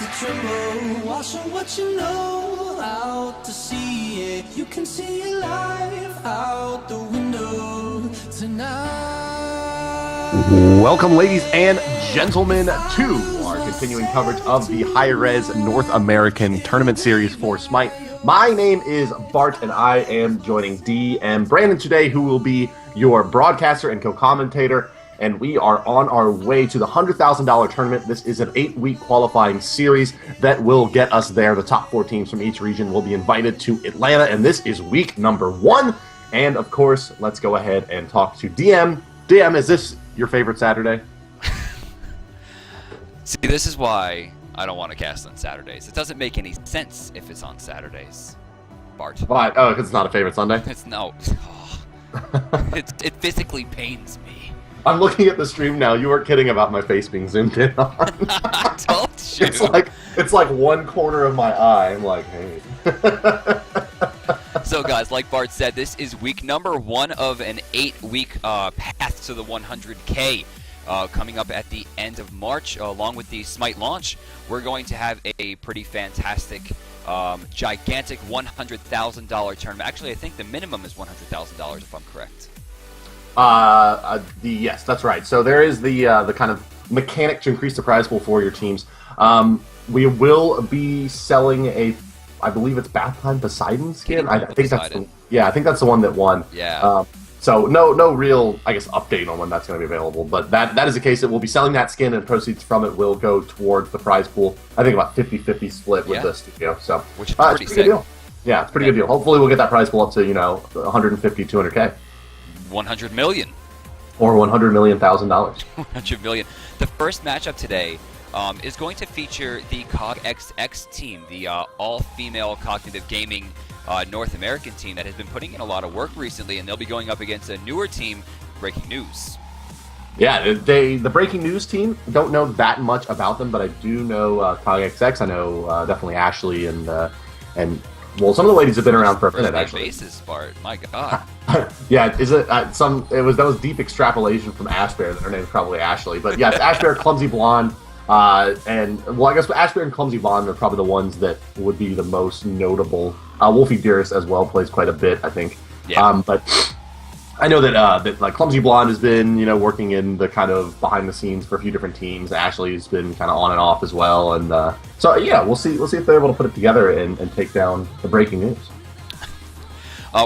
to tremble. Wash on what you know, out to see it. You can see your life out the window tonight. Welcome, ladies and gentlemen, to our continuing coverage of the high-res North American Tournament Series for SMITE. My name is Bart, and I am joining D and Brandon today, who will be your broadcaster and co-commentator. And we are on our way to the $100,000 tournament. This is an 8-week qualifying series that will get us there. The top 4 teams from each region will be invited to Atlanta, and this is week number 1. And, of course, let's go ahead and talk to DM. DM, is this your favorite Saturday? See, this is why I don't want to cast on Saturdays. It doesn't make any sense if it's on Saturdays, Bart. Why? Oh, because it's not a favorite Sunday? It's no. Oh. It physically pains me. I'm looking at the stream now. You weren't kidding about my face being zoomed in on. I told you. It's like one corner of my eye. I'm like, hey. So, guys, like Bart said, this is week number 1 of an 8-week path to the 100K. Coming up at the end of March, along with the SMITE launch, we're going to have a pretty fantastic, gigantic $100,000 tournament. Actually, I think the minimum is $100,000, if I'm correct. Yes, that's right. So there is the kind of mechanic to increase the prize pool for your teams. We will be selling I believe it's Bath Time Poseidon skin. I think that's the one that won. Yeah. So no real, I guess, update on when that's going to be available. But that is the case that we'll be selling that skin, and proceeds from it will go towards the prize pool. I think about 50-50 split with the studio. So which is pretty good deal. Yeah, it's a pretty good deal. Hopefully we'll get that prize pool up to 150, 200K. 100 million. Or $100 million. $100 million. The first matchup today is going to feature the CogXX team, the all-female cognitive gaming North American team that has been putting in a lot of work recently, and they'll be going up against a newer team, Breaking News. Yeah, the Breaking News team, don't know that much about them, but I do know CogXX. I know definitely Ashley and well, some of the ladies have been around for a minute, actually. Basis, Bart. My God. Yeah, is it that was deep extrapolation from Ashbear that her name's probably Ashley, but yeah, it's Ashbear, Clumsy Blonde, and well, I guess Ashbear and Clumsy Blonde are probably the ones that would be the most notable. Wolfie Dearest as well plays quite a bit, I think. Yeah. But I know that like Clumsy Blonde has been working in the kind of behind the scenes for a few different teams. Ashley's been kind of on and off as well, and so yeah, we'll see if they're able to put it together and take down the Breaking News.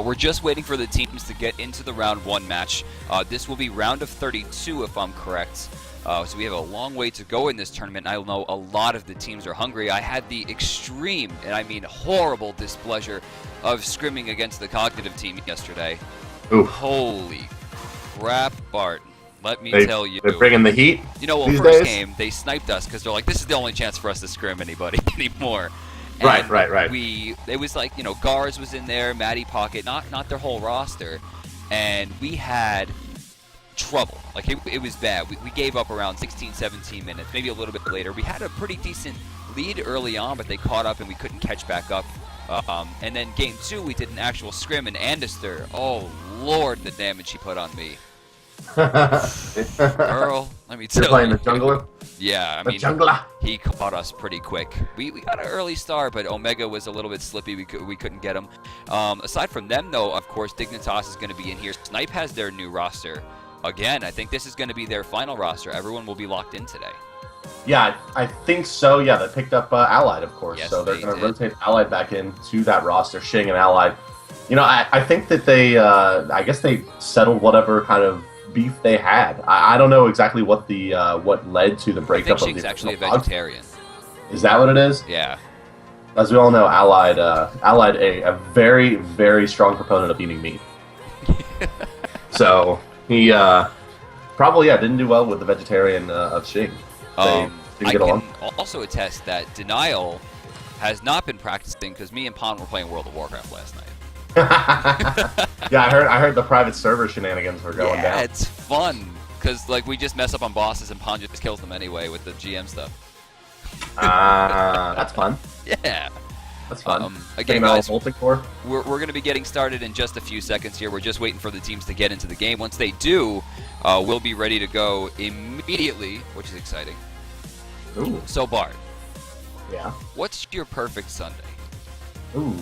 We're just waiting for the teams to get into the round 1 match. This will be round of 32, if I'm correct. So we have a long way to go in this tournament. I know a lot of the teams are hungry. I had the extreme, and I mean horrible, displeasure of scrimming against the cognitive team yesterday. Oof. Holy crap, Bart. Let me tell you. They're bringing the heat. First days? game, they sniped us because they're like, this is the only chance for us to scrim anybody anymore. And right. It was like, Gars was in there, Matty Pocket, not their whole roster, and we had trouble. Like, it was bad. We gave up around 16, 17 minutes, maybe a little bit later. We had a pretty decent lead early on, but they caught up and we couldn't catch back up. And then game 2, we did an actual scrim, and Andister, oh Lord, the damage he put on me. Girl, let me tell you. You're playing the jungler? Yeah, I mean, he caught us pretty quick. We got an early start, but Omega was a little bit slippy. We couldn't get him. Aside from them, though, of course, Dignitas is going to be in here. Snipe has their new roster. Again, I think this is going to be their final roster. Everyone will be locked in today. Yeah, I think so. Yeah, they picked up Allied, of course. Yes, so they're going to rotate Allied back into that roster, Shing and Allied. I think that they, I guess they settled whatever kind of beef they had. I don't know exactly what the what led to the breakup of the. Shing's actually a vegetarian. Is that what it is? Yeah. As we all know, Allied a very, very strong proponent of eating meat. So he probably didn't do well with the vegetarian of Shing. I can also attest that Denial has not been practicing because me and Pon were playing World of Warcraft last night. Yeah, I heard the private server shenanigans were going down. Yeah, it's fun because we just mess up on bosses and Pon just kills them anyway with the GM stuff. That's fun. Yeah. That's fun. Again, guys, we're going to be getting started in just a few seconds here. We're just waiting for the teams to get into the game. Once they do, we'll be ready to go immediately, which is exciting. Ooh. So, Bart, Yeah. What's your perfect Sunday? Ooh,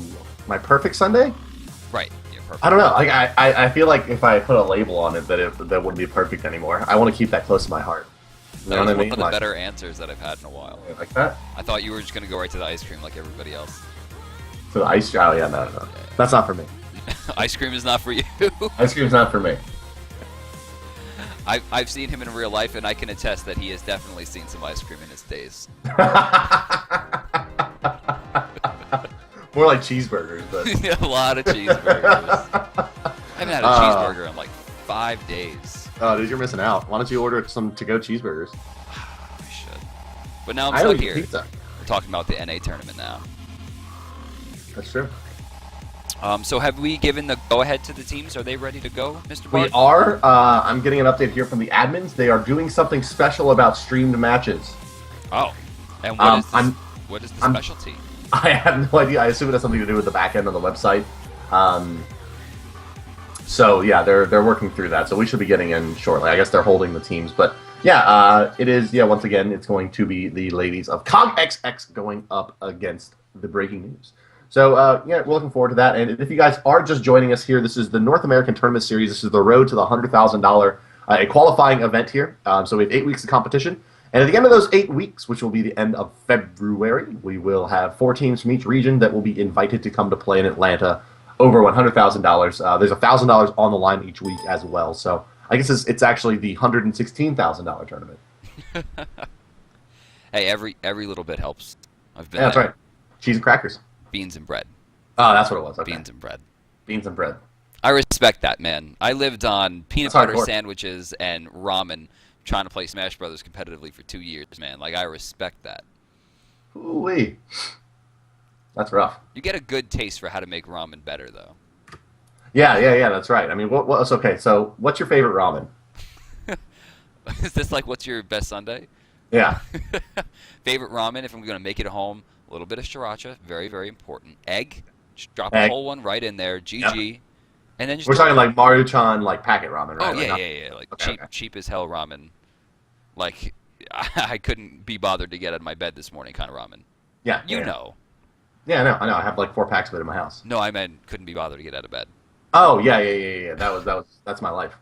my perfect Sunday? Right. Your perfect. I don't know. Like I feel like if I put a label on it, that wouldn't be perfect anymore. I want to keep that close to my heart. You know what I mean? One of the better answers that I've had in a while. Like that? I thought you were just gonna go right to the ice cream like everybody else. So the ice cream? Oh yeah, no. That's not for me. Ice cream is not for you. Ice cream's not for me. I've seen him in real life, and I can attest that he has definitely seen some ice cream in his days. More like cheeseburgers, but A lot of cheeseburgers. I haven't had a cheeseburger in like 5 days. oh, dude, you're missing out. Why don't you order some to-go cheeseburgers? I should. But now I'm I stuck always eat here. pizza. We're talking about the NA tournament now. That's true. So have we given the go-ahead to the teams? Are they ready to go, Mr. We Bart? are. I'm getting an update here from the admins. They are doing something special about streamed matches. Oh. And what is the specialty? I have no idea. I assume it has something to do with the back end of the website. So yeah, they're working through that. So we should be getting in shortly. I guess they're holding the teams, but yeah, it is. Yeah, once again, it's going to be the ladies of COG going up against the Breaking News. So yeah, we're looking forward to that. And if you guys are just joining us here, this is the North American Tournament Series. This is the road to the $100,000 a qualifying event here. So we have 8 weeks of competition. And at the end of those 8 weeks, which will be the end of February, we will have 4 teams from each region that will be invited to come to play in Atlanta over $100,000. There's $1,000 on the line each week as well. So I guess it's actually the $116,000 tournament. Hey, every little bit helps. I've been Yeah, that's there. right. Cheese and crackers. Beans and bread. Oh, that's what it was. Okay. Beans and bread. Beans and bread. I respect that, man. I lived on peanut That's butter hardcore. sandwiches and ramen trying to play Smash Brothers competitively for 2 years, man. Like, I respect that. Ooh-wee. That's rough. You get a good taste for how to make ramen better, though. Yeah, that's right. I mean, what's okay, so what's your favorite ramen? Is this like, what's your best Sunday? Yeah. Favorite ramen, if I'm going to make it at home, a little bit of sriracha, very, very important. Egg, just drop Egg. a whole one right in there, GG. Yep. And then just We're talking like Maruchan, like packet ramen, right? Oh, Like, yeah. Like okay, cheap as hell ramen. Like, I couldn't be bothered to get out of my bed this morning kind of ramen. Yeah. You know. Yeah, I know. I have like 4 packs of it in my house. No, I meant couldn't be bothered to get out of bed. Oh, yeah. That's my life.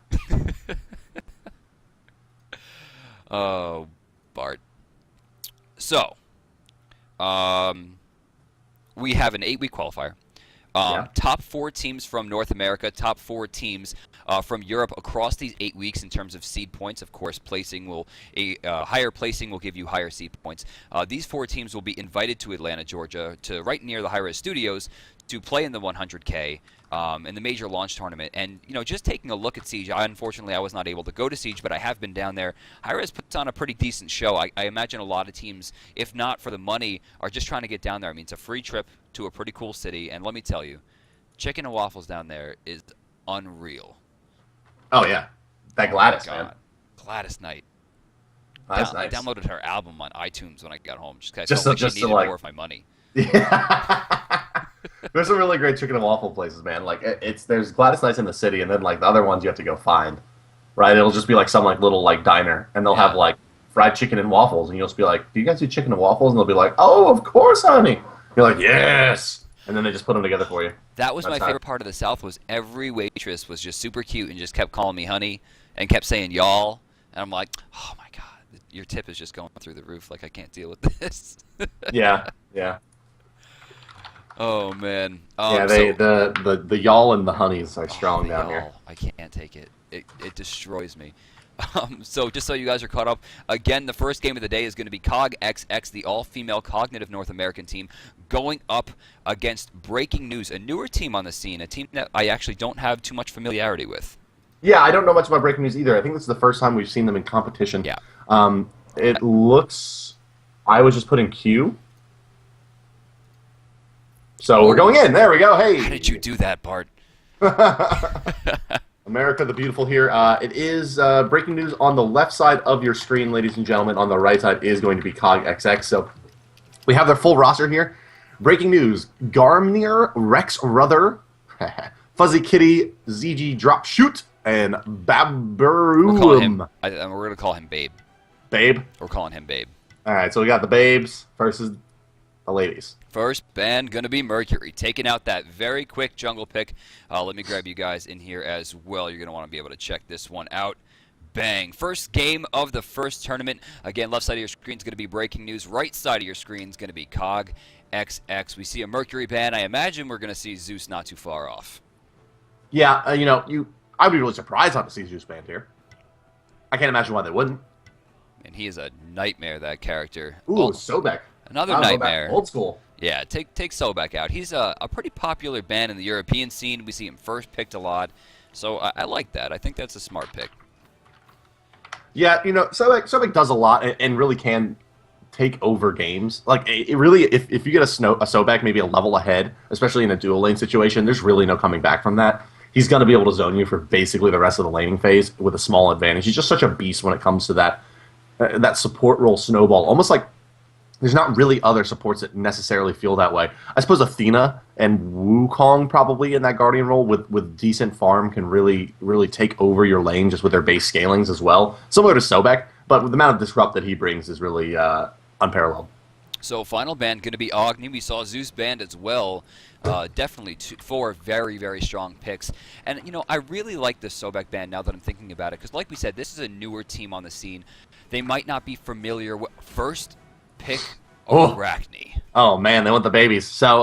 Oh, Bart. So, we have an 8-week qualifier. Yeah. Top 4 teams from North America, top 4 teams from Europe across these 8 weeks in terms of seed points. Of course, higher placing will give you higher seed points. These 4 teams will be invited to Atlanta, Georgia, to right near the Hi-Res Studios to play in the 100K in the major launch tournament. And, you know, just taking a look at Siege, unfortunately I was not able to go to Siege, but I have been down there. Hi-Res puts on a pretty decent show. I imagine a lot of teams, if not for the money, are just trying to get down there. I mean, it's a free trip to a pretty cool city, and let me tell you, chicken and waffles down there is unreal. Oh, yeah. That Gladys, Oh my God. man. Gladys Knight. That's I nice. downloaded her album on iTunes when I got home, just because I Just felt to- like just she to, needed like- more of my money. Yeah. There's some really great chicken and waffle places, man. Like there's Gladys Knights in the city, and then like the other ones you have to go find. Right? It'll just be like some like little like diner, and they'll Yeah. have like fried chicken and waffles, and you'll just be like, "Do you guys do chicken and waffles?" And they'll be like, "Oh, of course, honey." You're like, "Yes," and then they just put them together for you. That was That's my favorite part of the South. Was every waitress was just super cute and just kept calling me honey and kept saying y'all, and I'm like, oh my God, your tip is just going through the roof. Like I can't deal with this. Yeah. Oh man. Yeah, the y'all and the honeys are strong down here. I can't take it. It destroys me. So just so you guys are caught up, again, the first game of the day is going to be COG XX, the all-female cognitive North American team, going up against Breaking News, a newer team on the scene, a team that I actually don't have too much familiarity with. Yeah, I don't know much about Breaking News either. I think this is the first time we've seen them in competition. Yeah. It looks... I was just putting Q. So we're going in. There we go. Hey. How did you do that, Bart? America the Beautiful here. It is Breaking News on the left side of your screen, ladies and gentlemen. On the right side is going to be COG XX. So we have their full roster here. Breaking News, Garmnir, Rex Ruther, Fuzzy Kitty, ZG Drop Shoot, and We're calling him, Babaroom. we're going to call him Babe. Babe. We're calling him Babe. All right, so we got the Babes versus the ladies. First ban going to be Mercury, taking out that very quick jungle pick. Let me grab you guys in here as well. You're going to want to be able to check this one out. Bang. First game of the first tournament. Again, left side of your screen is going to be breaking news. Right side of your screen is going to be COG XX. We see a Mercury ban. I imagine we're going to see Zeus not too far off. Yeah, I'd be really surprised not to see Zeus banned here. I can't imagine why they wouldn't. And he is a nightmare, that character. Ooh, Oh, Sobek. another Wow, nightmare. Old school. Yeah, take Sobek out. He's a pretty popular ban in the European scene. We see him first picked a lot. So I like that. I think that's a smart pick. Yeah, Sobek does a lot and really can take over games. Like, it really, if you get a Sobek maybe a level ahead, especially in a dual lane situation, there's really no coming back from that. He's going to be able to zone you for basically the rest of the laning phase with a small advantage. He's just such a beast when it comes to that support role snowball. Almost like there's not really other supports that necessarily feel that way. I suppose Athena and Wukong probably in that Guardian role with decent farm can really take over your lane just with their base scalings as well. Similar to Sobek, but with the amount of disrupt that he brings is really unparalleled. So final ban going to be Agni. We saw Zeus banned as well. Definitely four very, very strong picks. And, I really like the Sobek ban now that I'm thinking about it. Because like we said, this is a newer team on the scene. They might not be familiar with first pick Arachne. Oh, man, they want the babies. So,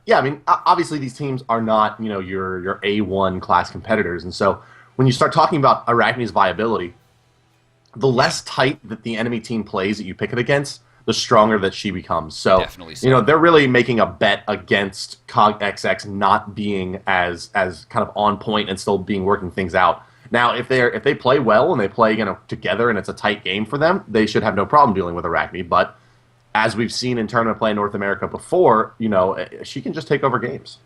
yeah, I mean, obviously these teams are not, your A1 class competitors. And so when you start talking about Arachne's viability, the less tight that the enemy team plays that you pick it against, the stronger that she becomes. So, definitely so. They're really making a bet against COG XX not being as kind of on point and still being working things out. Now, if they play well and they play together and it's a tight game for them, they should have no problem dealing with Arachne. But as we've seen in tournament play in North America before, she can just take over games.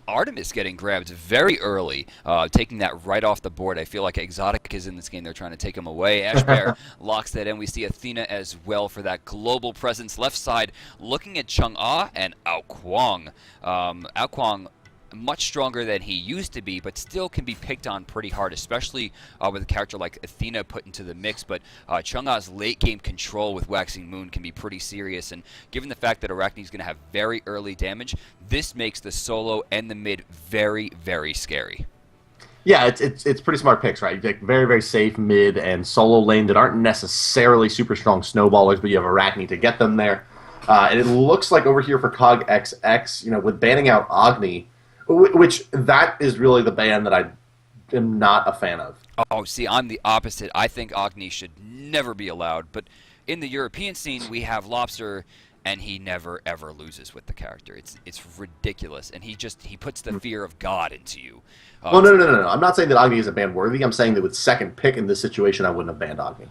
Artemis getting grabbed very early, taking that right off the board. I feel like Exotic is in this game. They're trying to take him away. Ash Bear locks that in. We see Athena as well for that global presence. Left side looking at Chung-Ah and Ao Kwang. Ao Kwang much stronger than he used to be, but still can be picked on pretty hard, especially with a character like Athena put into the mix. But Chung-Ah's late game control with Waxing Moon can be pretty serious, and given the fact that Arachne is going to have very early damage, this makes the solo and the mid very, very scary. Yeah, it's pretty smart picks, right? You take very, very safe mid and solo lane that aren't necessarily super strong snowballers, but you have Arachne to get them there. And it looks like over here for COG XX, with banning out Agni, which that is really the ban that I am not a fan of. Oh, see, I'm the opposite. I think Agni should never be allowed. But in the European scene, we have Lobster, and he never, ever loses with the character. It's ridiculous. And he puts the fear of God into you. Well, no. I'm not saying that Agni isn't ban worthy. I'm saying that with second pick in this situation, I wouldn't have banned Agni.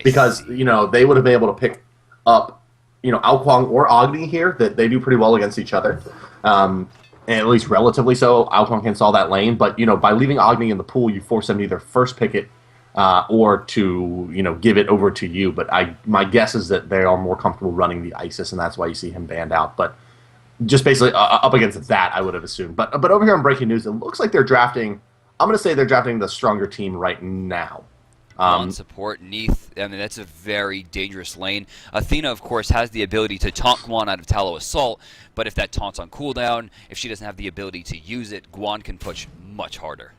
Because, they would have been able to pick up, Ao Kwang or Agni here, that they do pretty well against each other. And at least relatively so. Ao Kwang can solve that lane, but by leaving Agni in the pool, you force them to either first pick it or to give it over to you. But my guess is that they are more comfortable running the Isis, and that's why you see him banned out. But just basically up against that, I would have assumed. But over here on breaking news, it looks like they're drafting. I'm going to say they're drafting the stronger team right now. On support, Neath, I mean, that's a very dangerous lane. Athena, of course, has the ability to taunt Guan out of Tallow Assault, but if that taunt's on cooldown, if she doesn't have the ability to use it, Guan can push much harder.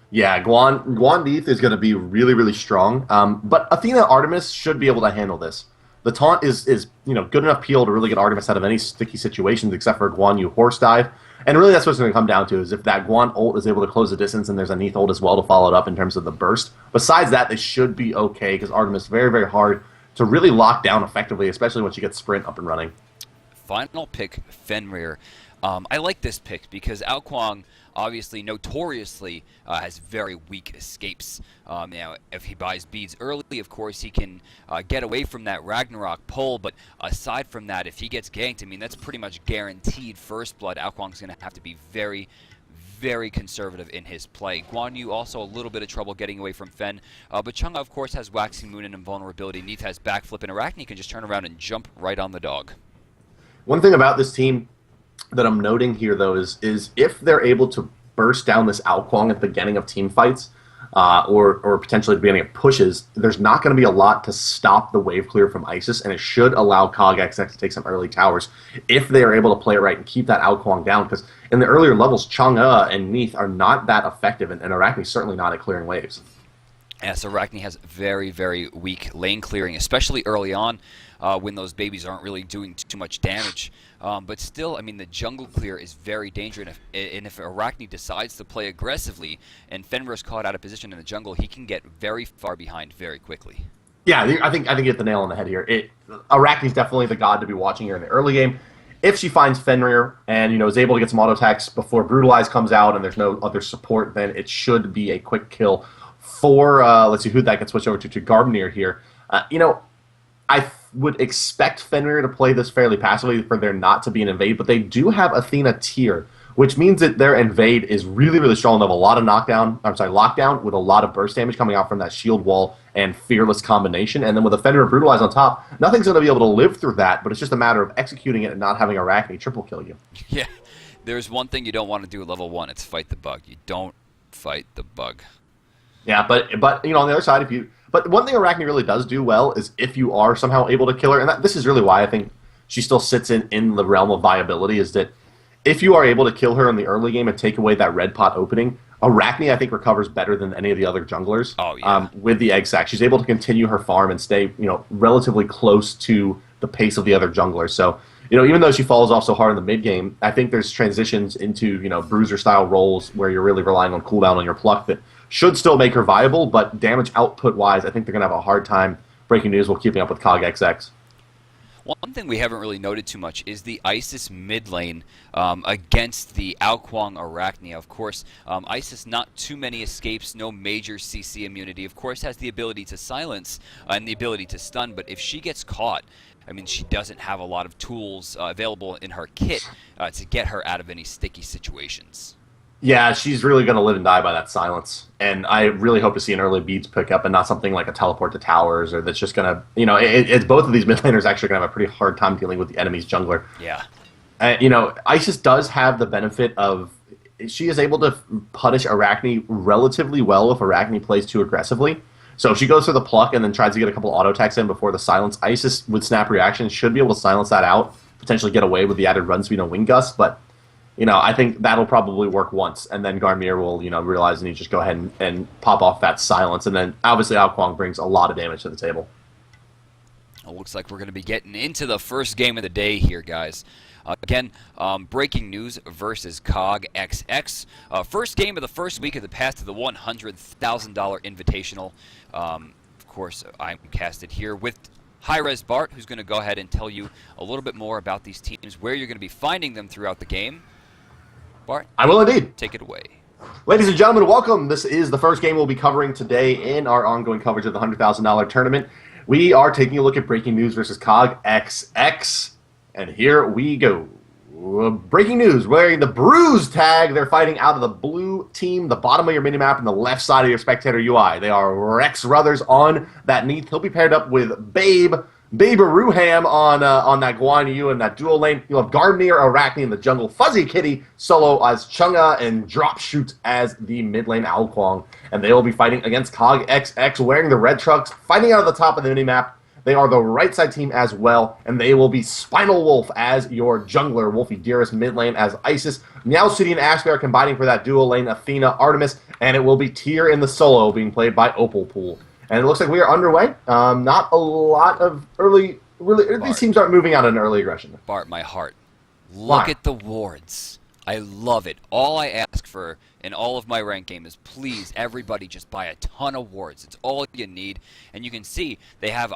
Yeah, Guan Neath is going to be really, really strong, but Athena Artemis should be able to handle this. The taunt is good enough peel to really get Artemis out of any sticky situations except for Guan Yu Horse Dive. And really that's what it's going to come down to, is if that Guan ult is able to close the distance and there's a Neath ult as well to follow it up in terms of the burst. Besides that, they should be okay, because Artemis is very, very hard to really lock down effectively, especially once you get Sprint up and running. Final pick, Fenrir. I like this pick because Ao Kwang obviously notoriously has very weak escapes. If he buys beads early, of course, he can get away from that Ragnarok pull, but aside from that, if he gets ganked, I mean, that's pretty much guaranteed first blood. Ao Kwang's going to have to be very, very conservative in his play. Guan Yu also a little bit of trouble getting away from Fen, but Chung, of course, has Waxing Moon and Invulnerability. Neath has Backflip, and Arachne can just turn around and jump right on the dog. One thing about this team that I'm noting here, though, is if they're able to burst down this Ao Kwang at the beginning of team fights, or potentially the beginning of pushes, there's not going to be a lot to stop the wave clear from Isis, and it should allow COG XX to take some early towers if they are able to play it right and keep that Ao Kuang down, because in the earlier levels, Chang'e and Neith are not that effective, and Arachne's certainly not at clearing waves. Yes, Arachne has very, very weak lane clearing, especially early on when those babies aren't really doing too much damage. But still, I mean, the jungle clear is very dangerous, and if Arachne decides to play aggressively and Fenrir's caught out of position in the jungle, he can get very far behind very quickly. Yeah, I think you hit the nail on the head here. Arachne's definitely the god to be watching here in the early game. If she finds Fenrir and is able to get some auto attacks before Brutalize comes out and there's no other support, then it should be a quick kill for, let's see who that gets switched over to Garbnir here. I would expect Fenrir to play this fairly passively for there not to be an invade, but they do have Athena tier, which means that their invade is really, really strong. They have a lot of lockdown with a lot of burst damage coming out from that shield wall and fearless combination. And then with a Fenrir Brutalize on top, nothing's going to be able to live through that, but it's just a matter of executing it and not having Arachne triple kill you. Yeah, there's one thing you don't want to do at level 1. It's fight the bug. You don't fight the bug. Yeah, but on the other side, but one thing Arachne really does do well is if you are somehow able to kill her, and this is really why I think she still sits in the realm of viability, is that if you are able to kill her in the early game and take away that red pot opening, Arachne I think recovers better than any of the other junglers. Oh, yeah. With the egg sac, she's able to continue her farm and stay relatively close to the pace of the other junglers. So even though she falls off so hard in the mid game, I think there's transitions into bruiser style roles where you're really relying on cooldown on your pluck that should still make her viable, but damage output wise, I think they're going to have a hard time breaking news while keeping up with COG XX. One thing we haven't really noted too much is the Isis mid lane against the Ao Kuang Arachne. Of course, Isis not too many escapes, no major CC immunity. Of course, has the ability to silence and the ability to stun, but if she gets caught, I mean, she doesn't have a lot of tools available in her kit to get her out of any sticky situations. Yeah, she's really going to live and die by that silence. And I really hope to see an early beats pick up and not something like a teleport to towers or that's just going to, it's both of these mid laners actually going to have a pretty hard time dealing with the enemy's jungler. Yeah. Isis does have the benefit of, she is able to punish Arachne relatively well if Arachne plays too aggressively. So if she goes for the pluck and then tries to get a couple auto attacks in before the silence, Isis with snap reaction should be able to silence that out, potentially get away with the added run speed and wing gust, but I think that'll probably work once, and then Garbnir will, realize and he just go ahead and pop off that silence, and then obviously Ao Kuang brings a lot of damage to the table. It looks like we're going to be getting into the first game of the day here, guys. Again, breaking news versus COG XX. First game of the first week of the path to the $100,000 Invitational. Of course, I'm casted here with Hi-Rez Bart, who's going to go ahead and tell you a little bit more about these teams, where you're going to be finding them throughout the game. Bart, I will indeed. Take it away. Ladies and gentlemen, welcome. This is the first game we'll be covering today in our ongoing coverage of the $100,000 tournament. We are taking a look at breaking news versus COG XX, and here we go. Breaking news, wearing the bruise tag, they're fighting out of the blue team, the bottom of your minimap, and the left side of your spectator UI. They are Rex Ruthers on that Neith. He'll be paired up with Babe Ruham on that Guan Yu and that dual lane. You'll have Garbnir, Arachne in the jungle, Fuzzy Kitty solo as Chang'e, and Drop Shoot as the mid lane Ao Kuang. And they will be fighting against COG XX, wearing the red trucks, fighting out of the top of the minimap. They are the right side team as well, and they will be Spinal Wolf as your jungler, Wolfie Dearest mid lane as Isis, Meow City and Ash Bear combining for that dual lane, Athena, Artemis, and it will be Tyr in the solo being played by Opal Pool. And it looks like we are underway. Not a lot of early, these teams aren't moving out in early aggression. Bart, my heart. Look at the wards. I love it. All I ask for in all of my rank game is please, everybody, just buy a ton of wards. It's all you need. And you can see they have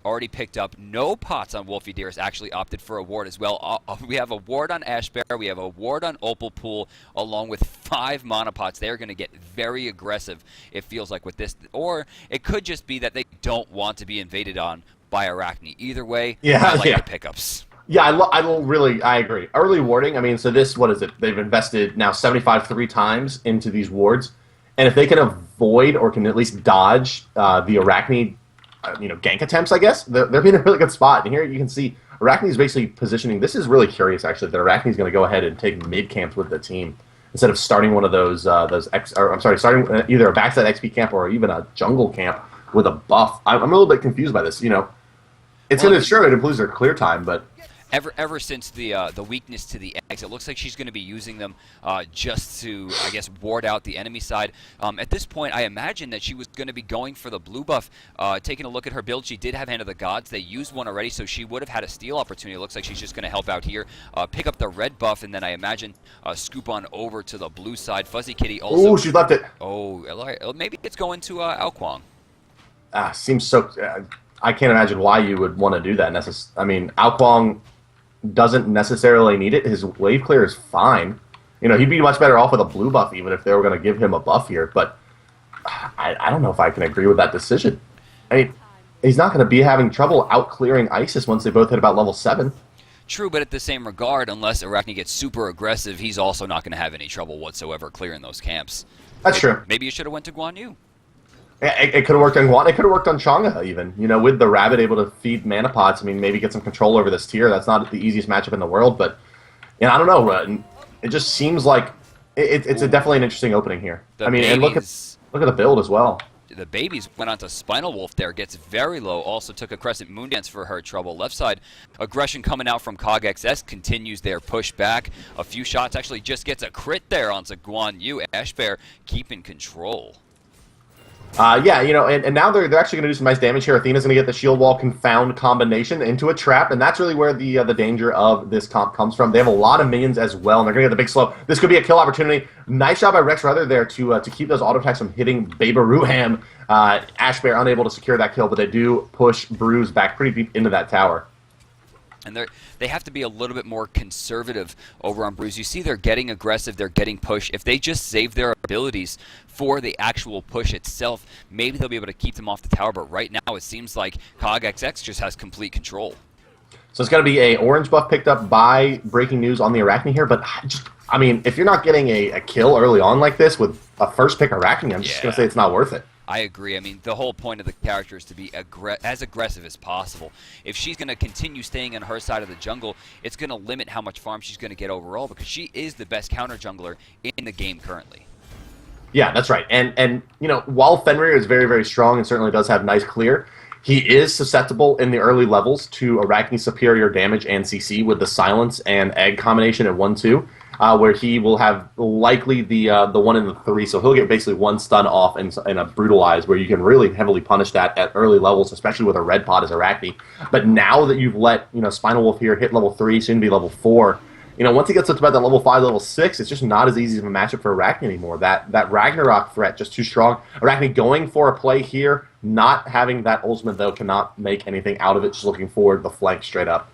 already picked up. No pots on Wolfie Dearest actually opted for a ward as well. We have a ward on Ash Bear. We have a ward on Opal Pool, along with 5 monopots. They're going to get very aggressive, it feels like, with this. Or it could just be that they don't want to be invaded on by Arachne. Either way, I like the pickups. Yeah, I agree. Early warding, I mean, so this, what is it? They've invested now 75 3 times into these wards. And if they can avoid or can at least dodge the Arachne, gank attempts, I guess, they're in a really good spot. And here you can see Arachne's basically positioning. This is really curious, actually, that Arachne's going to go ahead and take mid camps with the team. instead of starting one of those starting either a backside XP camp or even a jungle camp with a buff. I'm a little bit confused by this. It's going to sure it improves their clear time, but ever since the weakness to the eggs, it looks like she's going to be using them just to, I guess, ward out the enemy side. At this point, I imagine that she was going to be going for the blue buff. Taking a look at her build, she did have Hand of the Gods. They used one already, so she would have had a steal opportunity. It looks like she's just going to help out here, pick up the red buff, and then I imagine scoop on over to the blue side. Fuzzy Kitty also. Oh, she left it. Oh, maybe it's going to Alquang. Seems so. I can't imagine why you would want to do that. I mean, Alquang doesn't necessarily need it. His wave clear is fine. He'd be much better off with a blue buff even if they were going to give him a buff here. But I don't know if I can agree with that decision. I mean, he's not going to be having trouble out-clearing Isis once they both hit about level 7. True, but at the same regard, unless Arachne gets super aggressive, he's also not going to have any trouble whatsoever clearing those camps. That's true. Maybe you should have went to Guan Yu. It could have worked on Guan. It could have worked on Chang'e even. With the rabbit able to feed mana pots. I mean, maybe get some control over this tier. That's not the easiest matchup in the world, but I don't know. It just seems like it's definitely an interesting opening here. And look at the build as well. The babies went onto Spinal Wolf there, gets very low, also took a Crescent Moon Dance for her trouble. Left side, aggression coming out from CogXS, continues their push back. A few shots, actually just gets a crit there onto Guan Yu. Ash Bear keeping control. And now they're actually going to do some nice damage here. Athena's going to get the Shield Wall Confound combination into a trap, and that's really where the danger of this comp comes from. They have a lot of minions as well, and they're going to get the big slow. This could be a kill opportunity. Nice job by Rex Ruther there to keep those auto attacks from hitting Baba Ruham. Ash Bear unable to secure that kill, but they do push Bruise back pretty deep into that tower. And they have to be a little bit more conservative over on Bruise. You see they're getting aggressive, they're getting push. If they just save their abilities for the actual push itself, maybe they'll be able to keep them off the tower. But right now it seems like CogXX just has complete control. So it's going to be a orange buff picked up by Breaking News on the Arachne here. But, if you're not getting a kill early on like this with a first pick Arachne, I'm just going to say it's not worth it. I agree. I mean, the whole point of the character is to be as aggressive as possible. If she's going to continue staying on her side of the jungle, it's going to limit how much farm she's going to get overall because she is the best counter jungler in the game currently. Yeah, that's right. And while Fenrir is very, very strong and certainly does have nice clear, he is susceptible in the early levels to Arachne's superior damage and CC with the Silence and Egg combination at 1-2. Where he will have likely the 1 and the 3, so he'll get basically 1 stun off and a Brutalize, where you can really heavily punish that at early levels, especially with a red pot as Arachne. But now that you've let Spinal Wolf here hit level 3, soon to be level 4, once he gets up to about that level 5, level 6, it's just not as easy of a matchup for Arachne anymore. That Ragnarok threat just too strong. Arachne going for a play here, not having that ultimate though, cannot make anything out of it. Just looking forward the flank straight up.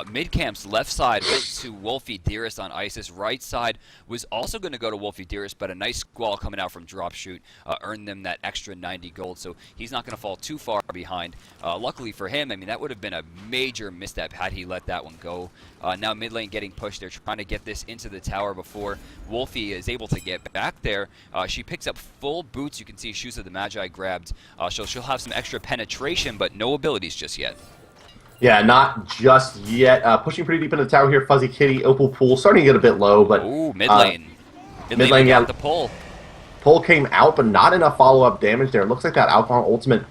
Mid-camp's left side went to Wolfie Dearest on Isis. Right side was also going to go to Wolfie Dearest, but a nice squall coming out from Drop Shoot earned them that extra 90 gold, so he's not going to fall too far behind. Luckily for him, that would have been a major misstep had he let that one go. Now mid lane getting pushed. They're trying to get this into the tower before Wolfie is able to get back there. She picks up full boots. You can see Shoes of the Magi grabbed. She'll have some extra penetration, but no abilities just yet. Yeah, not just yet. Pushing pretty deep into the tower here. Fuzzy Kitty, Opal Pool, starting to get a bit low, but... Ooh, mid lane. Mid lane, yeah. The pull. Pull came out, but not enough follow-up damage there. It looks like that Alphon ultimate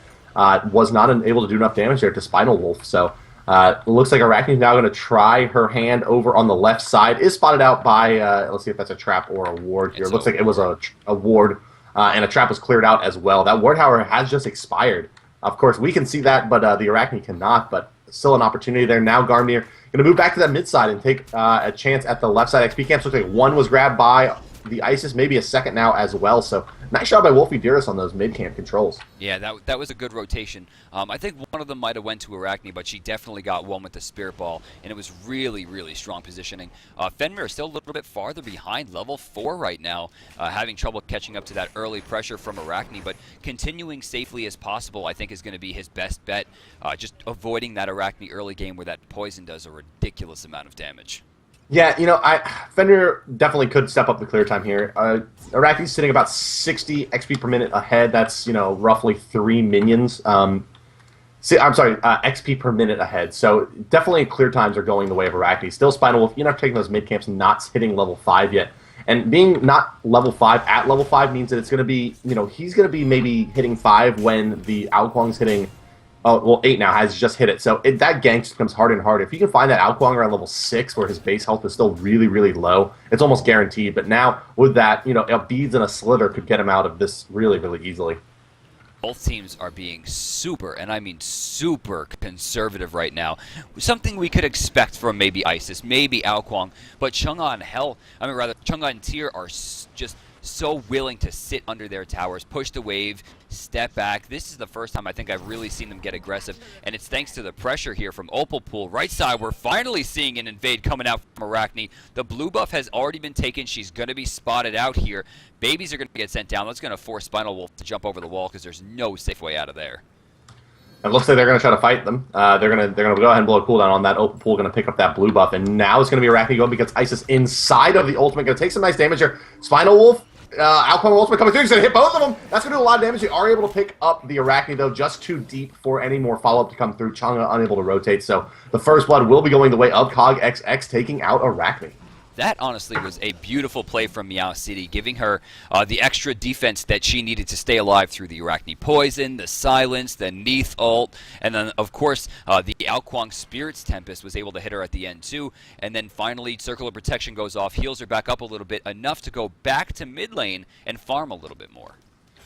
was not able to do enough damage there to Spinal Wolf. So it looks like Arachne's now going to try her hand over on the left side. Is spotted out by, let's see if that's a trap or a ward here. It looks like it was a ward, and a trap was cleared out as well. That ward, however, has just expired. Of course, we can see that, but the Arachne cannot, but... Still an opportunity there. Now Garmir going to move back to that mid side and take a chance at the left side XP camps. Looks like 1 was grabbed by the Isis, maybe a second now as well. So nice job by Wolfie Dearest on those mid camp controls. Yeah, that was a good rotation. I think one of them might have went to Arachne, but she definitely got one with the Spirit Ball, and it was really, really strong positioning. Fenrir is still a little bit farther behind, level 4 right now, having trouble catching up to that early pressure from Arachne, but continuing safely as possible I think is going to be his best bet, just avoiding that Arachne early game where that poison does a ridiculous amount of damage. Yeah, Fenrir definitely could step up the clear time here. Arachne's sitting about 60 XP per minute ahead. That's, roughly 3 minions. XP per minute ahead. So definitely clear times are going the way of Arachne. Still Spinal Wolf, taking those mid camps, not hitting level 5 yet. And being not level 5 at level 5 means that it's going to be, he's going to be maybe hitting 5 when the Aokwang's hitting, 8 now, has just hit it. So that gank just becomes harder and harder. If you can find that Aokwang around level 6 where his base health is still really, really low, it's almost guaranteed. But now with that, a Beads and a Slither could get him out of this really, really easily. Both teams are being super, and I mean super conservative right now. Something we could expect from maybe Isis, maybe Aokwang, but Chang'e and Tyr are just so willing to sit under their towers, push the wave, step back. This is the first time I think I've really seen them get aggressive, and it's thanks to the pressure here from Opal Pool. Right side, we're finally seeing an invade coming out from Arachne. The blue buff has already been taken. She's going to be spotted out here. Babies are going to get sent down. That's going to force Spinal Wolf to jump over the wall because there's no safe way out of there. It looks like they're going to try to fight them. They're going to go ahead and blow a cooldown on that. Opal Pool going to pick up that blue buff, and now it's going to be Arachne going because Isis inside of the ultimate. Going to take some nice damage here. Spinal Wolf, Aokwang ultimate coming through. He's going to hit both of them. That's going to do a lot of damage. They are able to pick up the Arachne, though, just too deep for any more follow-up to come through. Chang'e unable to rotate, so the first blood will be going the way of Cog XX, taking out Arachne. That honestly was a beautiful play from Meow City, giving her the extra defense that she needed to stay alive through the Arachne Poison, the Silence, the Neath ult, and then, of course, the Aokwang Spirit's Tempest was able to hit her at the end, too. And then finally, Circle of Protection goes off, heals her back up a little bit, enough to go back to mid lane and farm a little bit more.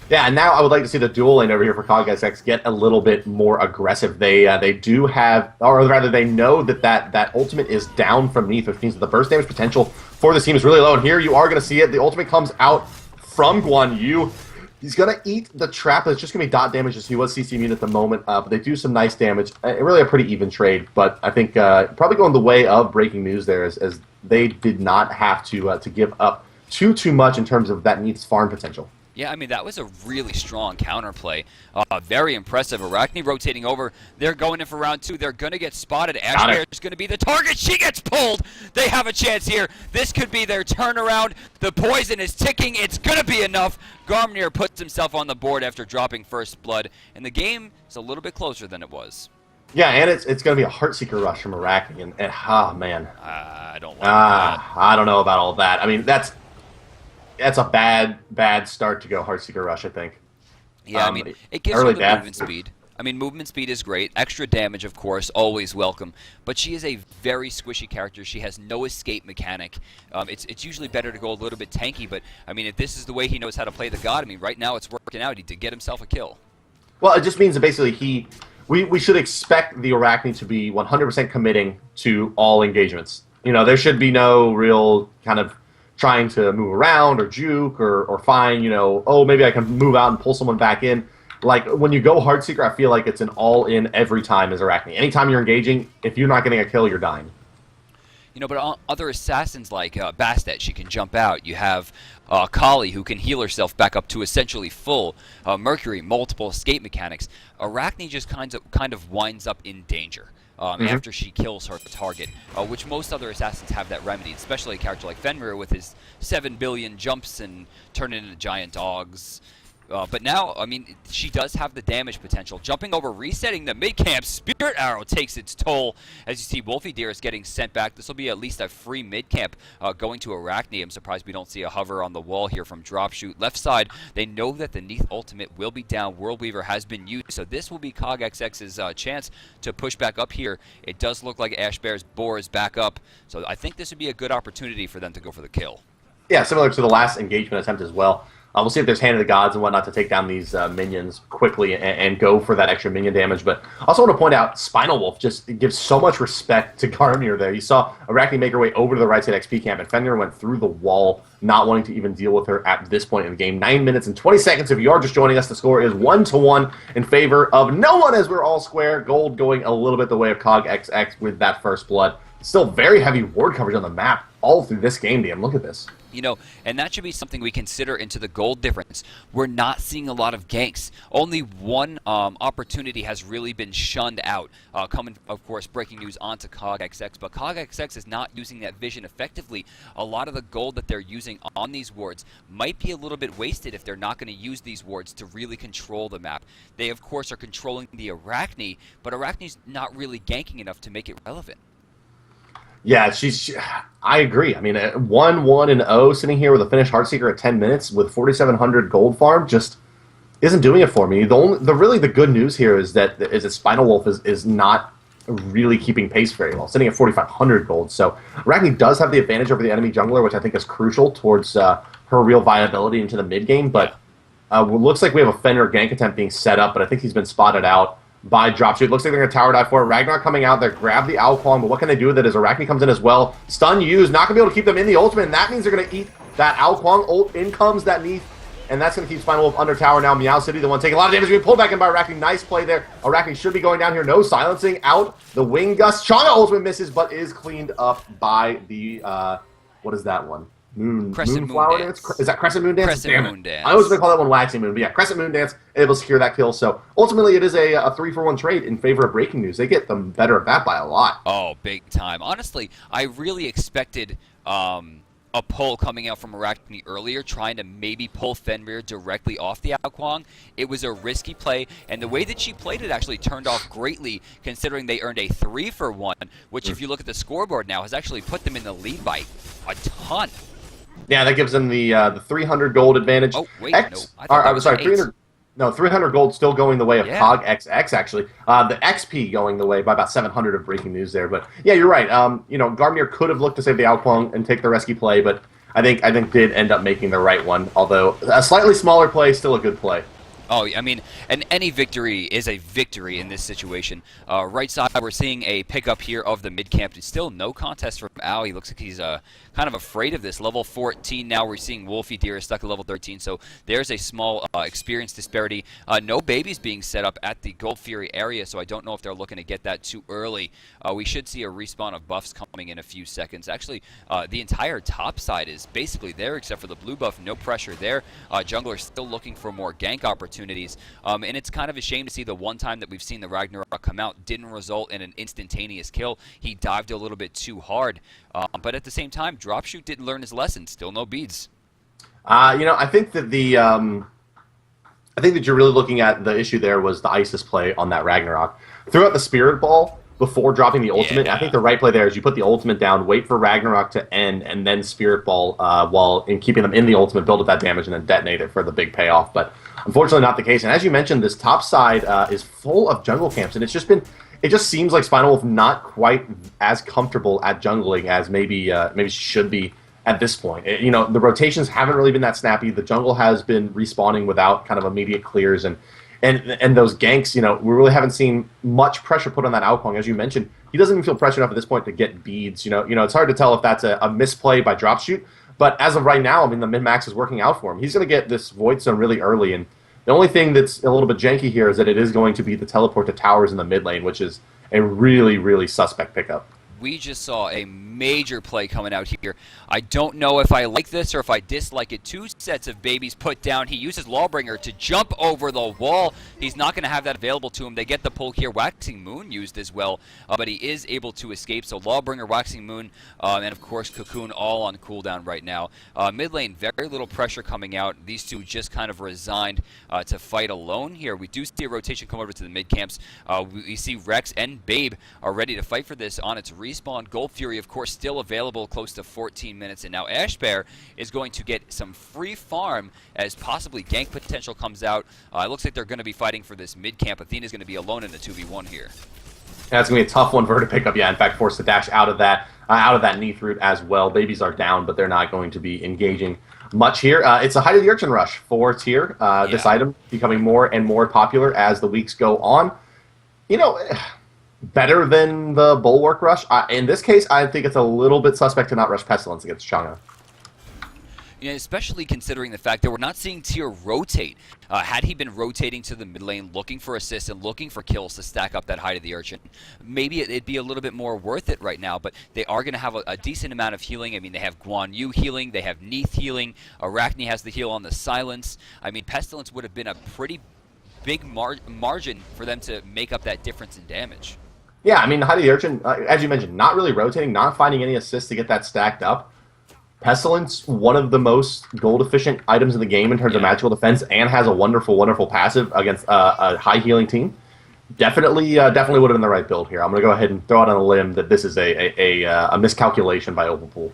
Yeah, and now I would like to see the dual lane over here for Cog XX get a little bit more aggressive. They do have, or rather they know that ultimate is down from Neath, which means that the burst damage potential for this team is really low. And here you are going to see it. The ultimate comes out from Guan Yu. He's going to eat the trap. It's just going to be dot damage as he was CC immune at the moment. But they do some nice damage. Really a pretty even trade. But I think probably going the way of breaking news there as they did not have to give up too much in terms of that Neath's farm potential. Yeah, I mean, that was a really strong counterplay. Very impressive. Arachne rotating over. They're going in for round 2. They're going to get spotted. Ashbear is going to be the target. She gets pulled. They have a chance here. This could be their turnaround. The poison is ticking. It's going to be enough. Garmnir puts himself on the board after dropping first blood. And the game is a little bit closer than it was. Yeah, and it's going to be a Heartseeker rush from Arachne. And man. I don't like that. I don't know about all that. I mean, that's a bad start to go Heartseeker Rush, I think. Yeah, I mean, it gives her the movement speed. I mean, movement speed is great. Extra damage, of course, always welcome. But she is a very squishy character. She has no escape mechanic. It's usually better to go a little bit tanky, but, I mean, if this is the way he knows how to play the god, I mean, right now it's working out. He did get himself a kill. Well, it just means that basically we should expect the Arachne to be 100% committing to all engagements. There should be no real kind of trying to move around or juke or find, maybe I can move out and pull someone back in. Like, when you go Heartseeker, I feel like it's an all-in every time as Arachne. Anytime you're engaging, if you're not getting a kill, you're dying. But other assassins like Bastet, she can jump out. You have Kali, who can heal herself back up to essentially full. Mercury, multiple escape mechanics. Arachne just kind of winds up in danger. After she kills her target, which most other assassins have that remedy, especially a character like Fenrir with his 7 billion jumps and turning into giant dogs. But now, I mean, she does have the damage potential. Jumping over, resetting the mid-camp. Spirit Arrow takes its toll. As you see, Wolfie Deer is getting sent back. This will be at least a free mid-camp going to Arachne. I'm surprised we don't see a hover on the wall here from Dropshoot. Left side, they know that the Neath ultimate will be down. Worldweaver has been used, so this will be Cog XX's chance to push back up here. It does look like Ashbear's boar is back up, so I think this would be a good opportunity for them to go for the kill. Yeah, similar to the last engagement attempt as well. We'll see if there's Hand of the Gods and whatnot to take down these minions quickly and go for that extra minion damage. But I also want to point out, Spinal Wolf just gives so much respect to Garmnir there. You saw Arachne make her way over to the right side XP camp, and Fenrir went through the wall, not wanting to even deal with her at this point in the game. 9 minutes and 20 seconds. If you are just joining us, the score is 1-1 in favor of no one as we're all square. Gold going a little bit the way of Cog XX with that first blood. Still very heavy ward coverage on the map all through this game, DM. Look at this. And that should be something we consider into the gold difference. We're not seeing a lot of ganks. Only one opportunity has really been shunned out. Coming, of course, breaking news onto Cog XX, but Cog XX is not using that vision effectively. A lot of the gold that they're using on these wards might be a little bit wasted if they're not going to use these wards to really control the map. They, of course, are controlling the Arachne, but Arachne's not really ganking enough to make it relevant. Yeah, I agree. I mean, 1-1-0 sitting here with a finished Heartseeker at 10 minutes with 4,700 gold farm just isn't doing it for me. The good news here is that Spinal Wolf is not really keeping pace very well, sitting at 4,500 gold. So Arachne does have the advantage over the enemy jungler, which I think is crucial towards her real viability into the mid game. But it looks like we have a Fenrir gank attempt being set up, but I think he's been spotted out by Dropshoot. Looks like they're going to tower dive for it. Ragnar coming out there, grab the Owl Claw, but what can they do with it as Arachne comes in as well? Stun used, not going to be able to keep them in the ultimate, and that means they're going to eat that Owl Claw. Ult, in comes that Neath, and that's going to keep Spinal Wolf under tower now. Meow City, the one taking a lot of damage, being pulled back in by Arachne. Nice play there. Arachne should be going down here. No silencing out the Wing Gust. Chana ultimate misses, but is cleaned up by the, what is that one? Moonflower Dance? Is that Crescent Moon Dance? Crescent Moon Dance. I always going to call that one Waxing Moon. But yeah, Crescent Moon Dance, able to secure that kill. So ultimately, it is a 3-for-1 trade in favor of Breaking News. They get the better of that by a lot. Oh, big time. Honestly, I really expected a pull coming out from Arachne earlier, trying to maybe pull Fenrir directly off the Ao Kuang. It was a risky play, and the way that she played it actually turned off greatly, considering they earned a 3-for-1, which, if you look at the scoreboard now, has actually put them in the lead by a ton. Yeah, that gives them the 300 gold advantage. Oh, wait, no. I'm sorry, 300. No, 300 gold still going the way of Cog XX, actually. The XP going the way by about 700 of Breaking News there. But yeah, you're right. Garnier could have looked to save the Ao Kuang and take the rescue play, but I think did end up making the right one. Although a slightly smaller play, still a good play. Oh, I mean, and any victory is a victory in this situation. Right side, we're seeing a pickup here of the mid camp. It's still no contest from Ao. He looks like he's kind of afraid of this. Level 14 now. We're seeing Wolfie Deer is stuck at level 13, so there's a small experience disparity. No babies being set up at the Gold Fury area, so I don't know if they're looking to get that too early. We should see a respawn of buffs coming in a few seconds. Actually, the entire top side is basically there except for the blue buff. No pressure there. Jungler still looking for more gank opportunities. And it's kind of a shame to see the one time that we've seen the Ragnarok come out didn't result in an instantaneous kill. He dived a little bit too hard. But at the same time, Dropshoot didn't learn his lesson. Still no beads. I think that I think that you're really looking at the issue there was the Isis play on that Ragnarok. Threw out the Spirit Ball before dropping the ultimate. I think the right play there is you put the ultimate down, wait for Ragnarok to end, and then Spirit Ball while in keeping them in the ultimate, build up that damage, and then detonate it for the big payoff. But unfortunately not the case. And as you mentioned, this top side is full of jungle camps, and it just seems like Spinal Wolf not quite as comfortable at jungling as maybe should be at this point. The rotations haven't really been that snappy. The jungle has been respawning without kind of immediate clears, and those ganks, we really haven't seen much pressure put on that Ao Kuang. As you mentioned, he doesn't even feel pressure enough at this point to get beads. It's hard to tell if that's a misplay by Dropshoot, but as of right now, I mean, the min-max is working out for him. He's going to get this Void Zone really early, and the only thing that's a little bit janky here is that it is going to be the teleport to towers in the mid lane, which is a really, really suspect pickup. We just saw a major play coming out here. I don't know if I like this or if I dislike it. 2 sets of babies put down. He uses Lawbringer to jump over the wall. He's not going to have that available to him. They get the pull here. Waxing Moon used as well, but he is able to escape. So Lawbringer, Waxing Moon, and of course Cocoon all on cooldown right now. Mid lane, very little pressure coming out. These two just kind of resigned to fight alone here. We do see a rotation come over to the mid camps. We see Rex and Babe are ready to fight for this on its respawn. Gold Fury, of course, still available close to 14 minutes. And now Ash Bear is going to get some free farm as possibly gank potential comes out. It looks like they're going to be fighting for this mid-camp. Athena's going to be alone in the 2v1 here. That's going to be a tough one for her to pick up. Yeah, in fact, forced to dash out of that Neath route as well. Babies are down, but they're not going to be engaging much here. It's a Height of the Urchin rush for tier. This item becoming more and more popular as the weeks go on. Better than the Bulwark rush. In this case, I think it's a little bit suspect to not rush Pestilence against Chang'e. Especially considering the fact that we're not seeing Tyr rotate. Had he been rotating to the mid lane, looking for assists and looking for kills to stack up that Height of the Urchin, maybe it'd be a little bit more worth it right now, but they are going to have a decent amount of healing. I mean, they have Guan Yu healing, they have Neath healing, Arachne has the heal on the Silence. I mean, Pestilence would have been a pretty big margin for them to make up that difference in damage. Yeah, I mean, Height of the Urchin, as you mentioned, not really rotating, not finding any assists to get that stacked up. Pestilence, one of the most gold-efficient items in the game in terms of magical defense, and has a wonderful, wonderful passive against a high-healing team. Definitely would have been the right build here. I'm going to go ahead and throw out on a limb that this is a miscalculation by Overpool.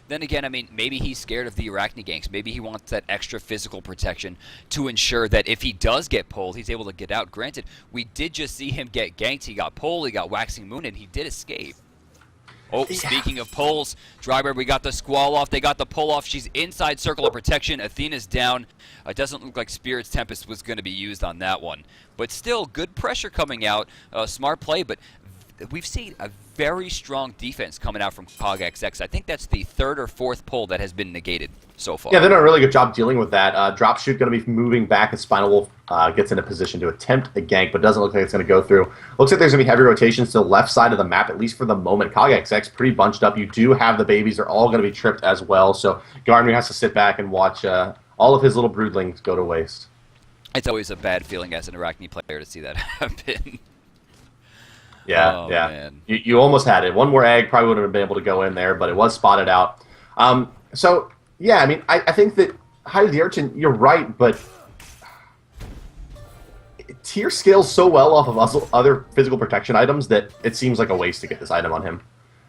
Then again, I mean, maybe he's scared of the Arachne ganks. Maybe he wants that extra physical protection to ensure that if he does get pulled, he's able to get out. Granted, we did just see him get ganked. He got pulled, he got Waxing Moon, and he did escape. Oh, yeah. Speaking of pulls, Drybear, we got the Squall off. They got the pull off. She's inside circle of protection. Athena's down. It doesn't look like Spirit's Tempest was going to be used on that one. But still, good pressure coming out. Smart play, but we've seen a very strong defense coming out from CogXX. I think that's the third or fourth pull that has been negated so far. Yeah, they're doing a really good job dealing with that. Drop Shoot going to be moving back as Spinal Wolf gets in a position to attempt a gank, but doesn't look like it's going to go through. Looks like there's going to be heavy rotations to the left side of the map, at least for the moment. CogXX pretty bunched up. You do have the babies. They're all going to be tripped as well, so Gardener has to sit back and watch all of his little broodlings go to waste. It's always a bad feeling as an Arachne player to see that happen. Yeah, oh, yeah. Man. You almost had it. One more egg probably wouldn't have been able to go in there, but it was spotted out. So, yeah, I mean, I think that Hide of the Urchin, you're right, but tier scales so well off of other physical protection items that it seems like a waste to get this item on him.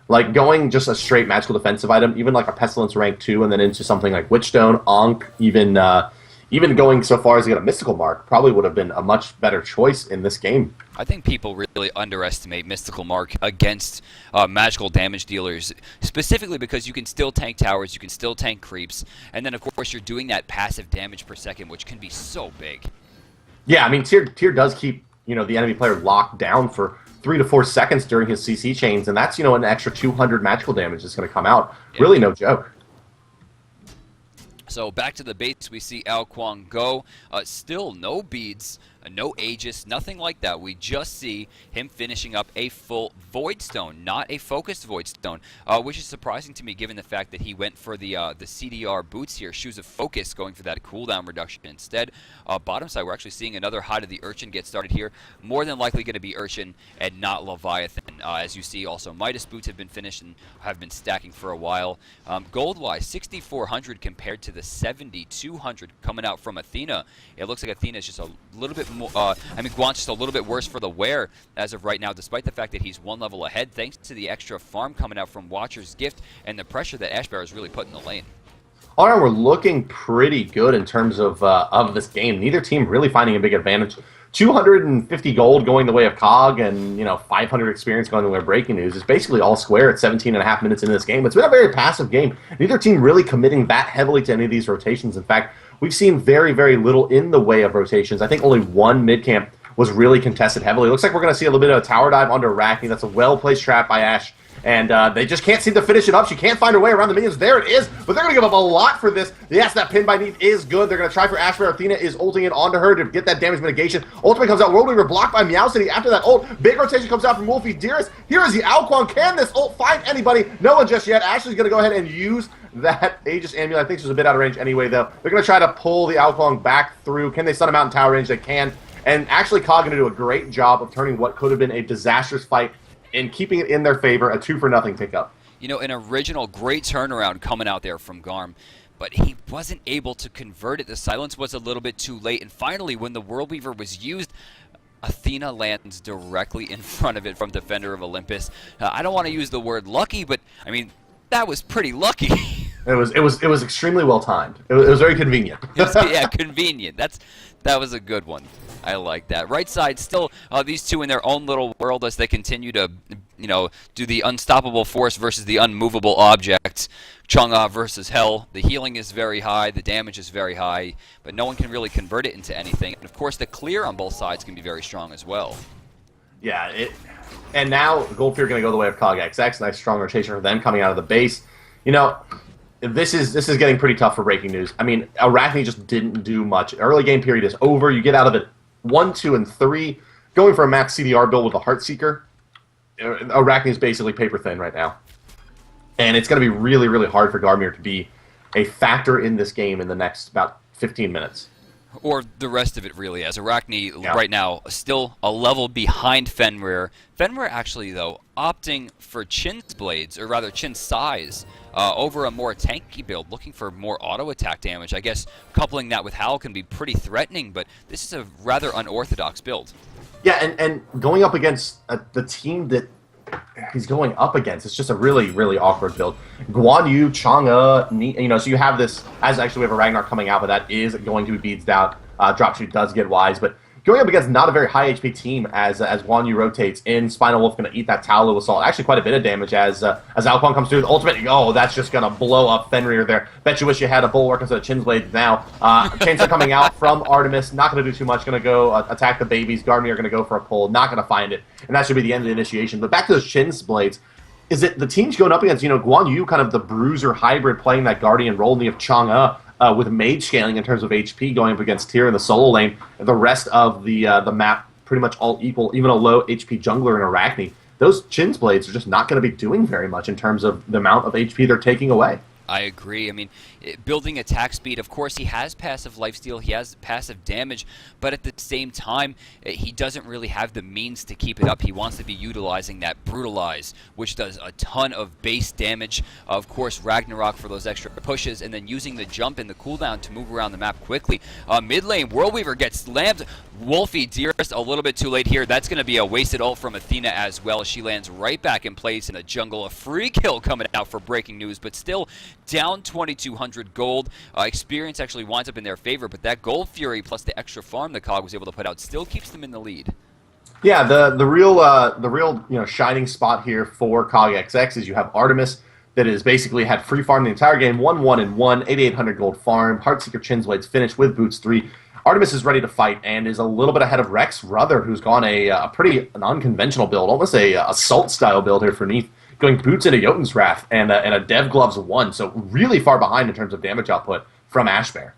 Like, going just a straight magical defensive item, even like a Pestilence rank 2, and then into something like Witchstone, Ankh, even going so far as to get a Mystical Mark probably would have been a much better choice in this game. I think people really underestimate Mystical Mark against magical damage dealers, specifically because you can still tank towers, you can still tank creeps, and then of course you're doing that passive damage per second, which can be so big. Yeah, I mean, tier does keep the enemy player locked down for 3 to 4 seconds during his CC chains, and that's an extra 200 magical damage that's going to come out. Yeah. Really no joke. So back to the base, we see Ao Kuang go. Still no beads, no Aegis, nothing like that. We just see him finishing up a full Void Stone, not a focused Void Stone, which is surprising to me given the fact that he went for the CDR boots here, Shoes of Focus, going for that cooldown reduction instead. Bottom side, we're actually seeing another Hide of the Urchin get started here. More than likely going to be Urchin and not Leviathan. As you see, also Midas boots have been finished and have been stacking for a while. Gold-wise, 6,400 compared to the 7,200 coming out from Athena. It looks like Athena is just a little bit more, Guan's just a little bit worse for the wear as of right now, despite the fact that he's one level ahead, thanks to the extra farm coming out from Watcher's Gift and the pressure that Ashbear has really put in the lane. All around, we're looking pretty good in terms of this game. Neither team really finding a big advantage. 250 gold going the way of Cog and 500 experience going the way of Breaking News is basically all square at 17.5 minutes into this game. It's been a very passive game. Neither team really committing that heavily to any of these rotations. In fact, we've seen very, very little in the way of rotations. I think only one mid-camp was really contested heavily. It looks like we're going to see a little bit of a tower dive onto Arachne. That's a well-placed trap by Ash. And they just can't seem to finish it up. She can't find her way around the minions. There it is. But they're going to give up a lot for this. Yes, that pin by Neath is good. They're going to try for Ashbear. Athena is ulting it onto her to get that damage mitigation. Ultimate comes out. World Weaver blocked by Meow City. After that ult, big rotation comes out from Wolfie Dearest. Here is the Ao Kuang. Can this ult find anybody? No one just yet. Ashley's going to go ahead and use that Aegis Amulet. I think she's a bit out of range anyway, though. They're going to try to pull the Ao Kuang back through. Can they stun him out in tower range? They can. And actually, Cog going to do a great job of turning what could have been a disastrous fight and keeping it in their favor, a 2-for-0 pickup. An original great turnaround coming out there from Garm, but he wasn't able to convert it. The silence was a little bit too late, and finally, when the World Weaver was used, Athena lands directly in front of it from Defender of Olympus. I don't want to use the word lucky, but, that was pretty lucky. It was extremely well timed. It was very convenient. Yeah, convenient. That was a good one. I like that. Right side, still these two in their own little world as they continue to, do the unstoppable force versus the unmovable object. Chang'e versus Hell. The healing is very high, the damage is very high, but no one can really convert it into anything. And of course, the clear on both sides can be very strong as well. Yeah, and now Goldfear going to go the way of CogXX. Nice strong rotation for them coming out of the base. This is getting pretty tough for Breaking News. Arachne just didn't do much. Early game period is over. You get out of it 1, 2, and 3. Going for a max CDR build with a Heartseeker, Arachne is basically paper thin right now. And it's going to be really, really hard for Garmir to be a factor in this game in the next about 15 minutes. Or the rest of it, really, as Arachne right now still a level behind Fenrir. Fenrir actually, though, opting for Chin's blades, or rather Chin's size, over a more tanky build, looking for more auto attack damage. I guess coupling that with Howl can be pretty threatening, but this is a rather unorthodox build. Yeah, and going up against the team that he's going up against, it's just a really, really awkward build. Guan Yu, Chang'e, so you have this, as actually we have a Ragnar coming out, but that is going to be beads down. Dropshoot does get wise, but going up against not a very high HP team as Guan Yu rotates in, Spinal Wolf going to eat that Taolo Assault. Actually quite a bit of damage as Alquan comes through the ultimate. Oh, that's just going to blow up Fenrir there. Bet you wish you had a Bulwark instead of Chin's Blade now. Chainsaw coming out from Artemis, not going to do too much, going to go attack the babies. Garnier going to go for a pull, not going to find it, and that should be the end of the initiation. But back to those Chin's Blades, is it the teams going up against, Guan Yu, kind of the bruiser hybrid playing that Guardian role, and you have Chang'e, with mage scaling in terms of HP going up against Tyr in the solo lane, and the rest of the map pretty much all equal, even a low HP jungler in Arachne. Those Chin's Blades are just not going to be doing very much in terms of the amount of HP they're taking away. I agree. I mean, building attack speed, of course, he has passive lifesteal, he has passive damage, but at the same time, he doesn't really have the means to keep it up. He wants to be utilizing that Brutalize, which does a ton of base damage. Of course, Ragnarok for those extra pushes, and then using the jump and the cooldown to move around the map quickly. Mid lane, Worldweaver gets slammed. Wolfie Dearest a little bit too late here. That's going to be a wasted ult from Athena as well. She lands right back in place in the jungle. A free kill coming out for breaking news, but still down 2,200 gold. Experience actually winds up in their favor, but that Gold Fury plus the extra farm the COG was able to put out still keeps them in the lead. Yeah, the real shining spot here for COG XX is you have Artemis that has basically had free farm the entire game, 1-1-1, 8,800 gold farm, Heartseeker Chin's Blades finished with Boots 3. Artemis is ready to fight and is a little bit ahead of Rex Ruther, who's gone a pretty unconventional build, almost a assault-style build here for Neath, going Boots into Jotun's Wrath and a Dev Gloves 1, so really far behind in terms of damage output from Ashbear.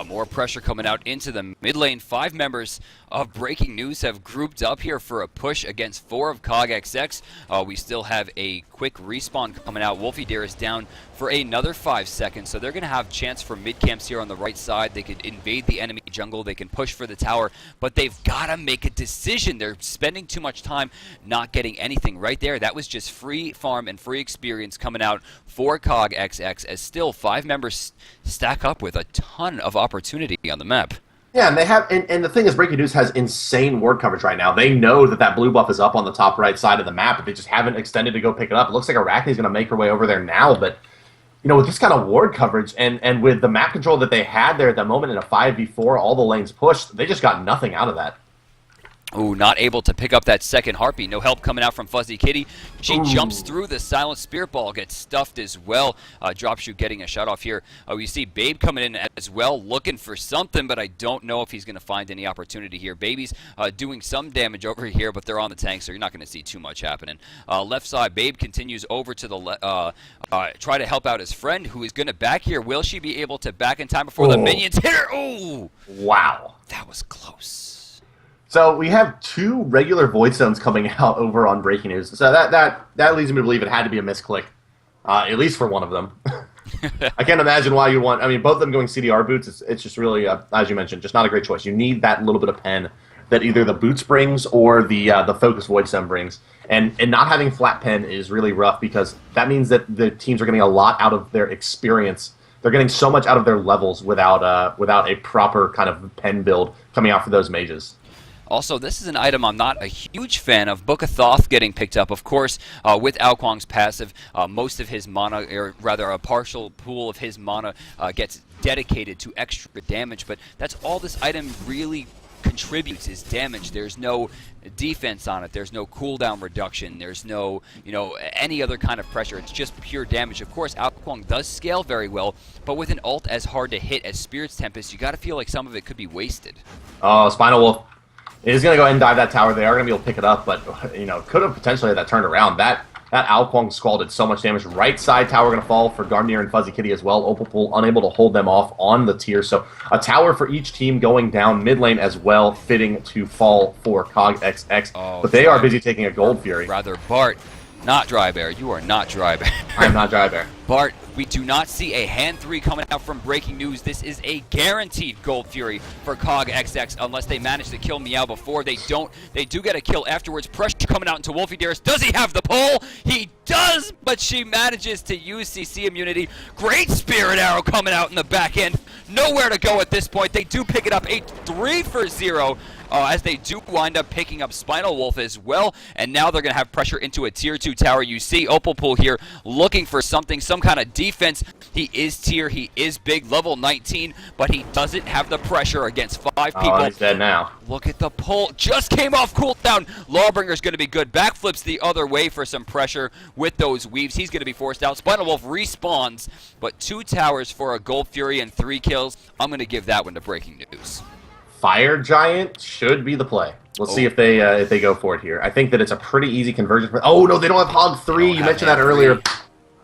More pressure coming out into the mid lane. 5 members of Breaking News have grouped up here for a push against 4 of COG XX. We still have a quick respawn coming out. Wolfie Deer is down for another 5 seconds, so they're going to have chance for mid camps here on the right side. They could invade the enemy jungle, they can push for the tower, but they've got to make a decision. They're spending too much time not getting anything right there. That was just free farm and free experience coming out for COG XX, as still 5 members stack up with a ton of opportunity on the map. Yeah, and they have, and the thing is, Breaking News has insane ward coverage right now. They know that blue buff is up on the top right side of the map, but they just haven't extended to go pick it up. It looks like Arachne's going to make her way over there now, but with this kind of ward coverage and with the map control that they had there at the moment in a 5v4, all the lanes pushed, they just got nothing out of that. Ooh, not able to pick up that second Harpy. No help coming out from Fuzzy Kitty. She jumps through the Silent Spirit Ball, gets stuffed as well. Dropshoot getting a shot off here. We see Babe coming in as well, looking for something, but I don't know if he's going to find any opportunity here. Baby's doing some damage over here, but they're on the tank, so you're not going to see too much happening. Left side, Babe continues over to the try to help out his friend, who is going to back here. Will she be able to back in time before the minions hit her? Ooh! Wow. That was close. So we have 2 regular Void Stones coming out over on Breaking News. So that leads me to believe it had to be a misclick, at least for one of them. I can't imagine why you want. I mean, both of them going CDR boots. It's just really, as you mentioned, just not a great choice. You need that little bit of pen that either the boots brings or the Focus Void Stone brings. And not having flat pen is really rough because that means that the teams are getting a lot out of their experience. They're getting so much out of their levels without a proper kind of pen build coming out for those mages. Also, this is an item I'm not a huge fan of. Book of Thoth getting picked up, of course, with Ao Kuang's passive. Most of his mana, or rather a partial pool of his mana, gets dedicated to extra damage, but that's all this item really contributes is damage. There's no defense on it. There's no cooldown reduction. There's no, any other kind of pressure. It's just pure damage. Of course, Ao Kuang does scale very well, but with an ult as hard to hit as Spirit's Tempest, you got to feel like some of it could be wasted. Oh, Spinal Wolf is going to go ahead and dive that tower. They are going to be able to pick it up, but, could have potentially had that turned around. That Ao Kuang Squall did so much damage. Right side tower going to fall for Garnier and Fuzzy Kitty as well. Opal unable to hold them off on the tier. So a tower for each team going down mid lane as well, fitting to fall for COG XX. Oh, but they are busy taking a Gold Fury. Rather, Bart, not Dry Bear. You are not Dry Bear. I am not Dry Bear. Bart, we do not see a hand 3 coming out from Breaking News. This is a guaranteed Gold Fury for COG XX unless they manage to kill Meow before. They don't. They do get a kill afterwards. Pressure coming out into Wolfie Dearest. Does he have the pull? He does, but she manages to use CC immunity. Great Spirit Arrow coming out in the back end. Nowhere to go at this point. They do pick it up. A 3-for-0. as they do wind up picking up Spinal Wolf as well, and now they're going to have pressure into a Tier 2 tower. You see Opalpool here looking for something, some kind of defense. He is tier, he is big, level 19, but he doesn't have the pressure against 5 people. Oh, he's dead now. Look at the pull. Just came off cooldown. Lawbringer's going to be good. Backflips the other way for some pressure with those weaves. He's going to be forced out. Spinal Wolf respawns, but 2 towers for a Gold Fury and 3 kills. I'm going to give that one to Breaking News. Fire Giant should be the play. Let's see if they go for it here. I think that it's a pretty easy conversion. Oh, no, they don't have Hog 3. You mentioned that earlier.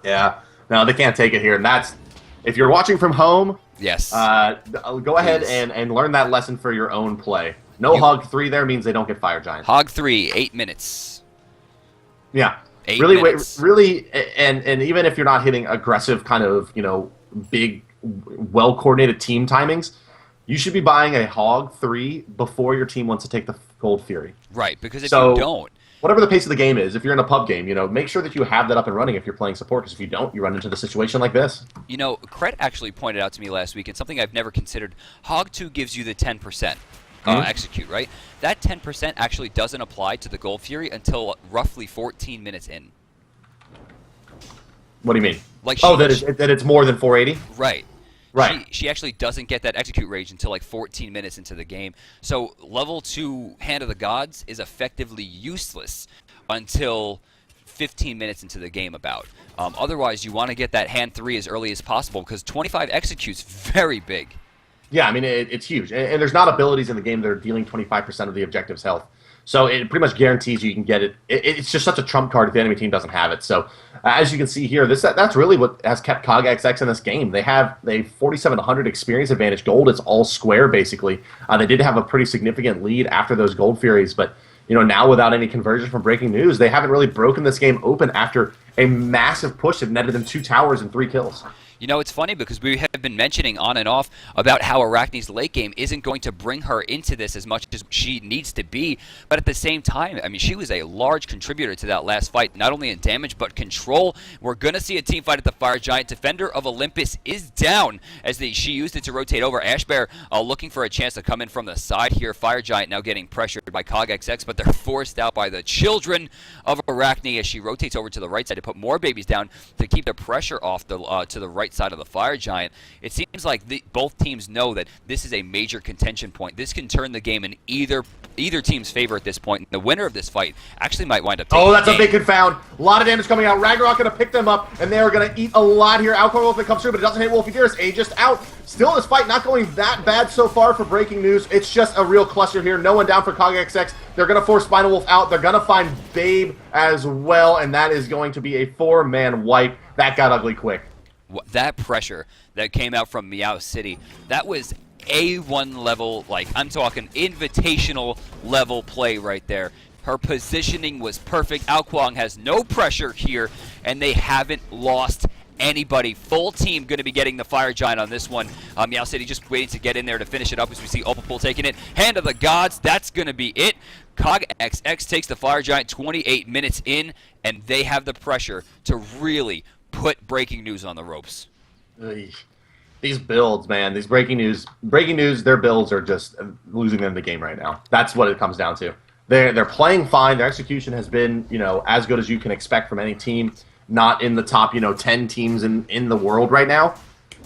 Yeah. No, they can't take it here. And that's, if you're watching from home, yes, go ahead and learn that lesson for your own play. No Hog 3 there means they don't get Fire Giant. Hog 3, 8 minutes. Yeah. 8 really, minutes. Really, and even if you're not hitting aggressive kind of, big, well-coordinated team timings, you should be buying a Hog 3 before your team wants to take the Gold Fury. Right, because if you don't, whatever the pace of the game is, if you're in a pub game, make sure that you have that up and running if you're playing support, because if you don't, you run into the situation like this. Cret actually pointed out to me last week, and something I've never considered. Hog 2 gives you the 10% execute, right? That 10% actually doesn't apply to the Gold Fury until roughly 14 minutes in. What do you mean? Like that it's more than 480? Right. Right. She actually doesn't get that execute rage until like 14 minutes into the game. So level 2 Hand of the Gods is effectively useless until 15 minutes into the game about. Otherwise, you want to get that Hand 3 as early as possible because 25 execute's very big. Yeah, I mean, it's huge. And there's not abilities in the game that are dealing 25% of the objective's health. So it pretty much guarantees you can get it. It's just such a trump card if the enemy team doesn't have it. So as you can see here, that's really what has kept CogXX in this game. They have 4,700 experience advantage gold. It's all square, basically. They did have a pretty significant lead after those Gold Furies, but now without any conversion from Breaking News, they haven't really broken this game open after a massive push that netted them 2 towers and 3 kills. It's funny because we have been mentioning on and off about how Arachne's late game isn't going to bring her into this as much as she needs to be. But at the same time, I mean, she was a large contributor to that last fight, not only in damage, but control. We're going to see a team fight at the Fire Giant. Defender of Olympus is down as she used it to rotate over. Ashbear looking for a chance to come in from the side here. Fire Giant now getting pressured by CogXX, but they're forced out by the children of Arachne as she rotates over to the right side to put more babies down to keep the pressure off to the right side of the Fire Giant. It seems like both teams know that this is a major contention point. This can turn the game in either team's favor at this point. The winner of this fight actually might wind up taking that's a big confound. A lot of damage coming out. Ragnarok going to pick them up, and they are going to eat a lot here. Alcor Wolf comes through, but it doesn't hit Wolfie Dearest. Aegis out. Still, this fight not going that bad so far for Breaking News. It's just a real cluster here. No one down for CogXX. They're going to force Spinal Wolf out. They're going to find Babe as well, and that is going to be a 4-man wipe. That got ugly quick. That pressure that came out from Meow City, that was A1 level, like I'm talking invitational level play right there. Her positioning was perfect. Ao Kuang has no pressure here, and they haven't lost anybody. Full team going to be getting the Fire Giant on this one. Meow City just waiting to get in there to finish it up as we see Opalpool taking it. Hand of the Gods, that's going to be it. CogXX takes the Fire Giant 28 minutes in, and they have the pressure to really put Breaking News on the ropes. These builds, man, these Breaking News, their builds are just losing them the game right now. That's what it comes down to. They're playing fine. Their execution has been, as good as you can expect from any team. Not in the top, 10 teams in the world right now.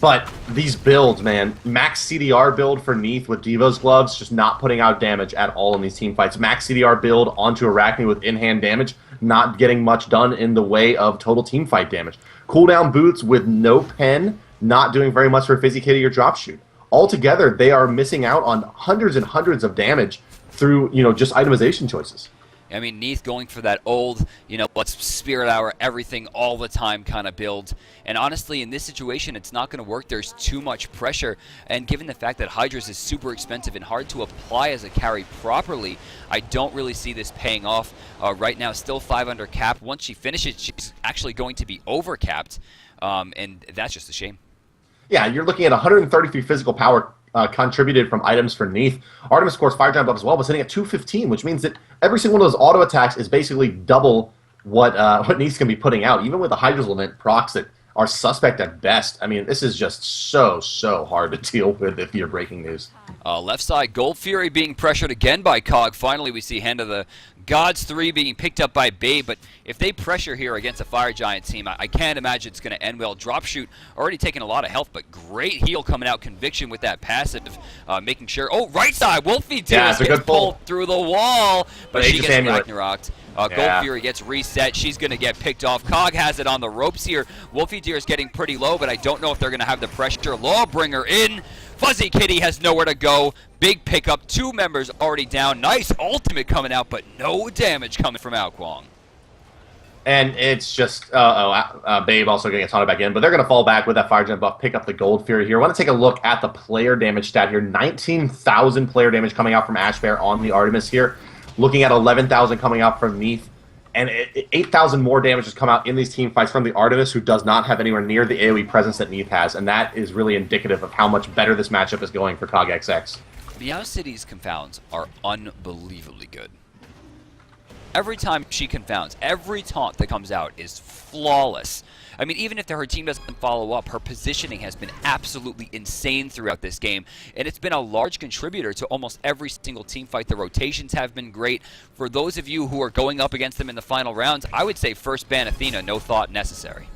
But these builds, man, max CDR build for Neath with Devo's gloves, just not putting out damage at all in these team fights. Max CDR build onto Arachne with in-hand damage, not getting much done in the way of total team fight damage. Cooldown boots with no pen, not doing very much for Fizzy Kitty or drop shoot. Altogether, they are missing out on hundreds and hundreds of damage through, just itemization choices. I mean, Neath going for that old, let's Spirit Hour everything all the time kind of build. And honestly, in this situation, it's not going to work. There's too much pressure. And given the fact that Hydra's is super expensive and hard to apply as a carry properly, I don't really see this paying off. Right now, still 5 under cap. Once she finishes, she's actually going to be over capped. And that's just a shame. Yeah, you're looking at 133 physical power contributed from items for Neath. Artemis, of course, Fire Giant buff as well, was hitting at 215, which means that every single one of those auto attacks is basically double what Neath's going to be putting out. Even with the Hydra's Lament procs that are suspect at best. I mean, this is just so hard to deal with if you're breaking news. Left side, Gold Fury being pressured again by Cog. Finally, we see Hand of the Gods 3 being picked up by Babe, but if they pressure here against a Fire Giant team, I can't imagine it's going to end well. Drop shoot already taking a lot of health, but great heal coming out. Conviction with that passive, making sure. Oh, right side, Wolfie Tears gets pulled through the wall, but she gets Ragnaroked. Gold Fury gets reset. She's going to get picked off. Cog has it on the ropes here. Wolfie Deer is getting pretty low, but I don't know if they're going to have the pressure. Lawbringer in. Fuzzy Kitty has nowhere to go. Big pickup. 2 members already down. Nice ultimate coming out, but no damage coming from Ao Kwang. And it's just, Babe also getting a taunted back in, but they're going to fall back with that Fire Giant buff, pick up the Gold Fury here. I want to take a look at the player damage stat here. 19,000 player damage coming out from Ash Bear on the Artemis here. Looking at 11,000 coming out from Neath, and 8,000 more damage has come out in these team fights from the Artemis, who does not have anywhere near the AoE presence that Neath has, and that is really indicative of how much better this matchup is going for COG XX. Meow City's confounds are unbelievably good. Every time she confounds, every taunt that comes out is flawless. I mean, even if her team doesn't follow up, her positioning has been absolutely insane throughout this game, and it's been a large contributor to almost every single team fight. The rotations have been great. For those of you who are going up against them in the final rounds, I would say first ban Athena, no thought necessary.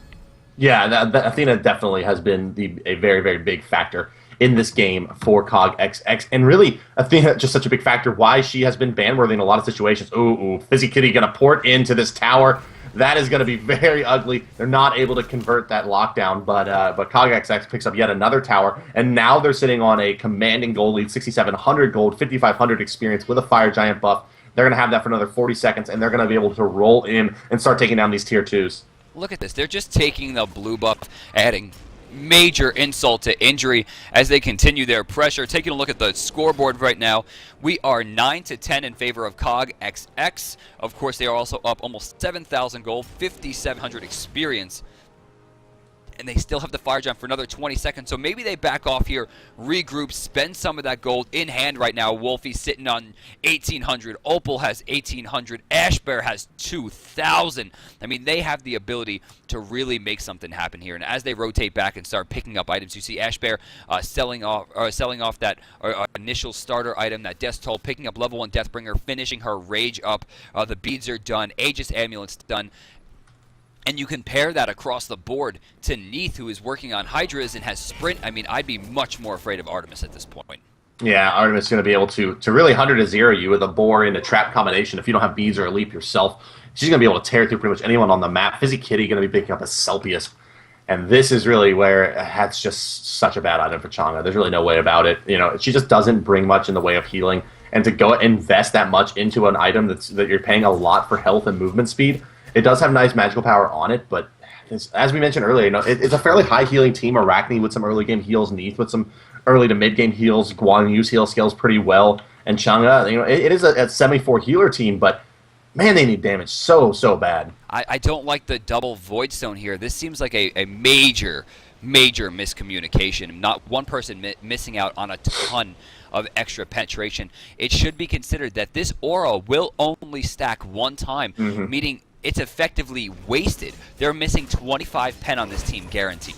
Yeah, Athena definitely has been a very big factor in this game for COG XX, and really Athena just such a big factor why she has been ban-worthy in a lot of situations. Ooh, Fizzy Kitty gonna port into this tower. That is going to be very ugly. They're not able to convert that lockdown, but COG XX picks up yet another tower, and now they're sitting on a commanding gold lead, 6,700 gold, 5,500 experience with a Fire Giant buff. They're going to have that for another 40 seconds, and they're going to be able to roll in and start taking down these tier 2s. Look at this. They're just taking the blue buff, adding major insult to injury as they continue their pressure. Taking a look at the scoreboard right now, we are 9-10 in favor of COG XX. Of course, they are also up almost 7,000 gold, 5,700 experience. And they still have the Fire Giant for another 20 seconds, so maybe they back off here, regroup, spend some of that gold in hand right now. Wolfie sitting on 1,800, Opal has 1,800, Ash Bear has 2,000. I mean, they have the ability to really make something happen here. And as they rotate back and start picking up items, you see Ash Bear selling off that initial starter item, that Death Toll, picking up level 1 Deathbringer, finishing her Rage up. The beads are done, Aegis Amulet's done. And you compare that across the board to Neath, who is working on Hydras and has Sprint. I mean, I'd be much more afraid of Artemis at this point. Yeah, Artemis is going to be able to really 100-0 you with a Boar in a trap combination. If you don't have beads or a leap yourself, she's going to be able to tear through pretty much anyone on the map. Fizzy Kitty going to be picking up a Celpius. And this is really where that's just such a bad item for Chang'e. There's really no way about it. You know, she just doesn't bring much in the way of healing. And to go invest that much into an item that you're paying a lot for health and movement speed, it does have nice magical power on it, but as we mentioned earlier, you know, it's a fairly high healing team. Arachne with some early game heals, Neath with some early to mid game heals, Guan Yu's heal scales pretty well, and Chang'e, you know, it is a 74 healer team, but man, they need damage so bad. I don't like the double Void Stone here. This seems like a major miscommunication. Not one person missing out on a ton of extra penetration. It should be considered that this aura will only stack one time, meaning it's effectively wasted. They're missing 25 pen on this team, guaranteed.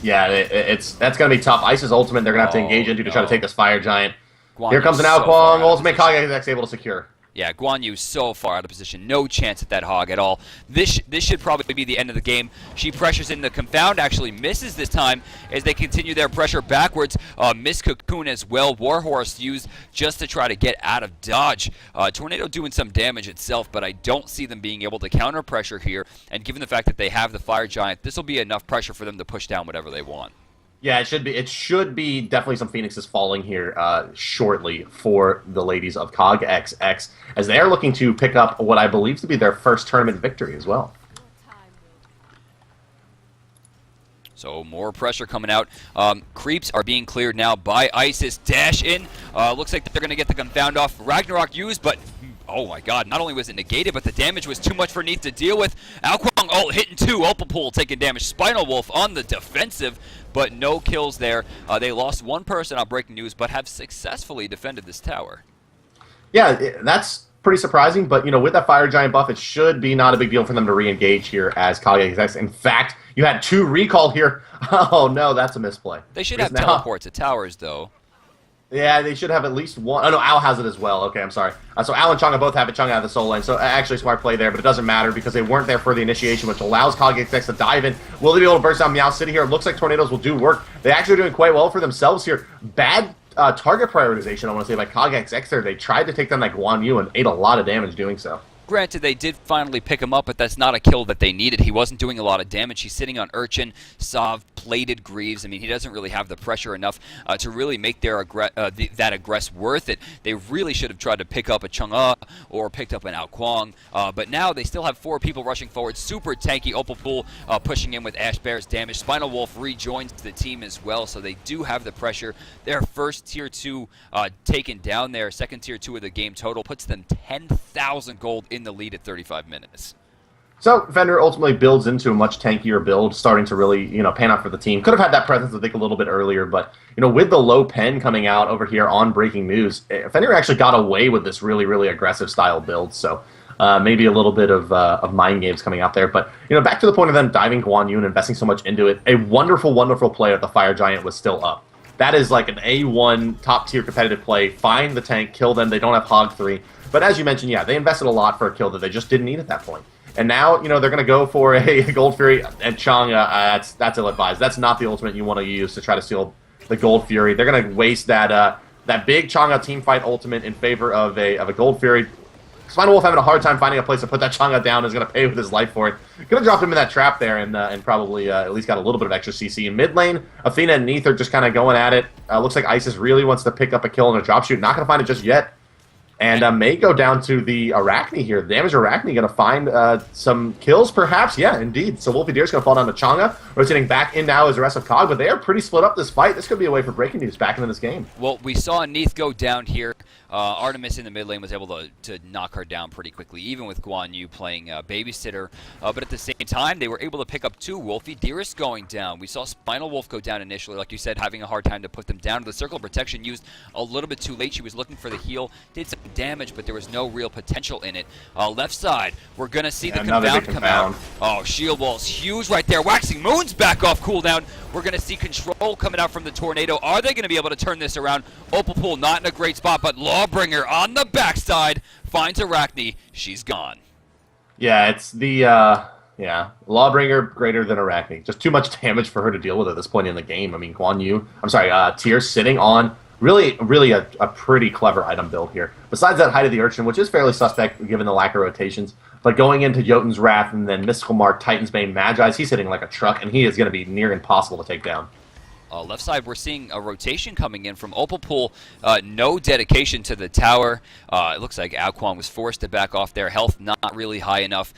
Yeah, that's going to be tough. Ice's ultimate they're going to have to engage into to try to take this Fire Giant. Here comes an Ao Kwang, ultimate COG XX able to secure. Yeah, Guan Yu so far out of position. No chance at that hog at all. This should probably be the end of the game. She pressures in the confound, actually misses this time as they continue their pressure backwards. Miss Cocoon as well. Warhorse used just to try to get out of dodge. Tornado doing some damage itself, but I don't see them being able to counter pressure here. And given the fact that they have the Fire Giant, this will be enough pressure for them to push down whatever they want. Yeah, it should be. It should be definitely some Phoenixes falling here shortly for the ladies of COG XX, as they are looking to pick up what I believe to be their first tournament victory as well. So more pressure coming out. Creeps are being cleared now by Isis. Dash in. Looks like they're going to get the confound off. Ragnarok used, but oh my god, not only was it negated, but the damage was too much for Neath to deal with. Ao Kwang hitting 2. Opal Pool taking damage. Spinal Wolf on the defensive, but no kills there. They lost one person on breaking news, but have successfully defended this tower. Yeah, that's pretty surprising, but, you know, with that Fire Giant buff, it should be not a big deal for them to re-engage here as Kage. In fact, you had 2 recall here. Oh, no, that's a misplay. They should have teleports at towers, though. Yeah, they should have at least one. Oh, no, Al has it as well. Okay, I'm sorry. So Al and Chang'e both have it. Chang'e out of the soul lane. So actually, smart play there, but it doesn't matter because they weren't there for the initiation, which allows Kage to dive in. Will they be able to burst down Meow City here? It looks like Tornadoes will do work. They actually are doing quite well for themselves here. Bad target prioritization, I want to say, by Kage there. They tried to take down that Guan Yu and ate a lot of damage doing so. Granted, they did finally pick him up, but that's not a kill that they needed. He wasn't doing a lot of damage. He's sitting on Urchin, Sov, plated Greaves. I mean, he doesn't really have the pressure enough to really make their that aggress worth it. They really should have tried to pick up a Chang'e or picked up an Ao Kuang. But now they still have 4 people rushing forward. Super tanky Opal Pool pushing in with Ash Bear's damage. Spinal Wolf rejoins the team as well, so they do have the pressure. Their first tier 2 taken down there, second tier 2 of the game total, puts them 10,000 gold in the lead at 35 minutes. So Fender ultimately builds into a much tankier build, starting to really, you know, pan out for the team. Could have had that presence, I think, a little bit earlier, but, you know, with the low pen coming out over here on Breaking News, Fender actually got away with this really, really aggressive style build. So maybe a little bit of mind games coming out there. But, you know, back to the point of them diving Guan Yu and investing so much into it, a wonderful, wonderful play at the Fire Giant was still up. That is like an A1 top-tier competitive play. Find the tank, kill them. They don't have Hog 3. But as you mentioned, yeah, they invested a lot for a kill that they just didn't need at that point. And now, you know, they're going to go for a Gold Fury and Chang'e. That's ill-advised. That's not the ultimate you want to use to try to steal the Gold Fury. They're going to waste that big Chang'e teamfight ultimate in favor of a Gold Fury. Spinal Wolf having a hard time finding a place to put that Chang'e down, is going to pay with his life for it. Going to drop him in that trap there and probably at least got a little bit of extra CC. In mid lane, Athena and Neith are just kind of going at it. Looks like Isis really wants to pick up a kill in a drop shoot. Not going to find it just yet. And may go down to the Arachne here. The damage Arachne going to find some kills, perhaps. Yeah, indeed. So Wolfie Deer's going to fall down to Chang'e. Rotating back in now is the rest of Cog, but they are pretty split up this fight. This could be a way for Breaking News back into this game. Well, we saw Neith go down here. Artemis in the mid lane was able to knock her down pretty quickly, even with Guan Yu playing babysitter. But at the same time, they were able to pick up 2. Wolfie Dearest going down. We saw Spinal Wolf go down initially, like you said, having a hard time to put them down. The Circle of Protection used a little bit too late. She was looking for the heal, did some damage, but there was no real potential in it. Left side, we're going to see the Confound come out. Oh, Shield Wall's huge right there. Waxing Moon's back off cooldown. We're going to see Control coming out from the Tornado. Are they going to be able to turn this around? Opal Pool not in a great spot, but Lawbringer on the backside finds Arachne. She's gone. Yeah, it's the Lawbringer greater than Arachne. Just too much damage for her to deal with at this point in the game. I mean, Tyr sitting on really a pretty clever item build here. Besides that Height of the Urchin, which is fairly suspect given the lack of rotations, but going into Jotun's Wrath and then Mystical Mark, Titan's Bane, Magi's, he's hitting like a truck, and he is going to be near impossible to take down. Left side, we're seeing a rotation coming in from Opal Pool. No dedication to the tower. It looks like Ao Kuang was forced to back off there. Health not really high enough.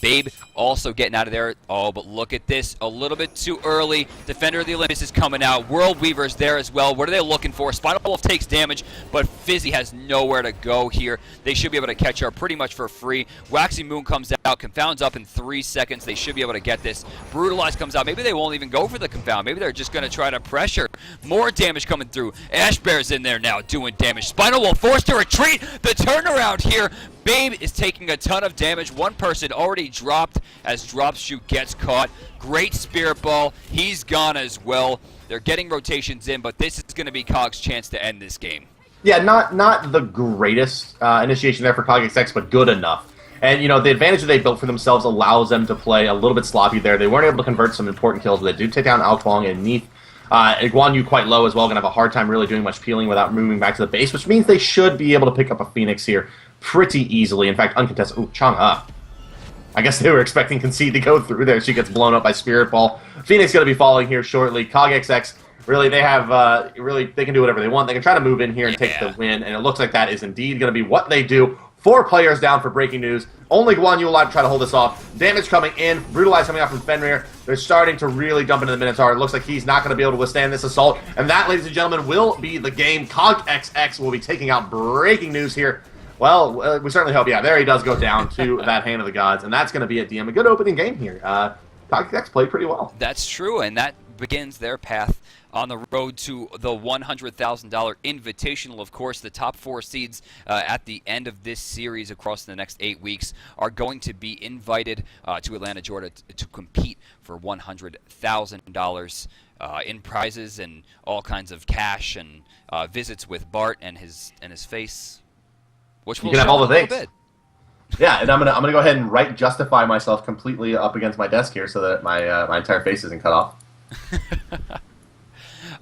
Babe also getting out of there. Oh, but look at this. A little bit too early. Defender of the Olympus is coming out. World Weaver's there as well. What are they looking for? Spinal Wolf takes damage, but Fizzy has nowhere to go here. They should be able to catch her pretty much for free. Waxing Moon comes out. Confound's up in 3 seconds. They should be able to get this. Brutalize comes out. Maybe they won't even go for the Confound. Maybe they're just going to try to pressure. More damage coming through. Ash Bear's in there now doing damage. Spinal Wolf forced to retreat. The turnaround here. Babe is taking a ton of damage. One person already dropped as Drop Shoot gets caught. Great Spirit Ball. He's gone as well. They're getting rotations in, but this is going to be Cog's chance to end this game. Yeah, not the greatest initiation there for CogXX, but good enough. And, you know, the advantage that they built for themselves allows them to play a little bit sloppy there. They weren't able to convert some important kills, but they do take down Ao Kuang and Neith. Guan Yu quite low as well, going to have a hard time really doing much peeling without moving back to the base, which means they should be able to pick up a Phoenix here pretty easily. In fact, uncontested. Ooh, Chang'e. I guess they were expecting Concede to go through there. She gets blown up by Spirit Ball. Phoenix going to be falling here shortly. CogXX, really, they have, they can do whatever they want. They can try to move in here and take the win, and it looks like that is indeed going to be what they do. 4 players down for Breaking News. Only Guan Yu alive to try to hold this off. Damage coming in. Brutalize coming out from Fenrir. They're starting to really dump into the Minotaur. It looks like he's not going to be able to withstand this assault. And that, ladies and gentlemen, will be the game. CogXX will be taking out Breaking News here. Well, we certainly hope. Yeah, there he does go down to that Hand of the Gods. And that's going to be at DM. A good opening game here. CogXX played pretty well. That's true, and that begins their path on the road to the $100,000 Invitational. Of course, the top 4 seeds at the end of this series across the next 8 weeks are going to be invited to Atlanta, Georgia to compete for $100,000 in prizes and all kinds of cash and visits with Bart and his face, which we'll you can have all the in a little things. bit. Yeah, and I'm gonna go ahead and justify myself completely up against my desk here so that my entire face isn't cut off.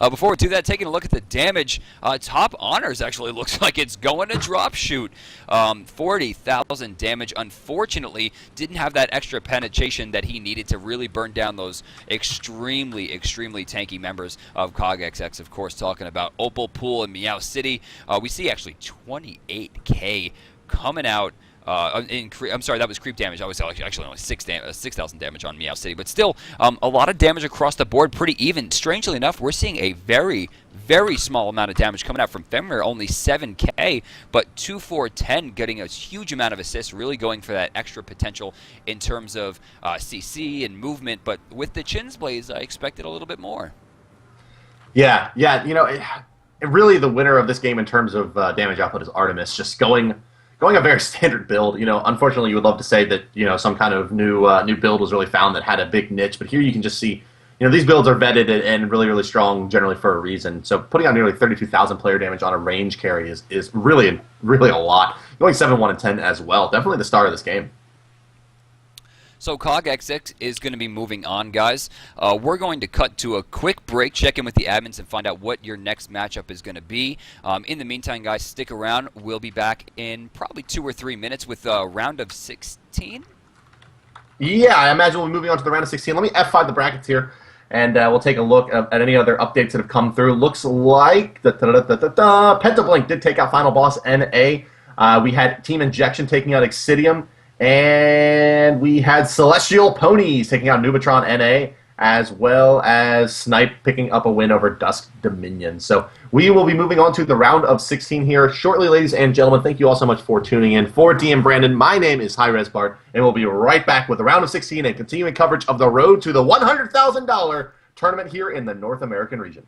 Before we do that, taking a look at the damage, Top Honors actually looks like it's going to drop shoot. 40,000 damage. Unfortunately, didn't have that extra penetration that he needed to really burn down those extremely, extremely tanky members of CogXX. Of course, talking about Opal Pool and Meow City. We see actually 28K coming out. I'm sorry, that was creep damage. I was actually only 6,000 damage on Meow City, but still a lot of damage across the board, pretty even. Strangely enough, we're seeing a very, very small amount of damage coming out from Fenrir, only 7K, but 2-4-10 getting a huge amount of assists, really going for that extra potential in terms of CC and movement. But with the Chin's Blaze, I expected a little bit more. Yeah, you know, really the winner of this game in terms of damage output is Artemis, just going a very standard build. You know, unfortunately, you would love to say that, you know, some kind of new build was really found that had a big niche, but here you can just see, you know, these builds are vetted and really, really strong generally for a reason. So putting on nearly 32,000 player damage on a range carry is really, really a lot. Going 7-1 and 10 as well. Definitely the star of this game. So CogXX is going to be moving on, guys. We're going to cut to a quick break, check in with the admins, and find out what your next matchup is going to be. In the meantime, guys, stick around. We'll be back in probably 2 or 3 minutes with a round of 16. Yeah, I imagine we'll be moving on to the round of 16. Let me F5 the brackets here, and we'll take a look at any other updates that have come through. Looks like Pentablink did take out final boss NA. We had Team Injection taking out Excidium. And we had Celestial Ponies taking out Nubatron NA, as well as SMITE picking up a win over Dusk Dominion. So we will be moving on to the round of 16 here shortly, ladies and gentlemen. Thank you all so much for tuning in. For DM Brandon, my name is Hi-Rez Bart, and we'll be right back with the round of 16 and continuing coverage of the road to the $100,000 tournament here in the North American region.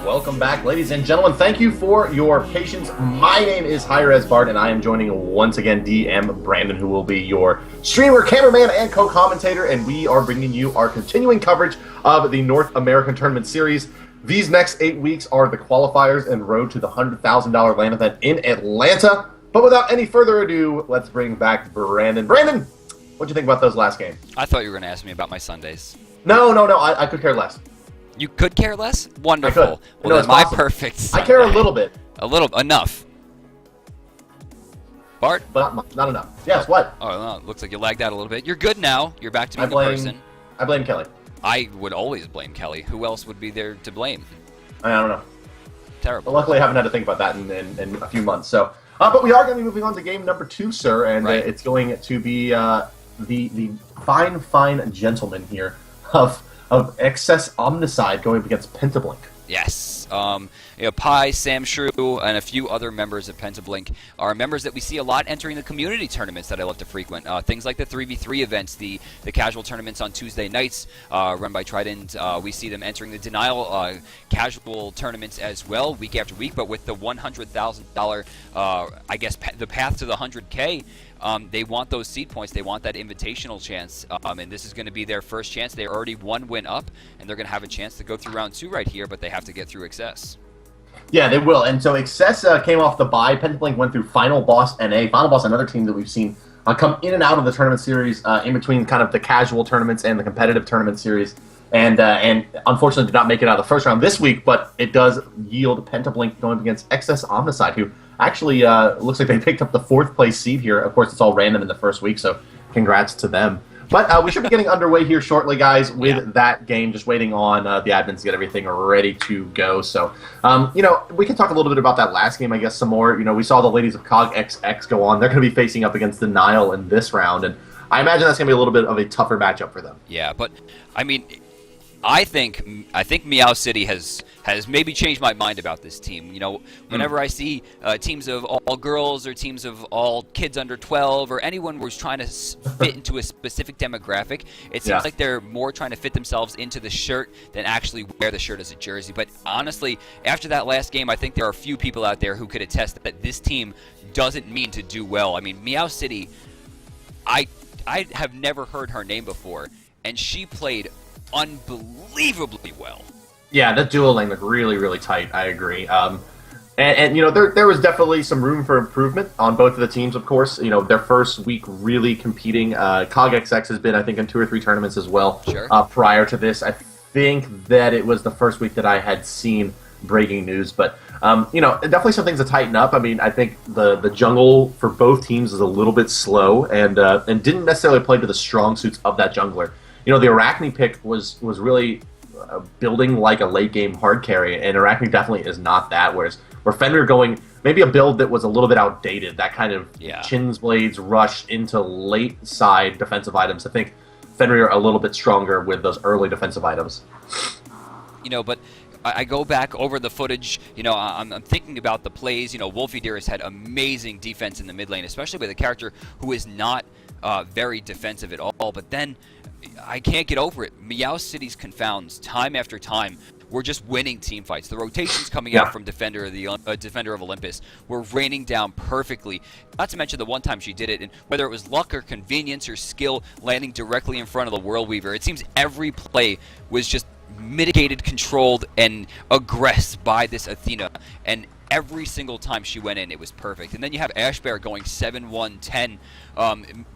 Welcome back, ladies and gentlemen. Thank you for your patience. My name is Hi-Rez Bart, and I am joining once again DM Brandon, who will be your streamer, cameraman, and co-commentator, and we are bringing you our continuing coverage of the North American Tournament Series. These next 8 weeks are the qualifiers and road to the $100,000 LAN event in Atlanta. But without any further ado, let's bring back Brandon. Brandon, what'd you think about those last games? I thought you were going to ask me about my Sundays. No, I could care less. You could care less? Wonderful. I could. Well, then my perfect Sunday. I care a little bit. Enough. Bart? But not enough. Yes, what? Oh, no, looks like you lagged out a little bit. You're good now. You're back to being the person. I blame Kelly. I would always blame Kelly. Who else would be there to blame? I don't know. Terrible. Well, luckily, I haven't had to think about that in a few months. So, but we are going to be moving on to game number 2, sir, and right. It's going to be the fine gentleman here of Excess Omnicide going up against Pentablink. Yes. Pi, Sam Shrew, and a few other members of Pentablink are members that we see a lot entering the community tournaments that I love to frequent. Things like the 3v3 events, the casual tournaments on Tuesday nights run by Trident. We see them entering the Denial casual tournaments as well, week after week, but with the $100,000, I guess, the path to the 100K. They want those seed points. They want that invitational chance, and this is going to be their first chance. They're already 1 win up, and they're going to have a chance to go through round 2 right here, but they have to get through Excess. Yeah, they will. And so Excess came off the bye. Pentablink went through Final Boss NA. Final Boss, another team that we've seen come in and out of the tournament series in between kind of the casual tournaments and the competitive tournament series. And unfortunately did not make it out of the first round this week, but it does yield Pentablink going up against Excess Omnicide, who actually looks like they picked up the 4th place seed here. Of course, it's all random in the first week, so congrats to them. But we should be getting underway here shortly, guys, with that game. Just waiting on the admins to get everything ready to go. So, we can talk a little bit about that last game, I guess, some more. We saw the ladies of COG XX go on. They're going to be facing up against Denial in this round, and I imagine that's going to be a little bit of a tougher matchup for them. Yeah, but, I mean, I think Meow City has maybe changed my mind about this team. Whenever I see teams of all girls or teams of all kids under 12 or anyone who's trying to fit into a specific demographic, it seems like they're more trying to fit themselves into the shirt than actually wear the shirt as a jersey. But honestly, after that last game, I think there are a few people out there who could attest that this team doesn't mean to do well. I mean, Meow City, I have never heard her name before, and she played unbelievably well. Yeah, that duo lane looked really, really tight. I agree. There was definitely some room for improvement on both of the teams, of course. Their first week really competing. COG XX has been, I think, in 2 or 3 tournaments as well. Sure. Prior to this, I think that it was the first week that I had seen breaking news. But, definitely some things to tighten up. I mean, I think the jungle for both teams is a little bit slow and didn't necessarily play to the strong suits of that jungler. The Arachne pick was really building like a late game hard carry, and Arachne definitely is not that. Whereas where Fenrir going maybe a build that was a little bit outdated, that kind of Chins Blades rush into late side defensive items. I think Fenrir a little bit stronger with those early defensive items. You know, but I go back over the footage, you know, I'm thinking about the plays. You know, Wolfie Dearest had amazing defense in the mid lane, especially with a character who is not very defensive at all. But then I can't get over it. Meow City's confounds time after time. We're just winning team fights. The rotations coming out from Defender of Olympus were raining down perfectly. Not to mention the one time she did it, and whether it was luck or convenience or skill landing directly in front of the World Weaver, it seems every play was just mitigated, controlled, and aggressed by this Athena. And every single time she went in, it was perfect. And then you have Ashbear going 7-1-10.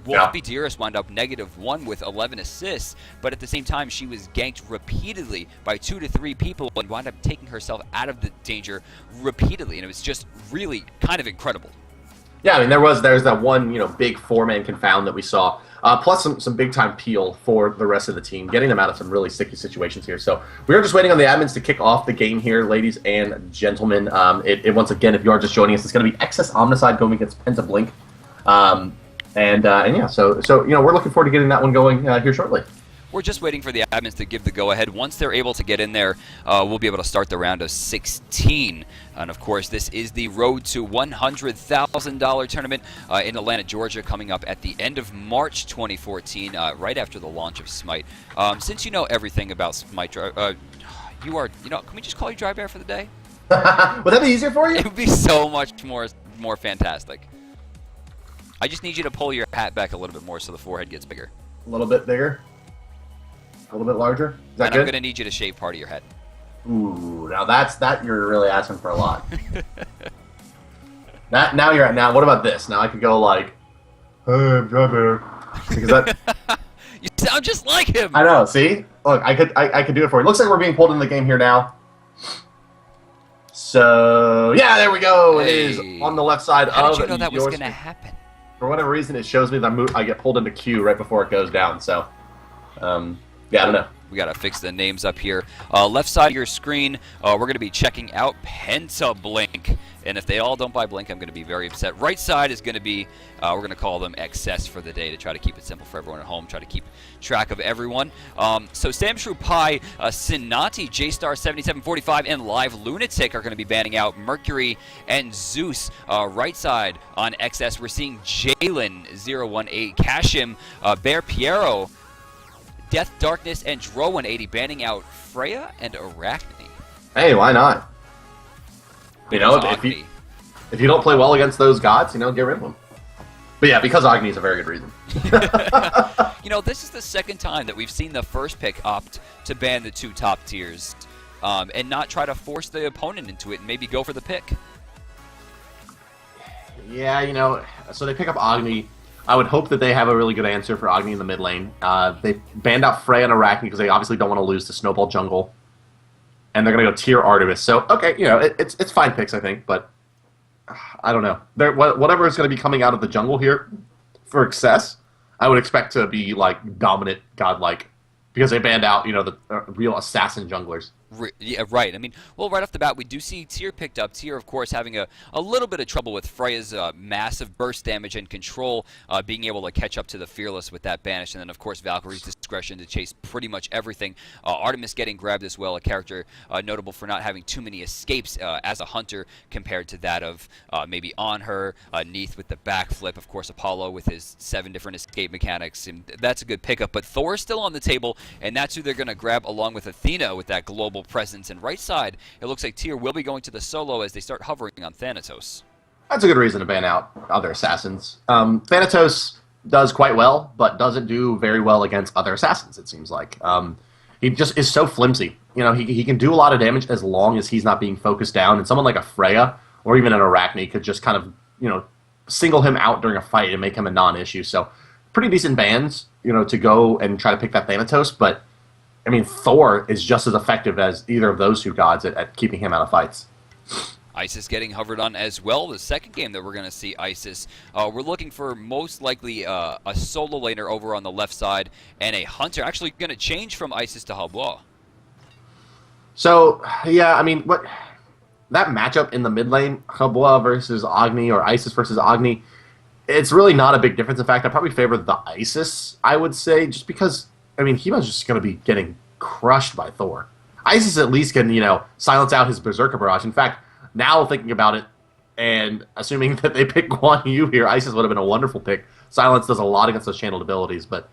Wolfie Dearest wound up -1 with 11 assists, but at the same time, she was ganked repeatedly by 2 to 3 people and wound up taking herself out of the danger repeatedly. And it was just really kind of incredible. Yeah, I mean, there's that one, you know, big 4-man confound that we saw, plus some big time peel for the rest of the team, getting them out of some really sticky situations here. So we are just waiting on the admins to kick off the game here, ladies and gentlemen. It once again, if you are just joining us, it's going to be Excess Omnicide going against Penta Blink, and yeah, so you know, we're looking forward to getting that one going here shortly. We're just waiting for the admins to give the go-ahead. Once they're able to get in there, we'll be able to start the round of 16. And, of course, this is the Road to $100,000 tournament in Atlanta, Georgia, coming up at the end of March 2014, right after the launch of SMITE. Since you know everything about SMITE, you know, can we just call you Dry Bear for the day? Would that be easier for you? It would be so much more fantastic. I just need you to pull your hat back a little bit more so the forehead gets bigger. A little bit bigger? A little bit larger? Is that and good? I'm going to need you to shave part of your head. Ooh, now that you're really asking for a lot. Now what about this? Now I could go like, hey, I'm Dry Bear. Because that you sound just like him. I know, see? Look, I could do it for you. Looks like we're being pulled into the game here now. So yeah, there we go. Hey. It is on the left side How of did you know that was your going to screen. happen? For whatever reason, it shows me that I get pulled into queue right before it goes down. So, yeah, I don't know. We got to fix the names up here. Left side of your screen, we're going to be checking out Penta Blink. And if they all don't buy Blink, I'm going to be very upset. Right side is going to be, we're going to call them Excess for the day to try to keep it simple for everyone at home, try to keep track of everyone. So Sam Shrew Pie, Sinati, J-Star7745, and Live Lunatic are going to be banning out Mercury and Zeus. Right side on Excess, we're seeing Jalen018, Kashim, Bear Piero, Death, Darkness, and Dro180 banning out Freya and Arachne. Hey, why not? You know, if you don't play well against those gods, you know, get rid of them. But yeah, because Agni is a very good reason. You know, this is the second time that we've seen the first pick opt to ban the 2 top tiers and not try to force the opponent into it and maybe go for the pick. Yeah, you know, so they pick up Agni. I would hope that they have a really good answer for Agni in the mid lane. They banned out Freya and Arachne because they obviously don't want to lose to Snowball Jungle. And they're going to go tier Artemis. So, okay, you know, it's fine picks, I think, but I don't know. Whatever is going to be coming out of the jungle here for Excess, I would expect to be, like, dominant, godlike, because they banned out, you know, the real assassin junglers. Yeah, right. I mean, well, right off the bat, we do see Tyr picked up. Tyr, of course, having a little bit of trouble with Freya's massive burst damage and control, being able to catch up to the Fearless with that banish. And then, of course, Valkyrie's discretion to chase pretty much everything. Artemis getting grabbed as well, a character notable for not having too many escapes as a hunter compared to that of maybe On Her, Neith with the backflip, of course, Apollo with his 7 different escape mechanics. And that's a good pickup. But Thor's still on the table, and that's who they're going to grab along with Athena with that global presence. And right side, it looks like Tyr will be going to the solo as they start hovering on Thanatos. That's a good reason to ban out other assassins. Thanatos does quite well, but doesn't do very well against other assassins, it seems like. He just is so flimsy. You know, he can do a lot of damage as long as he's not being focused down, and someone like a Freya or even an Arachne could just kind of, you know, single him out during a fight and make him a non-issue. So pretty decent bans, you know, to go and try to pick that Thanatos, but I mean, Thor is just as effective as either of those 2 gods at keeping him out of fights. Isis getting hovered on as well. The second game that we're going to see Isis, we're looking for most likely a solo laner over on the left side and a hunter. Actually going to change from Isis to Halbois. So, yeah, I mean, what that matchup in the mid lane, Habwa versus Agni or Isis versus Agni, it's really not a big difference. In fact, I probably favor the Isis, I would say, just because, I mean, Hiba's just going to be getting crushed by Thor. Isis at least can, silence out his Berserker Barrage. In fact, now thinking about it, and assuming that they pick Guan Yu here, Isis would have been a wonderful pick. Silence does a lot against those channeled abilities, but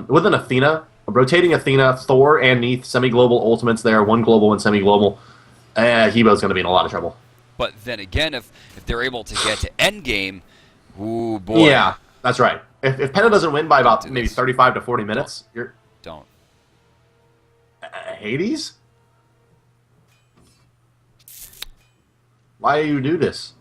with an Athena, rotating Athena, Thor and Neith, semi-global ultimates there, one global and semi-global, Hibo's going to be in a lot of trouble. But then again, if they're able to get to endgame, ooh, boy. Yeah, that's right. If Penta doesn't win by about maybe 35 to 40 minutes, you're... Don't. Hades? Why do you do this?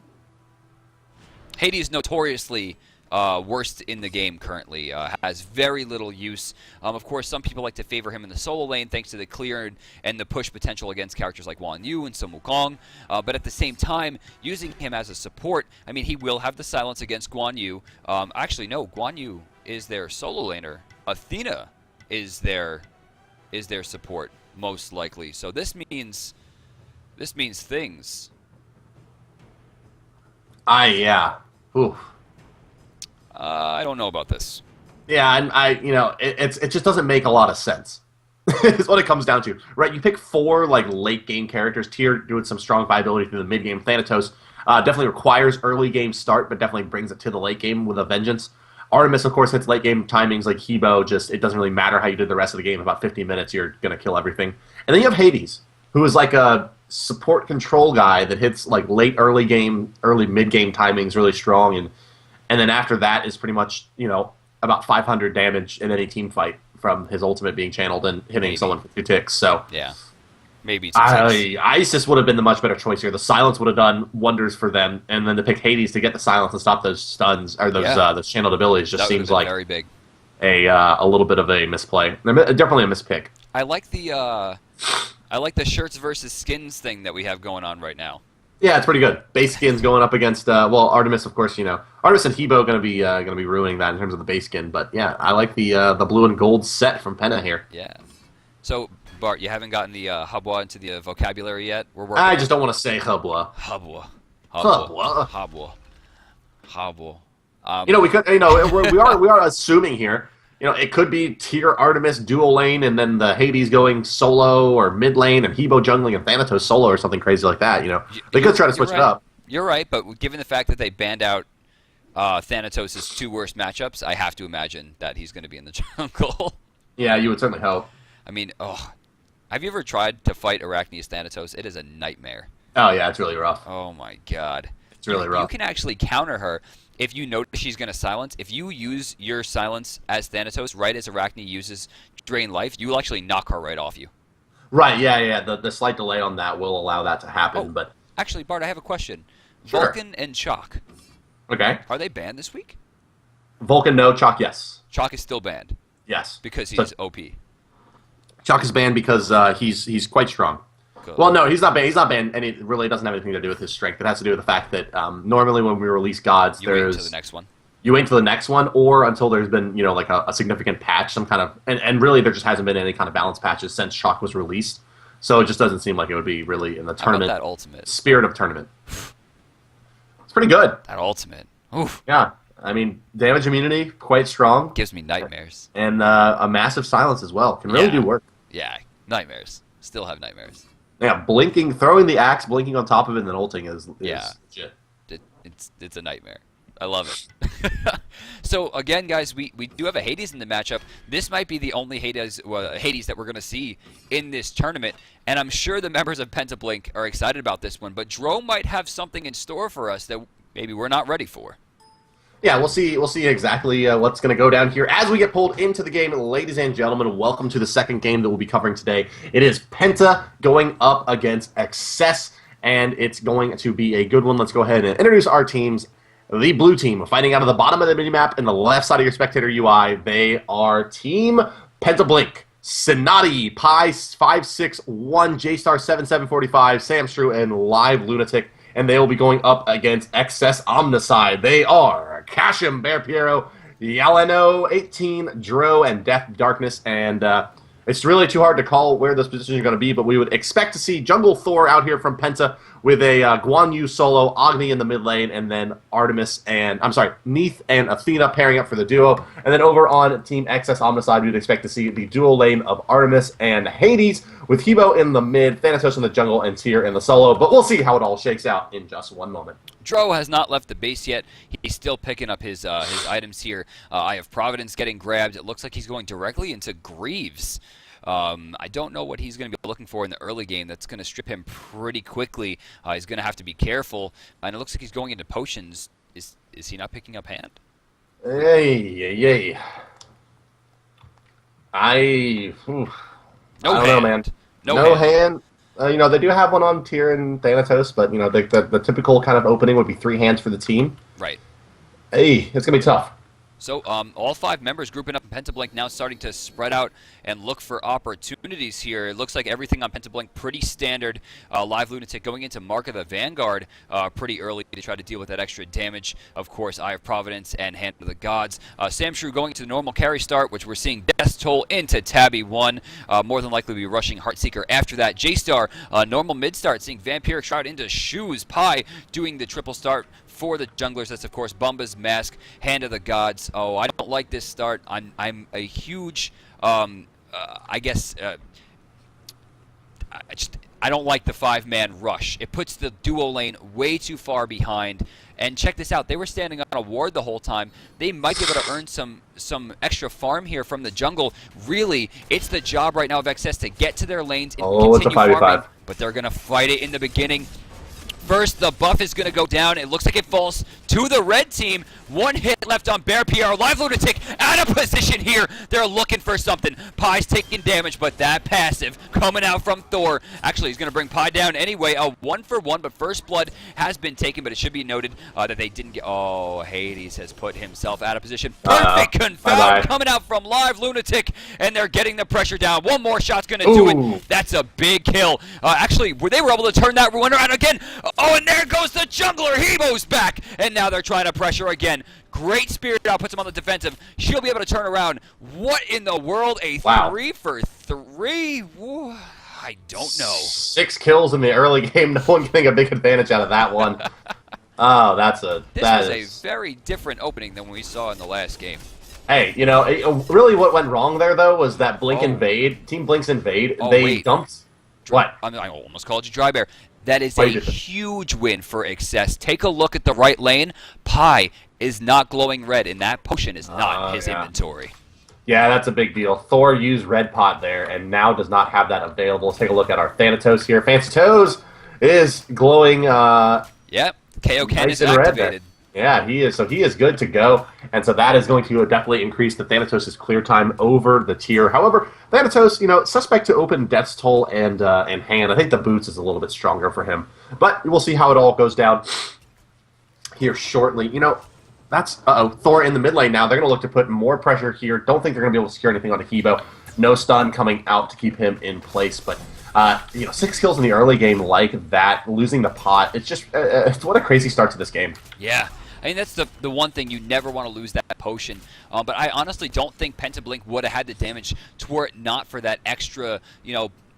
Hades notoriously worst in the game currently, has very little use. Of course, some people like to favor him in the solo lane thanks to the clear and the push potential against characters like Guan Yu and Sun Wukong. But at the same time, using him as a support, I mean, he will have the silence against Guan Yu. Actually, no, Guan Yu is their solo laner. Athena is their support, most likely. So this means things. Yeah. Oof. I don't know about this. Yeah, and it just doesn't make a lot of sense. Is what it comes down to, right? You pick 4 like late game characters, Tyr doing some strong viability through the mid game. Thanatos definitely requires early game start, but definitely brings it to the late game with a vengeance. Artemis, of course, hits late game timings like Hebo. Just it doesn't really matter how you did the rest of the game. About 50 minutes, you're gonna kill everything. And then you have Hades, who is like a support control guy that hits like late early game, early mid game timings really strong, and then after that is pretty much about 500 damage in any team fight from his ultimate being channeled and hitting someone for 2 ticks. So yeah, maybe Isis would have been the much better choice here. The silence would have done wonders for them, and then to pick Hades to get the silence and stop those stuns or those channeled abilities just seems like very big. A little bit of a misplay. Definitely a mispick. I like the shirts versus skins thing that we have going on right now. Yeah, it's pretty good. Base skin's going up against Artemis, of course. Artemis and Hebo going to be ruining that in terms of the base skin. But yeah, I like the blue and gold set from Penta here. Yeah. So Bart, you haven't gotten the Habwa into the vocabulary yet. We're working. I just don't want to say Habwa. Habwa. We could. We are assuming here. It could be Tyr Artemis dual lane, and then the Hades going solo or mid lane, and Hebo jungling and Thanatos solo or something crazy like that. They could try to switch it up. You're right, but given the fact that they banned out Thanatos' 2 worst matchups, I have to imagine that he's going to be in the jungle. Yeah, you would certainly hope. I mean, have you ever tried to fight Arachne's Thanatos? It is a nightmare. Oh yeah, it's really rough. Oh my god, it's really rough. You can actually counter her. If you notice she's going to silence, if you use your silence as Thanatos right as Arachne uses Drain Life, you will actually knock her right off you. Right, yeah. The slight delay on that will allow that to happen. But actually, Bart, I have a question. Sure. Vulcan and Chalk. Okay. Are they banned this week? Vulcan, no. Chalk, yes. Chalk is still banned. Yes. Because he's OP. Chalk is banned because he's quite strong. Good. Well, no, he's not banned. He's not banned, and it really doesn't have anything to do with his strength. It has to do with the fact that normally when we release gods, you wait until the next one. You wait until the next one, or until there's been like a significant patch, some kind of, and really there just hasn't been any kind of balance patches since Shock was released. So it just doesn't seem like it would be really in the tournament. How about that ultimate? Spirit of tournament. It's pretty good. That ultimate. Oof. Yeah. I mean, damage immunity, quite strong. Gives me nightmares. And a massive silence as well. Can really do work. Yeah, nightmares. Still have nightmares. Yeah, blinking, throwing the axe, blinking on top of it, and then ulting is legit. It's a nightmare. I love it. So again, guys, we do have a Hades in the matchup. This might be the only Hades that we're going to see in this tournament, and I'm sure the members of Pentablink are excited about this one. But Dro might have something in store for us that maybe we're not ready for. Yeah, we'll see. We'll see exactly what's going to go down here as we get pulled into the game. Ladies and gentlemen, welcome to the second game that we'll be covering today. It is Penta going up against Excess, and it's going to be a good one. Let's go ahead and introduce our teams. The blue team, fighting out of the bottom of the minimap in the left side of your spectator UI. They are Team Pentablink, Sinati, Pi561, JStar7745, Samstrew, and Live Lunatic. And they will be going up against Excess Omnicide. They are Kashim, Bear Piero, Yaleno, 18, Dro, and Death Darkness. And It's really too hard to call where those positions are going to be, but we would expect to see Jungle Thor out here from Penta with a Guan Yu solo, Agni in the mid lane, and then Neith and Athena pairing up for the duo. And then over on Team XS Omnicide, we'd expect to see the dual lane of Artemis and Hades, with Hebo in the mid, Thanatos in the jungle, and Tyr in the solo. But we'll see how it all shakes out in just one moment. Dro has not left the base yet. He's still picking up his items here. I have Providence getting grabbed. It looks like he's going directly into Greaves. I don't know what he's going to be looking for in the early game. That's going to strip him pretty quickly. He's going to have to be careful. And it looks like he's going into potions. Is he not picking up hand? Hey. I don't know, man. No hand. They do have one on Tyr and Thanatos, but the typical kind of opening would be 3 hands for the team. Right. Hey, it's gonna be tough. So all 5 members grouping up in Pentablink now starting to spread out and look for opportunities here. It looks like everything on Pentablink pretty standard. Live Lunatic going into Mark of the Vanguard pretty early to try to deal with that extra damage. Of course, Eye of Providence and Hand of the Gods. Sam Shrew going to the normal carry start, which we're seeing Death Toll into Tabby 1. More than likely be rushing Heartseeker after that. J-Star, normal mid start, seeing Vampiric Shroud into Shoes. Pi doing the triple start for the junglers. That's, of course, Bumba's Mask, Hand of the Gods. Oh, I don't like this start. I'm a huge, I don't like the 5-man rush. It puts the duo lane way too far behind. And check this out. They were standing on a ward the whole time. They might be able to earn some extra farm here from the jungle. Really, it's the job right now of XS to get to their lanes and continue farming. But they're going to fight it in the beginning. First, the buff is going to go down. It looks like it falls to the red team. 1 hit left on Bear PR. Live Lunatic out of position here. They're looking for something. Pi's taking damage, but that passive coming out from Thor. Actually, he's going to bring Pi down anyway. A 1-for-1, but first blood has been taken, but it should be noted that they didn't get... Oh, Hades has put himself out of position. Perfect confound coming out from Live Lunatic, and they're getting the pressure down. One more shot's going to do it. That's a big kill. Actually, they were able to turn that ruin around again. Oh, and there goes the jungler. Hebo's back. And now they're trying to pressure again. Great spirit out, puts him on the defensive. She'll be able to turn around. What in the world? A 3-for-3? Ooh, I don't know. 6 kills in the early game. No one getting a big advantage out of that one. Oh, This was a very different opening than we saw in the last game. Hey, really what went wrong there, though, was that Blink Invade, Team Blink's Invade, they dumped... What? I almost called you Dry Bear. That is a huge win for XS. Take a look at the right lane. Pi is not glowing red, and that potion is not his inventory. Yeah, that's a big deal. Thor used Red Pot there, and now does not have that available. Let's take a look at our Thanatos here. Fancy Toes is glowing. Yep, KO Ken is activated. Yeah, he is. So he is good to go. And so that is going to definitely increase the Thanatos' clear time over the Tyr. However, Thanatos, suspect to open Death's Toll and Hand. I think the boots is a little bit stronger for him. But we'll see how it all goes down here shortly. That's Thor in the mid lane now. They're going to look to put more pressure here. Don't think they're going to be able to secure anything onto Hebo. No stun coming out to keep him in place. But 6 kills in the early game like that, losing the pot. It's just what a crazy start to this game. Yeah. I mean, that's the one thing. You never want to lose that potion. But I honestly don't think Pentablink would have had the damage were it not for that extra,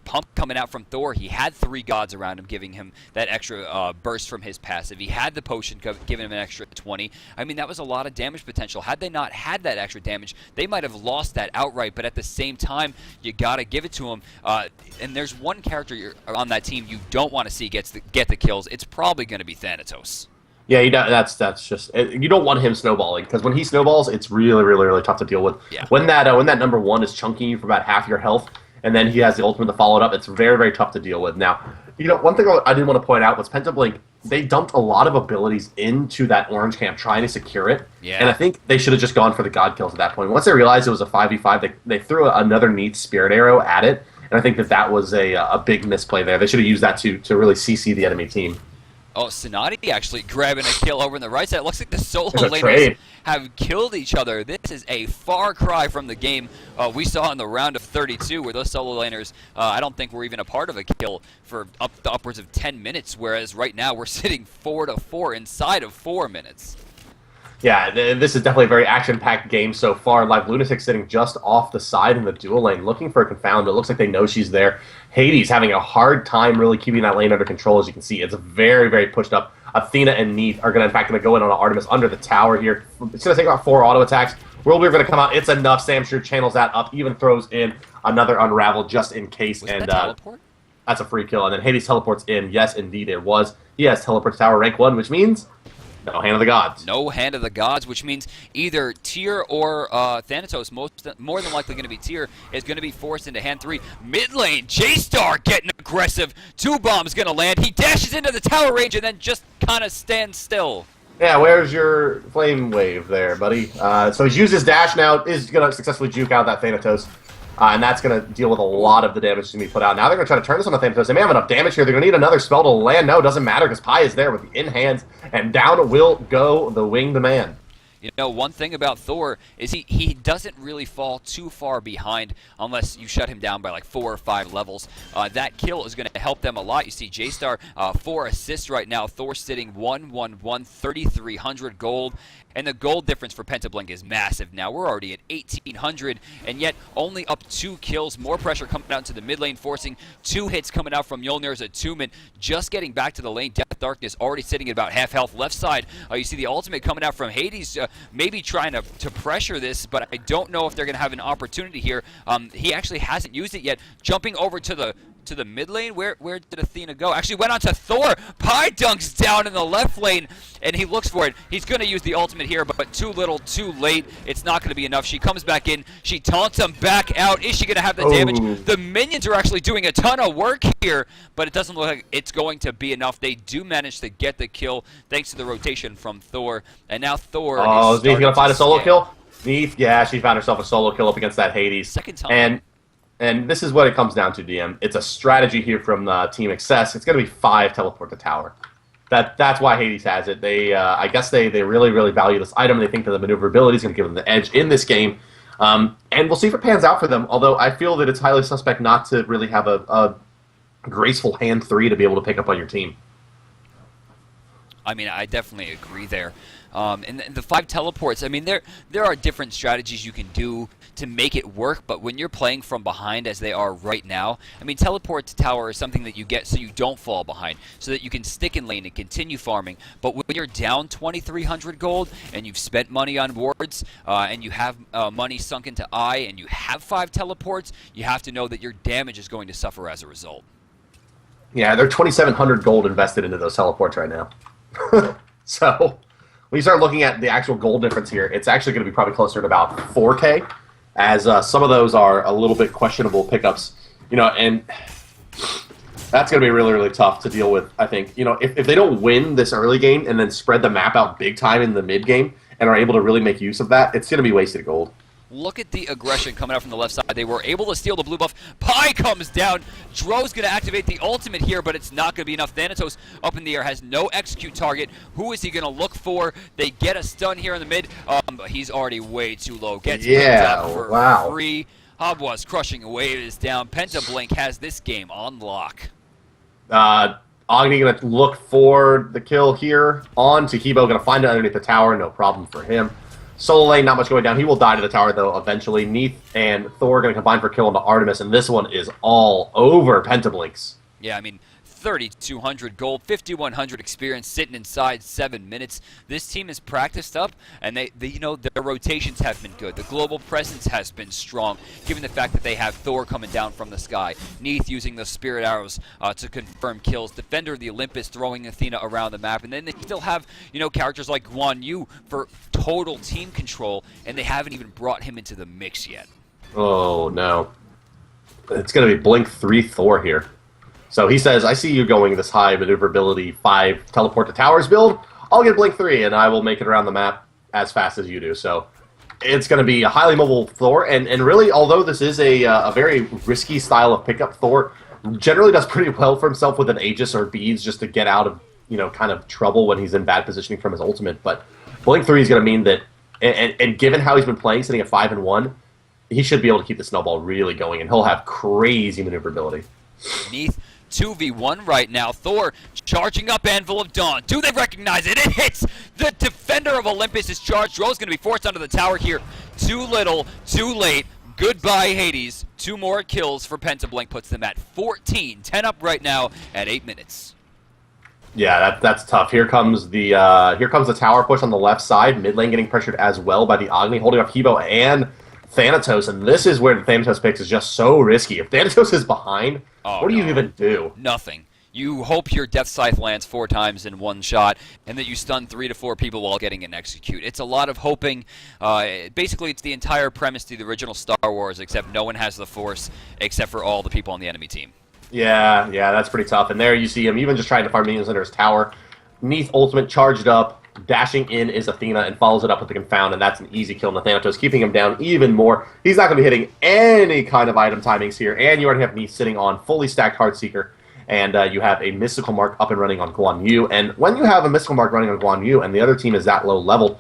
pump coming out from Thor. He had 3 gods around him giving him that extra burst from his passive. He had the potion giving him an extra 20. I mean, that was a lot of damage potential. Had they not had that extra damage, they might have lost that outright. But at the same time, you got to give it to him. And there's one character on that team you don't want to see get the kills. It's probably going to be Thanatos. Yeah, that's just you don't want him snowballing, because when he snowballs, it's really, really, really tough to deal with. Yeah. When that number 1 is chunking you for about half your health, and then he has the ultimate to follow it up, it's very, very tough to deal with. Now, one thing I did want to point out was Pentablink, they dumped a lot of abilities into that orange camp trying to secure it. Yeah. And I think they should have just gone for the god kills at that point. Once they realized it was a 5v5, they threw another neat spirit arrow at it, and I think that was a big misplay there. They should have used that to really CC the enemy team. Oh, Sonati actually grabbing a kill over on the right side. It looks like the solo laners have killed each other. This is a far cry from the game we saw in the round of 32, where those solo laners, I don't think were even a part of a kill for upwards of 10 minutes, whereas right now we're sitting 4-4 inside of 4 minutes. Yeah, this is definitely a very action-packed game so far. Live Lunatic sitting just off the side in the dual lane, looking for a confound. It looks like they know she's there. Hades having a hard time really keeping that lane under control, as you can see. It's very, very pushed up. Athena and Neith are in fact, going to go in on Artemis under the tower here. It's going to take about 4 auto attacks. Whirlwind going to come out. It's enough. Samshrew channels that up, even throws in another Unravel just in case. Was that teleport? That's a free kill. And then Hades teleports in. Yes, indeed, it was. He has teleport to tower rank 1, which means no Hand of the Gods. No Hand of the Gods, which means either Tyr or Thanatos, more than likely going to be Tyr, is going to be forced into hand 3. Mid lane, J-Star getting aggressive. 2 bombs going to land. He dashes into the tower range and then just kind of stands still. Yeah, where's your flame wave there, buddy? So he's used his dash now, is going to successfully juke out that Thanatos. And that's going to deal with a lot of the damage to be put out. Now they're going to try to turn this on the Thanatos. They may have enough damage here. They're going to need another spell to land. No, it doesn't matter because Pi is there with the in-hands. And down will go the winged man. You know, one thing about Thor is he doesn't really fall too far behind unless you shut him down by like 4 or 5 levels. That kill is going to help them a lot. You see J-Star 4 assists right now. Thor sitting 1-1-1, 3,300 gold. And the gold difference for Pentablink is massive now. We're already at 1,800, and yet only up 2 kills. More pressure coming out into the mid lane, forcing 2 hits coming out from Mjolnir's attunement. Just getting back to the lane. Death Darkness already sitting at about half health. Left side, you see the ultimate coming out from Hades, maybe trying to pressure this, but I don't know if they're going to have an opportunity here. He actually hasn't used it yet. Jumping over to the mid lane. Where did Athena go? Actually went on to Thor. Pi dunks down in the left lane, and he looks for it. He's going to use the ultimate here, but too little, too late. It's not going to be enough. She comes back in. She taunts him back out. Is she going to have the damage? The minions are actually doing a ton of work here, but it doesn't look like it's going to be enough. They do manage to get the kill thanks to the rotation from Thor, and now Thor is Neith going to find a solo kill? Neith, yeah, she found herself a solo kill up against that Hades. Second time. And this is what it comes down to, DM. It's a strategy here from Team Excess. It's going to be 5 teleport to tower. That's why Hades has it. I guess they really, really value this item. They think that the maneuverability is going to give them the edge in this game. And we'll see if it pans out for them, although I feel that it's highly suspect not to really have a graceful hand 3 to be able to pick up on your team. I mean, I definitely agree there. And the 5 teleports, I mean, there are different strategies you can do to make it work, but when you're playing from behind as they are right now, I mean, teleport to tower is something that you get so you don't fall behind, so that you can stick in lane and continue farming. But when you're down 2,300 gold and you've spent money on wards and you have money sunk into I and you have 5 teleports, you have to know that your damage is going to suffer as a result. Yeah, they're 2,700 gold invested into those teleports right now. So when you start looking at the actual gold difference here, it's actually going to be probably closer to about 4K, as some of those are a little bit questionable pickups. You know, and that's going to be really, really tough to deal with, I think. You know, if they don't win this early game and then spread the map out big time in the mid game and are able to really make use of that, it's going to be wasted gold. Look at the aggression coming out from the left side. They were able to steal the blue buff. Pi comes down. Dro's going to activate the ultimate here, but it's not going to be enough. Thanatos up in the air has no execute target. Who is he going to look for? They get a stun here in the mid. But he's already way too low. Gets up for free. Habwa's crushing wave is down. Pentablink has this game on lock. Agni going to look for the kill here on Tahibo. Going to find it underneath the tower. No problem for him. Solo lane, not much going down. He will die to the tower, though, eventually. Neith and Thor are going to combine for kill into Artemis, and this one is all over Pentablinks. Yeah, I mean, 3,200 gold, 5,100 experience, sitting inside 7 minutes. This team is practiced up, and they you know, their rotations have been good. The global presence has been strong, given the fact that they have Thor coming down from the sky. Neith using the spirit arrows to confirm kills. Defender of the Olympus throwing Athena around the map, and then they still have, you know, characters like Guan Yu for total team control, and they haven't even brought him into the mix yet. Oh no, it's going to be Blink 3 Thor here. So he says, I see you going this high maneuverability 5 teleport to towers build. I'll get Blink 3 and I will make it around the map as fast as you do. So it's going to be a highly mobile Thor. And really, although this is a very risky style of pickup, Thor generally does pretty well for himself with an Aegis or beads just to get out of, you know, kind of trouble when he's in bad positioning from his ultimate. But Blink 3 is going to mean that, and given how he's been playing, sitting at 5-1, he should be able to keep the snowball really going, and he'll have crazy maneuverability. Neith 2v1 right now. Thor charging up Anvil of Dawn. Do they recognize it? It hits the defender commander of Olympus is charged. Droll's going to be forced onto the tower here. Too little, too late. Goodbye, Hades. 2 more kills for Pentablink puts them at 14. 10 up right now at 8 minutes. Yeah, that's tough. Here comes the tower push on the left side. Mid lane getting pressured as well by the Agni, holding up Hebo and Thanatos, and this is where the Thanatos picks is just so risky. If Thanatos is behind, what do you even do? Nothing. You hope your Death Scythe lands 4 times in 1 shot, and that you stun 3 to 4 people while getting an execute. It's a lot of hoping. Basically, it's the entire premise to the original Star Wars, except no one has the Force, except for all the people on the enemy team. Yeah, that's pretty tough. And there you see him even just trying to farm minions under his tower. Neath ultimate charged up. Dashing in is Athena and follows it up with the Confound, and that's an easy kill on Thanatos, keeping him down even more. He's not going to be hitting any kind of item timings here, and you already have Neath sitting on fully stacked Heartseeker, and you have a Mystical Mark up and running on Guan Yu. And when you have a Mystical Mark running on Guan Yu and the other team is that low level,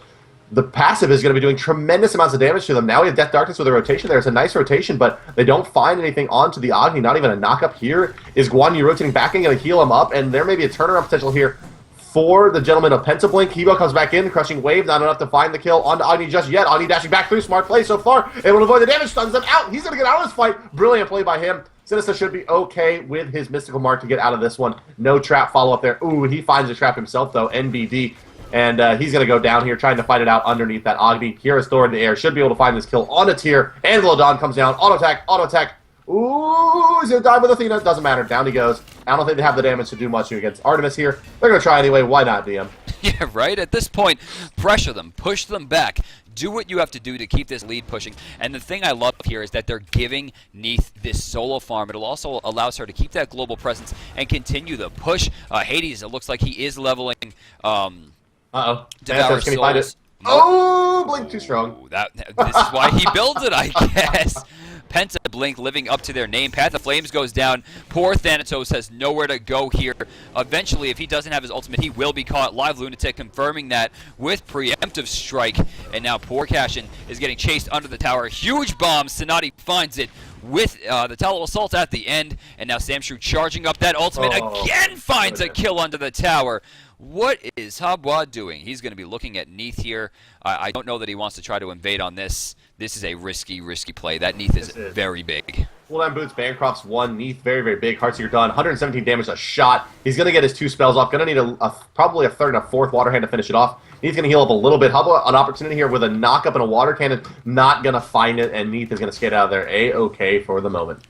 the passive is going to be doing tremendous amounts of damage to them. Now we have Death Darkness with a rotation there. It's a nice rotation, but they don't find anything onto the Agni, not even a knock-up here. Is Guan Yu rotating back and going to heal him up? And there may be a turnaround potential here for the gentleman of Pentablink. Hebo comes back in, crushing wave, not enough to find the kill onto Agni just yet. Agni dashing back through, smart play so far, able to avoid the damage, stuns them out. He's going to get out of this fight. Brilliant play by him. Sinister should be okay with his Mystical Mark to get out of this one. No trap follow-up there. Ooh, he finds a trap himself, though, NBD. And he's going to go down here, trying to fight it out underneath that Agni. Kira's Thor in the air. Should be able to find this kill on a tier. Angelo Dawn comes down. Auto attack. Ooh, he's going to die with Athena. Doesn't matter. Down he goes. I don't think they have the damage to do much against Artemis here. They're going to try anyway. Why not, DM? Yeah, right? At this point, pressure them. Push them back. Do what you have to do to keep this lead pushing. And the thing I love here is that they're giving Neath this solo farm. It also allows her to keep that global presence and continue the push. Hades, it looks like he is leveling. Uh-oh. Devour Can he find it? Souls. Oh, Blink too strong. This is why he builds it, I guess. Penta Blink living up to their name. Path of Flames goes down. Poor Thanatos has nowhere to go here. Eventually, if he doesn't have his ultimate, he will be caught. Live Lunatic confirming that with Preemptive Strike. And now poor Cashin is getting chased under the tower. Huge bomb. Sonati finds it with the Tallow Assault at the end. And now Samshrew charging up that ultimate. Again finds a kill under the tower. What is Habwa doing? He's going to be looking at Neath here. I don't know that he wants to try to invade on this. This is a risky play. That Neath is very big. Full down boots, Bancroft's 1, Neath very, very big. Heartseeker done, 117 damage a shot. He's going to get his 2 spells off. Going to need probably a third and a fourth water hand to finish it off. Neath's going to heal up a little bit. Habwa, an opportunity here with a knock up and a water cannon. Not going to find it, and Neath is going to skate out of there A-okay for the moment.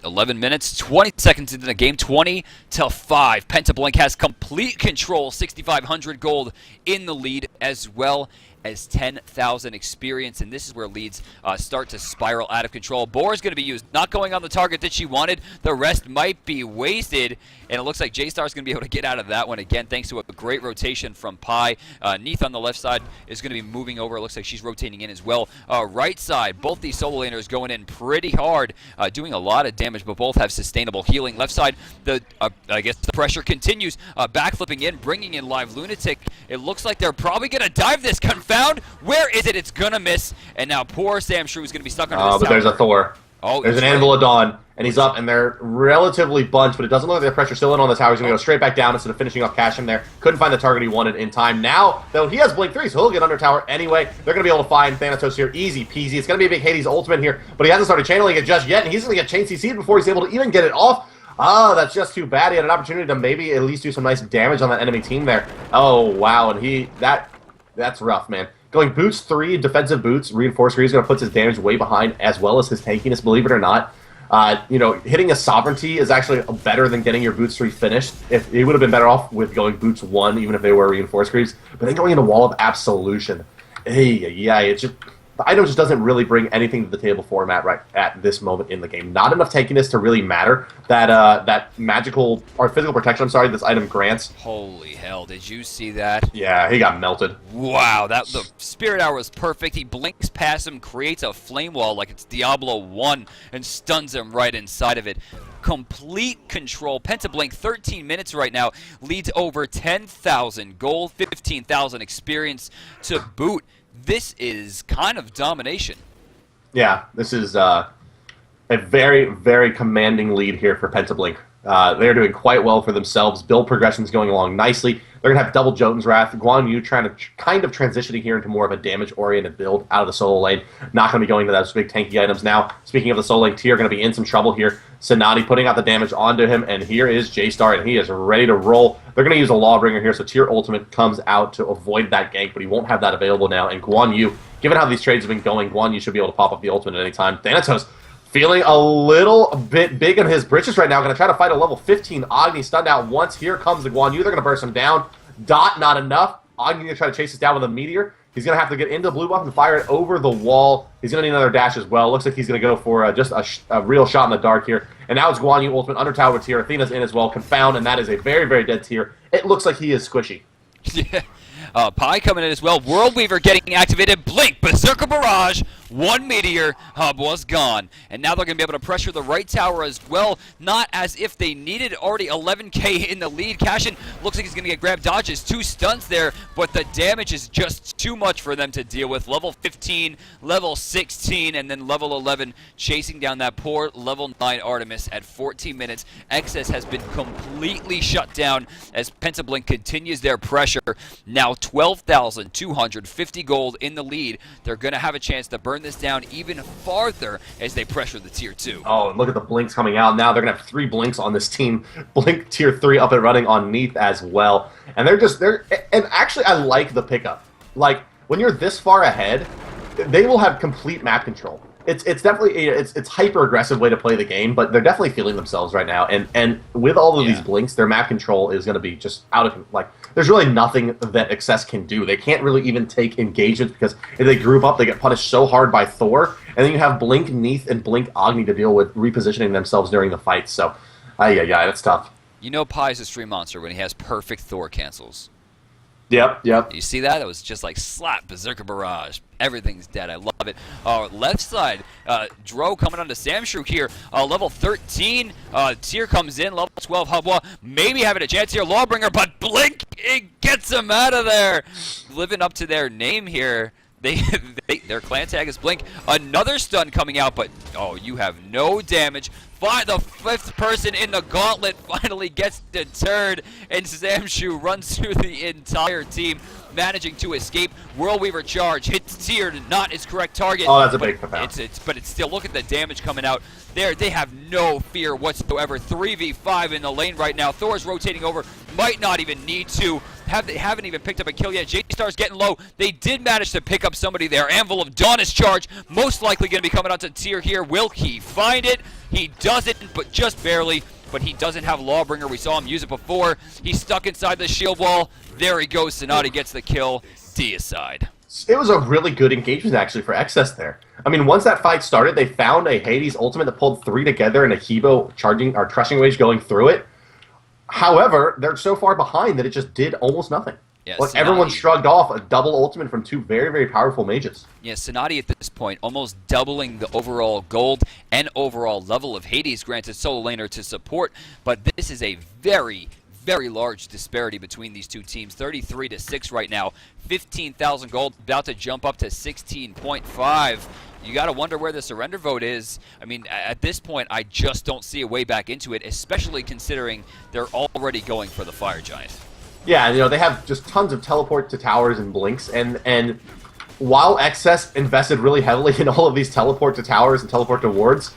11 minutes, 20 seconds into the game, 20-5. Pentablink has complete control, 6,500 gold in the lead, as well as 10,000 experience, and this is where leads start to spiral out of control. Boar is going to be used, not going on the target that she wanted. The rest might be wasted, and it looks like J-Star is going to be able to get out of that one again, thanks to a great rotation from Pi. Neath on the left side is going to be moving over. It looks like she's rotating in as well. Right side, both these solo laners going in pretty hard, doing a lot of damage, but both have sustainable healing. Left side, I guess the pressure continues, backflipping in, bringing in Live Lunatic. It looks like they're probably going to dive this Confound. Where is it? It's going to miss, and now poor Samshrew is going to be stuck under this but tower. there's a Thor. Oh, there's an Anvil of Dawn, and he's up, and they're relatively bunched, but it doesn't look like the pressure's still in on the tower. He's going to go straight back down instead of finishing off Cashin there. Couldn't find the target he wanted in time. Now, though, he has Blink 3, so he'll get under tower anyway. They're going to be able to find Thanatos here easy peasy. It's going to be a big Hades ultimate here, but he hasn't started channeling it just yet, and he's going to get chain CC'd before he's able to even get it off. Oh, that's just too bad. He had an opportunity to maybe at least do some nice damage on that enemy team there. Oh, wow, and that's rough, man. Going boots 3, defensive boots, reinforced greaves, going to put his damage way behind, as well as his tankiness, believe it or not. Hitting a sovereignty is actually better than getting your boots 3 finished. If he would have been better off with going boots 1, even if they were reinforced greaves. But then going into Wall of Absolution, it's just the item just doesn't really bring anything to the table for him at this moment in the game. Not enough tankiness to really matter. That magical or physical protection, this item grants. Holy hell, did you see that? Yeah, he got melted. Wow, the Spirit Hour was perfect. He blinks past him, creates a flame wall like it's Diablo 1, and stuns him right inside of it. Complete control. Pentablink, 13 minutes right now, leads over 10,000 gold, 15,000 experience to boot. This is kind of domination. Yeah, this is a very, very commanding lead here for Pentablink. They're doing quite well for themselves. Build progression's going along nicely. They're going to have double Jotun's Wrath. Guan Yu trying to kind of transitioning here into more of a damage-oriented build out of the solo lane. Not going to be going to those big tanky items now. Speaking of the solo lane tier, going to be in some trouble here. SMITE putting out the damage onto him, and here is J-Star, and he is ready to roll. They're going to use a Lawbringer here, so tier ultimate comes out to avoid that gank, but he won't have that available now. And Guan Yu, given how these trades have been going, Guan Yu should be able to pop up the ultimate at any time. Thanatos feeling a little bit big in his britches right now. Going to try to fight a level 15 Agni, stunned out once. Here comes the Guan Yu. They're going to burst him down. Dot, not enough. Agni going to try to chase this down with a meteor. He's going to have to get into the blue buff and fire it over the wall. He's going to need another dash as well. Looks like he's going to go for just a real shot in the dark here. And now it's Guan Yu ultimate under tower tier. Athena's in as well. Confound, and that is a very, very dead tier. It looks like he is squishy. Yeah. Pi coming in as well. World Weaver getting activated. Blink. Berserker Barrage. One meteor. Hub was gone. And now they're going to be able to pressure the right tower as well. Not as if they needed already 11k in the lead. Cashin looks like he's going to get grab dodges. 2 stunts there. But the damage is just too much for them to deal with. Level 15, level 16, and then level 11 chasing down that poor level 9 Artemis at 14 minutes. Excess has been completely shut down as Pentablink continues their pressure. Now 12,250 gold in the lead. They're going to have a chance to burn this down even farther as they pressure the tier 2. Oh, and look at the blinks coming out. Now they're going to have 3 blinks on this team. Blink tier 3 up and running on Neath as well. And and actually I like the pickup. Like, when you're this far ahead, they will have complete map control. It's definitely it's hyper aggressive way to play the game, but they're definitely feeling themselves right now. And with all of these blinks, their map control is going to be just out of, like, there's really nothing that Excess can do. They can't really even take engagements because if they group up, they get punished so hard by Thor. And then you have Blink Neath and Blink Agni to deal with repositioning themselves during the fight. So, yeah, that's tough. You know Pi's a stream monster when he has perfect Thor cancels. Yep. You see that? That was just like slap, Berserker Barrage. Everything's dead. I love it. Left side, Dro coming onto Samshrew here. Level 13 tier comes in. Level 12 Hubwa. Maybe having a chance here. Lawbringer, but Blink, it gets him out of there. Living up to their name here. Their clan tag is Blink. Another stun coming out, but you have no damage. The 5th person in the gauntlet finally gets deterred, and Samshu runs through the entire team, managing to escape. World Weaver charge hits tier, not his correct target. Oh, that's a big pop. But it's still, look at the damage coming out there. They have no fear whatsoever. 3v5 in the lane right now. Thor's rotating over, might not even need to. They haven't even picked up a kill yet. J-Star's getting low. They did manage to pick up somebody there. Anvil of Dawn is charged. Most likely going to be coming onto tier here. Will he find it? He doesn't, but just barely. But he doesn't have Lawbringer. We saw him use it before. He's stuck inside the shield wall. There he goes. SMITE gets the kill. Deicide. It was a really good engagement, actually, for Excess there. I mean, once that fight started, they found a Hades ultimate that pulled 3 together and a Hebo charging or crushing wave going through it. However, they're so far behind that it just did almost nothing. Yeah, like, everyone shrugged off a double ultimate from 2 very, very powerful mages. Yeah, SMITE at this point almost doubling the overall gold and overall level of Hades, granted solo laner to support, but this is a very, very large disparity between these two teams. 33-6 right now. 15,000 gold, about to jump up to 16.5. You got to wonder where the surrender vote is. I mean, at this point, I just don't see a way back into it, especially considering they're already going for the Fire Giant. Yeah, they have just tons of teleport to towers and blinks, and while Excess invested really heavily in all of these teleport to towers and teleport to wards,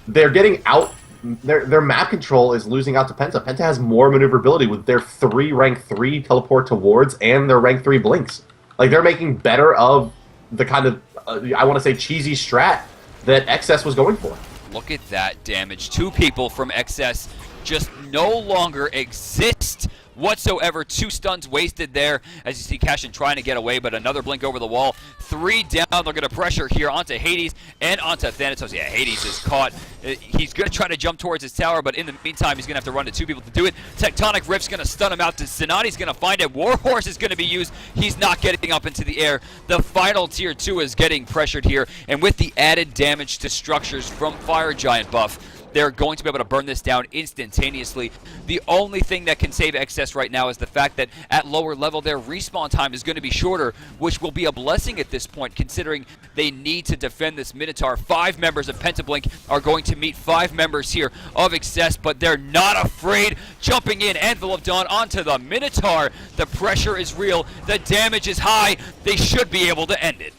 they're getting out. Their map control is losing out to Penta. Penta has more maneuverability with their 3 rank 3 teleport to wards and their rank 3 blinks. Like, they're making better of the kind of, I want to say, cheesy strat that Excess was going for. Look at that damage. 2 people from Excess just no longer exist whatsoever. 2 stuns wasted there as you see Cashin trying to get away, but another blink over the wall. 3 down. They're going to pressure here onto Hades and onto Thanatos. Yeah, Hades is caught. He's going to try to jump towards his tower, but in the meantime, he's going to have to run to 2 people to do it. Tectonic Rift's going to stun him out. SMITE's going to find it. Warhorse is going to be used. He's not getting up into the air. The final tier 2 is getting pressured here, and with the added damage to structures from Fire Giant buff, they're going to be able to burn this down instantaneously. The only thing that can save XS right now is the fact that at lower level, their respawn time is going to be shorter, which will be a blessing at this point, considering they need to defend this Minotaur. 5 members of Pentablink are going to meet 5 members here of XS, but they're not afraid. Jumping in, Anvil of Dawn onto the Minotaur. The pressure is real. The damage is high. They should be able to end it.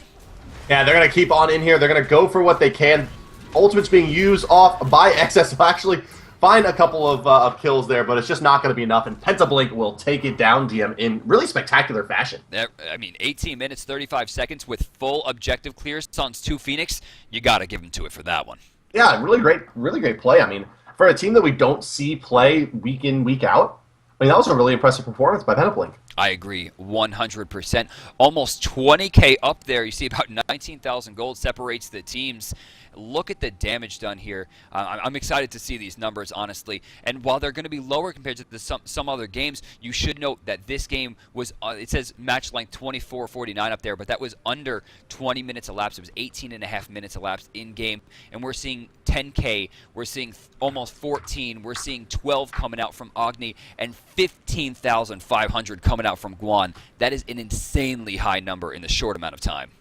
Yeah, they're going to keep on in here. They're going to go for what they can. Ultimate's being used off by XS. Actually find a couple of kills there, but it's just not going to be enough, and Pentablink will take it down, DM, in really spectacular fashion. I mean, 18 minutes, 35 seconds with full objective clears on 2 Phoenix. You got to give them to it for that one. Yeah, really great play. I mean, for a team that we don't see play week in, week out, I mean, that was a really impressive performance by Pentablink. I agree, 100%. Almost 20K up there. You see about 19,000 gold separates the teams. Look at the damage done here. I'm excited to see these numbers, honestly. And while they're going to be lower compared to some other games, you should note that this game was, it says match length 24:49 up there, but that was under 20 minutes elapsed. It was 18.5 minutes elapsed in-game. And we're seeing 10K. We're seeing almost 14. We're seeing 12 coming out from Agni and 15,500 coming out from Guan. That is an insanely high number in the short amount of time.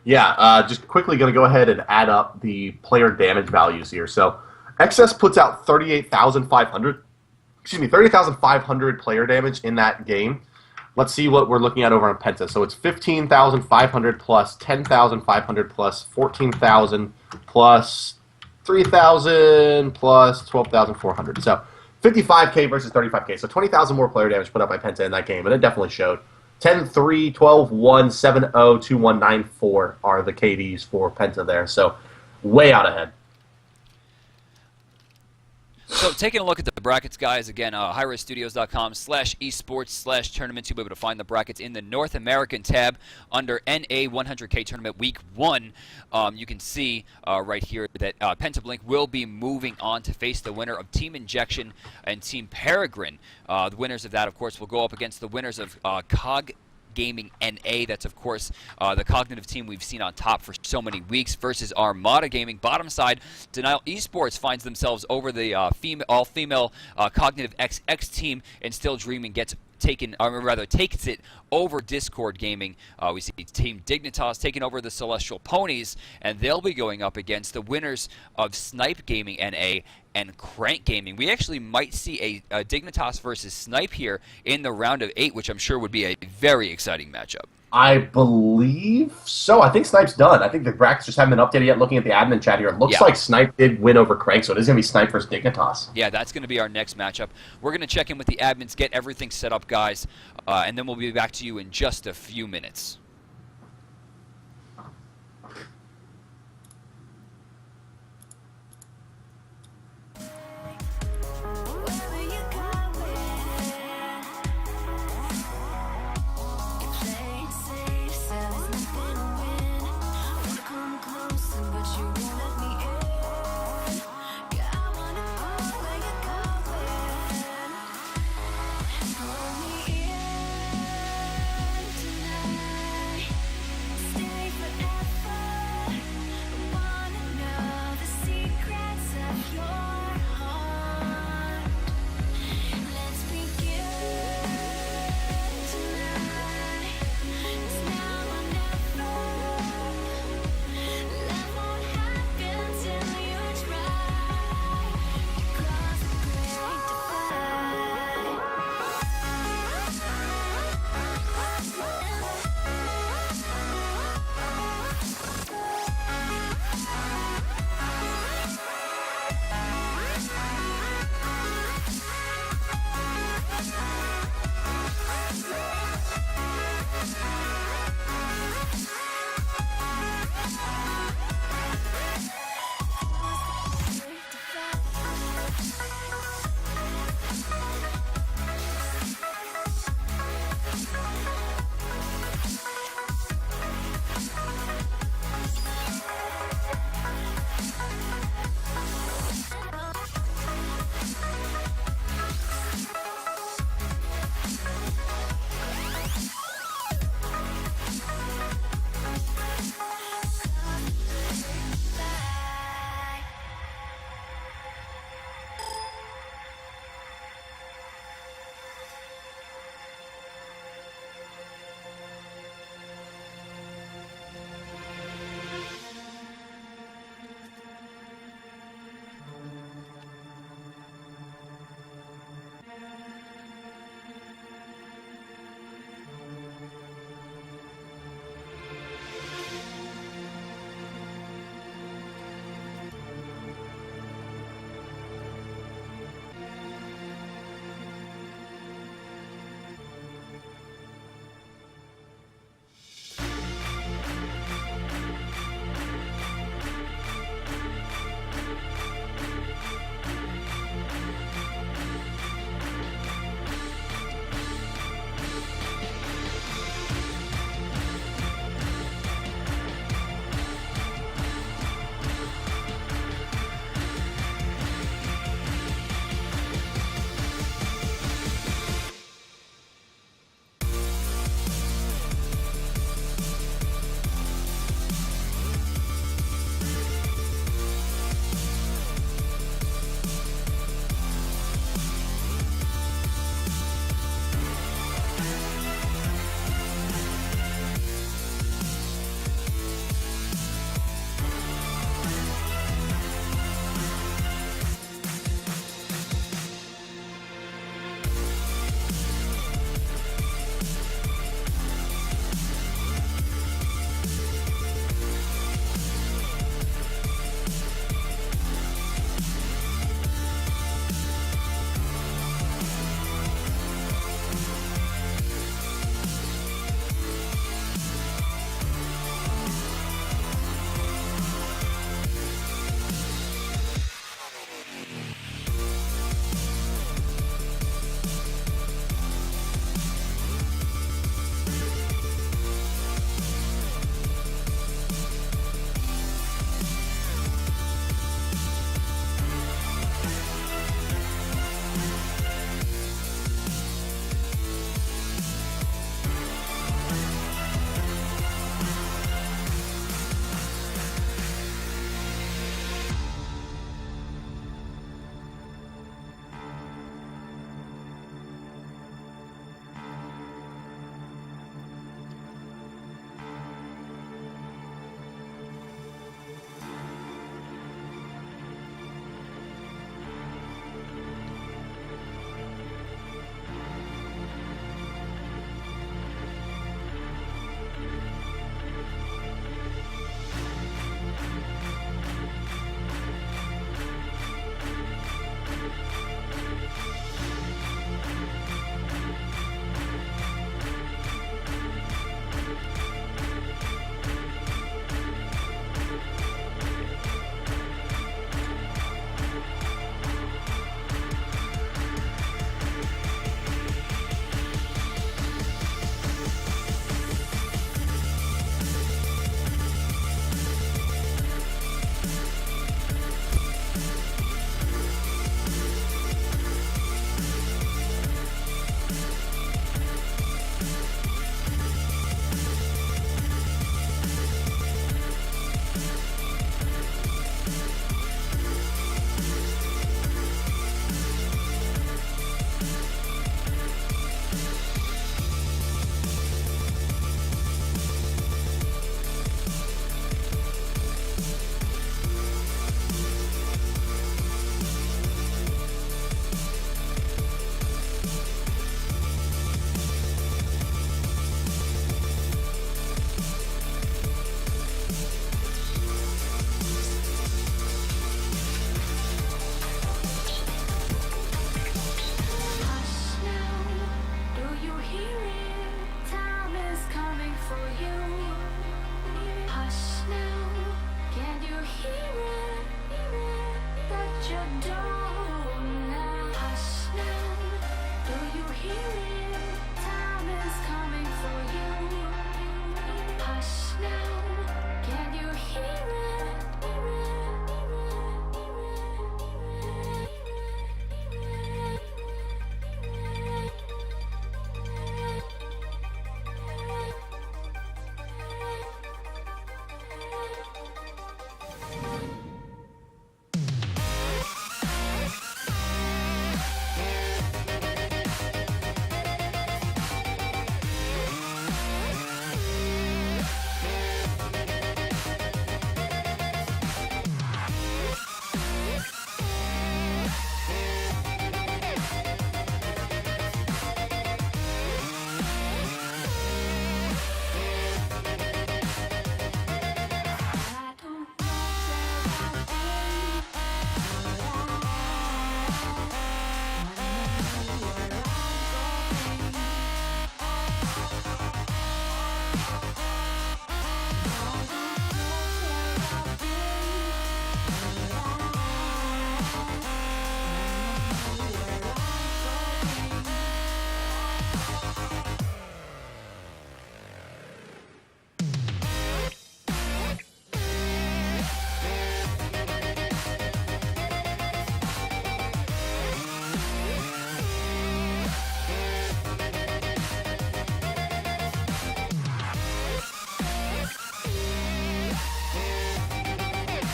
Yeah, just quickly going to go ahead and add up the player damage values here. So, XS puts out 38,500, 30,500 player damage in that game. Let's see what we're looking at over on Penta. So it's 15,500 plus 10,500 plus 14,000 plus 3,000 plus 12,400. So 55K versus 35K. So 20,000 more player damage put up by Penta in that game, and it definitely showed. 10-3, 12-1, 7-0, 2-1, 9-4 are the KDs for Penta there. So way out ahead. So taking a look at the brackets, guys, again, highriskstudios.com/esports/tournaments. You'll be able to find the brackets in the North American tab under NA 100K Tournament Week 1. You can see right here that Pentablink will be moving on to face the winner of Team Injection and Team Peregrine. The winners of that, of course, will go up against the winners of COG Gaming NA. That's, of course, the cognitive team we've seen on top for so many weeks versus Armada Gaming. Bottom side, Denial Esports finds themselves over the all-female Cognitive XX team, and Still Dreaming gets taken, or rather takes it over Discord Gaming. We see Team Dignitas taking over the Celestial Ponies, and they'll be going up against the winners of Snipe Gaming NA and Crank Gaming. We actually might see a Dignitas versus Snipe here in the round of 8, which I'm sure would be a very exciting matchup. I believe so. I think Snipe's done. I think the brackets just haven't been updated yet. Looking at the admin chat here, it looks like Snipe did win over Crank, so it is going to be Snipe versus Dignitas. Yeah, that's going to be our next matchup. We're going to check in with the admins, get everything set up, guys, and then we'll be back to you in just a few minutes.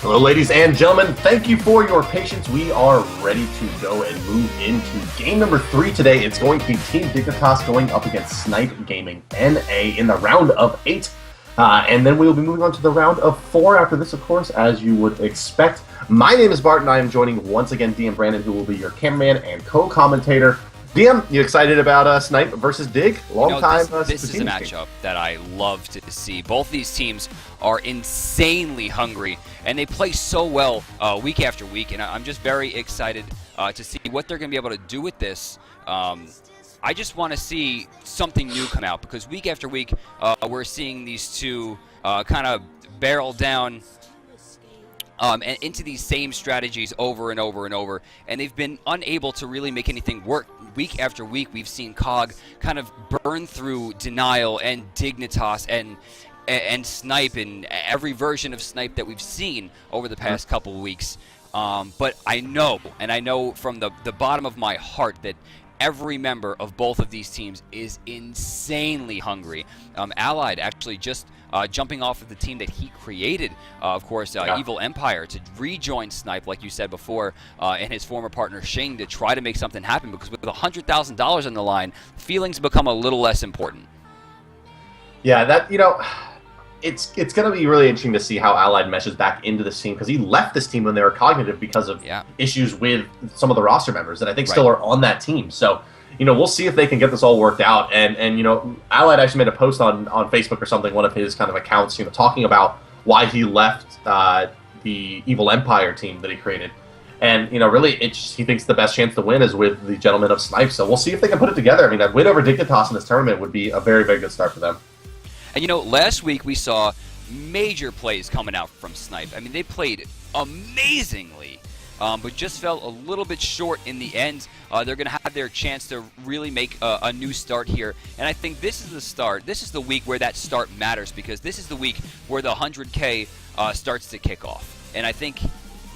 Hello, ladies and gentlemen. Thank you for your patience. We are ready to go and move into game number 3 today. It's going to be Team Dignitas going up against SMITE Gaming NA in the round of 8. And then we will be moving on to the round of 4 after this, of course, as you would expect. My name is Bart, and I am joining once again DM Brandon, who will be your cameraman and co-commentator. DM, you excited about SMITE versus Dig? Long time. This is a matchup that I love to see. Both these teams are insanely hungry, and they play so well week after week, and I'm just very excited to see what they're going to be able to do with this. I just want to see something new come out, because week after week we're seeing these two kind of barrel down and into these same strategies over and over and over, and they've been unable to really make anything work. Week after week, we've seen COG kind of burn through Denial and Dignitas and SMITE and every version of SMITE that we've seen over the past couple of weeks. But I know from the bottom of my heart that every member of both of these teams is insanely hungry. Allied actually just jumping off of the team that he created, of course, Evil Empire, to rejoin SMITE, like you said before, and his former partner Shing, to try to make something happen, because with $100,000 on the line, feelings become a little less important. Yeah, that, it's going to be really interesting to see how Allied meshes back into this team, because he left this team when they were cognitive because of issues with some of the roster members that I think still are on that team. So, we'll see if they can get this all worked out. And Allied actually made a post on Facebook or something, one of his kind of accounts, talking about why he left the Evil Empire team that he created. And, really, he thinks the best chance to win is with the gentlemen of SMITE. So we'll see if they can put it together. I mean, a win over Dignitas in this tournament would be a very, very good start for them. And last week we saw major plays coming out from SMITE. I mean, they played amazingly, but just fell a little bit short in the end. They're going to have their chance to really make a new start here. And I think this is the start. This is the week where that start matters, because this is the week where the 100K starts to kick off. And I think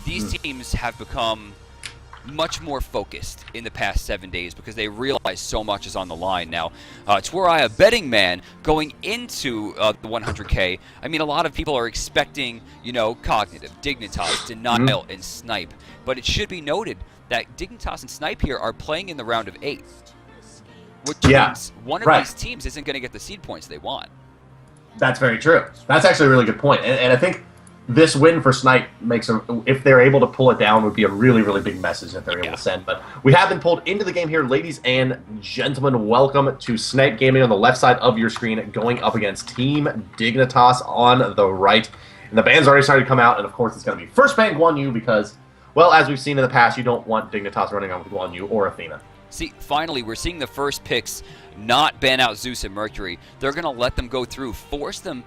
these teams have become much more focused in the past 7 days, because they realize so much is on the line now. Tworai, a betting man, going into the 100K, I mean, a lot of people are expecting, Cognitive, Dignitas, Denial, and SMITE. But it should be noted that Dignitas and SMITE here are playing in the round of 8, which means one of these teams isn't going to get the seed points they want. That's very true. That's actually a really good point. And I think this win for SMITE makes them, if they're able to pull it down, would be a really, really big message that they're able to send. But we have been pulled into the game here, ladies and gentlemen. Welcome to SMITE Gaming on the left side of your screen, going up against Team Dignitas on the right. And the ban's already started to come out, and of course it's going to be first ban Guan Yu, because, well, as we've seen in the past, you don't want Dignitas running on with Guan Yu or Athena. See, finally, we're seeing the first picks not ban out Zeus and Mercury. They're going to let them go through, force the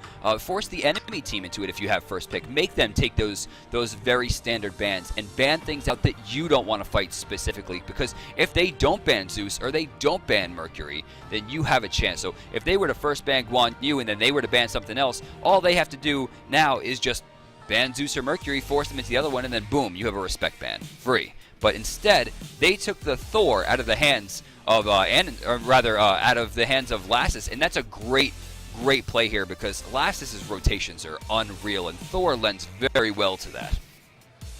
enemy team into it if you have first pick. Make them take those very standard bans and ban things out that you don't want to fight specifically, because if they don't ban Zeus or they don't ban Mercury, then you have a chance. So if they were to first ban Guan Yu and then they were to ban something else, all they have to do now is just ban Zeus or Mercury, force them into the other one, and then boom, you have a respect ban. Free. But instead, they took the Thor out of the hands of, out of the hands of Lassus, and that's a great play here, because Lassus's rotations are unreal, and Thor lends very well to that.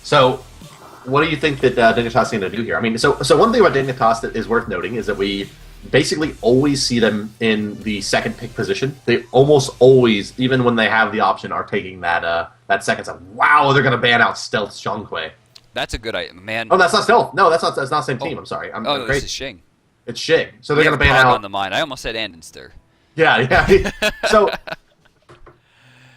So, what do you think that Dignitas is going to do here? I mean, so one thing about Dignitas that is worth noting is that we basically always see them in the second pick position. They almost always, even when they have the option, are taking that second side. Wow, they're going to ban out Stealth Xionghui. That's a good idea, man. Oh, that's not Stealth. No, that's not the same team. I'm sorry. I'm this is Shing. It's Shing. So they're going to ban out on the mind. I almost said Andenster. Yeah. So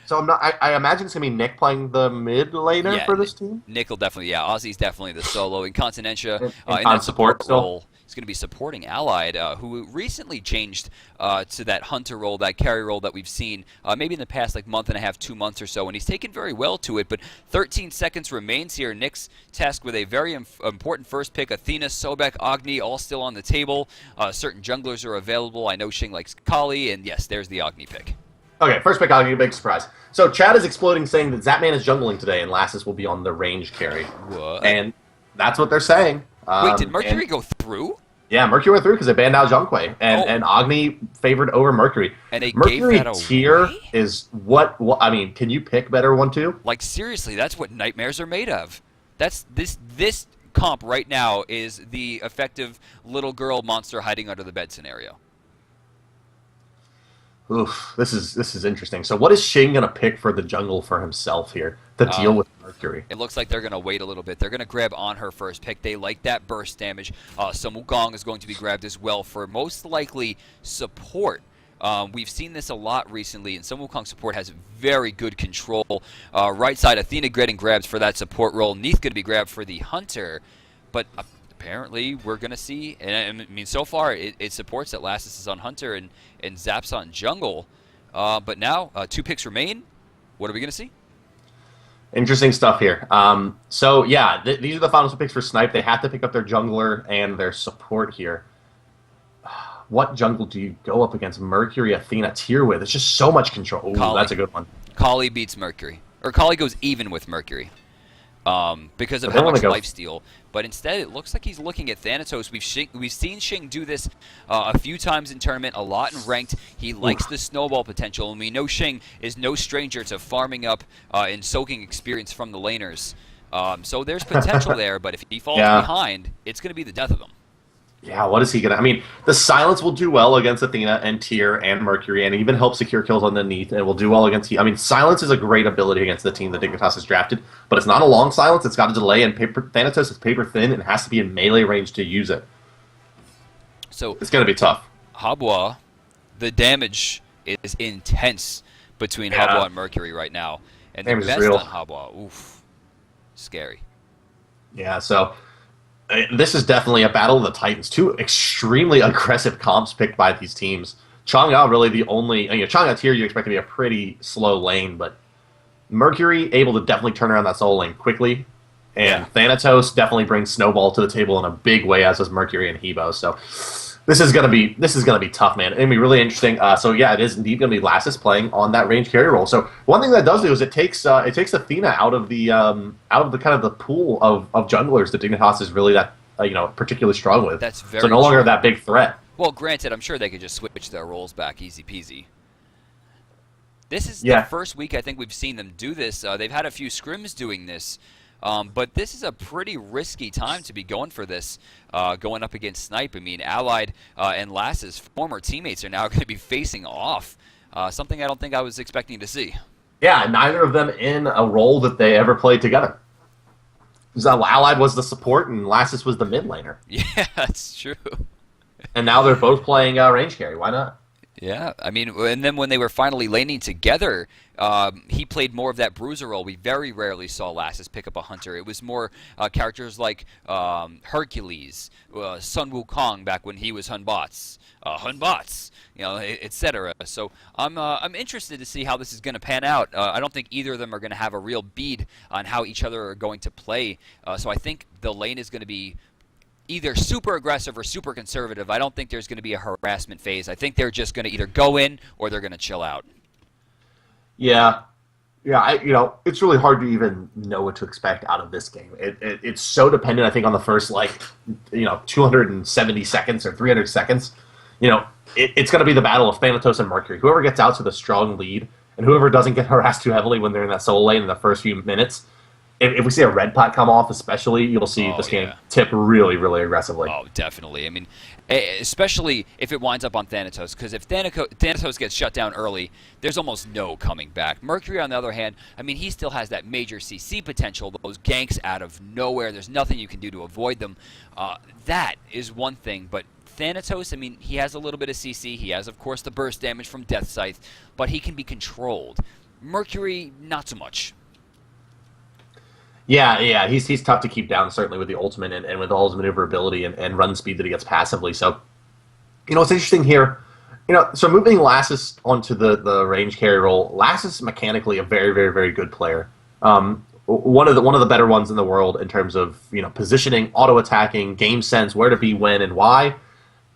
I'm not. I imagine it's going to be Nick playing the mid laner for this team. Nick will definitely. Yeah, Ozzy's definitely the solo. In Continentia, in that support role, he's going to be supporting Allied, who recently changed to that hunter role, that carry role that we've seen maybe in the past month and a half, 2 months or so, and he's taken very well to it. But 13 seconds remains here. Nick's tasked with a very important first pick. Athena, Sobek, Agni, all still on the table. Certain junglers are available. I know Shing likes Kali, and yes, there's the Agni pick. Okay, first pick, Agni, big surprise. So Chad is exploding, saying that Zapman is jungling today, and Lassus will be on the range carry. What? And that's what they're saying. Wait, did Mercury go through? Yeah, Mercury went through because they banned out Zhonghui, and Agni favored over Mercury. And they Mercury gave that tier away? is what I mean. Can you pick better 1-2? Like, seriously, that's what nightmares are made of. That's this comp right now is the effective little girl monster hiding under the bed scenario. Oof, this is interesting. So what is Xing gonna pick for the jungle for himself here to deal with Mercury? It looks like they're going to wait a little bit. They're going to grab on her first pick. They like that burst damage. Sun Wukong is going to be grabbed as well for most likely support. We've seen this a lot recently, and Sun Wukong support has very good control. Right side, Athena getting grabs for that support role. Neith going to be grabbed for the Hunter, but apparently we're going to see, and I mean, so far it supports that Lassus is on Hunter and Zap's on Jungle. But now 2 picks remain. What are we going to see? Interesting stuff here. So yeah, these are the final 2 picks for Snipe. They have to pick up their jungler and their support here. What jungle do you go up against Mercury Athena tier with? It's just so much control. Ooh, that's a good one. Kali beats Mercury. Or Kali goes even with Mercury. Because of But how much go- lifesteal. But instead, it looks like he's looking at Thanatos. We've seen Xing do this a few times in tournament, a lot in ranked. He likes the snowball potential, and we know Xing is no stranger to farming up and soaking experience from the laners. So there's potential there, but if he falls behind, it's going to be the death of him. Yeah, what is he gonna? I mean, the silence will do well against Athena and Tyr and Mercury, and even help secure kills underneath, and will do well against. I mean, silence is a great ability against the team that Dignitas has drafted, but it's not a long silence. It's got a delay, and Thanatos is paper thin and has to be in melee range to use it. So it's gonna be tough. Habwa, the damage is intense between Habwa and Mercury right now, and the best on Habwa, oof, scary. Yeah, so. This is definitely a battle of the Titans. 2 extremely aggressive comps picked by these teams. Chang'e really the only... Chang'e tier you expect to be a pretty slow lane, but Mercury able to definitely turn around that solo lane quickly, and Thanatos definitely brings Snowball to the table in a big way, as does Mercury and Hebo. So this is gonna be tough, man. It's gonna be really interesting. So yeah, it is indeed gonna be Lassus playing on that range carry role. So one thing that does do is it takes Athena out of the kind of the pool of junglers that Dignitas is really that particularly strong with. That's very so no longer true. that big threat. Well, granted, I'm sure they could just switch their roles back easy peasy. This is the first week I think we've seen them do this. They've had a few scrims doing this. But this is a pretty risky time to be going for this, going up against Snipe. I mean, Allied and Lassus, former teammates, are now going to be facing off, something I don't think I was expecting to see. Yeah, neither of them in a role that they ever played together. So Allied was the support, and Lassus was the mid laner. Yeah, that's true. And now they're both playing range carry. Why not? Yeah, I mean, and then when they were finally laning together, he played more of that bruiser role. We very rarely saw Lassus pick up a hunter. It was more characters like Hercules, Sun Wukong back when he was Hunbots, etc. So I'm interested to see how this is going to pan out. I don't think either of them are going to have a real bead on how each other are going to play. So I think the lane is going to be either super aggressive or super conservative. I don't think there's going to be a harassment phase. I think they're just going to either go in or they're going to chill out. Yeah, it's really hard to even know what to expect out of this game. It's so dependent, I think, on the first 270 seconds or 300 seconds. It's going to be the battle of Thanatos and Mercury. Whoever gets out to the strong lead and whoever doesn't get harassed too heavily when they're in that solo lane in the first few minutes. If we see a red pot come off, especially, you'll see this game tip really, really aggressively. Oh, definitely. I mean, especially if it winds up on Thanatos, because if Thanatos gets shut down early, there's almost no coming back. Mercury, on the other hand, I mean, he still has that major CC potential, those ganks out of nowhere. There's nothing you can do to avoid them. That is one thing, but Thanatos, I mean, he has a little bit of CC. He has, of course, the burst damage from Death Scythe, but he can be controlled. Mercury, not so much. Yeah, he's tough to keep down, certainly with the ultimate and with all his maneuverability and run speed that he gets passively. So, it's interesting here. So moving Lassus onto the range carry role, Lassus is mechanically a very, very, very good player. One of the better ones in the world in terms of positioning, auto attacking, game sense, where to be, when, and why.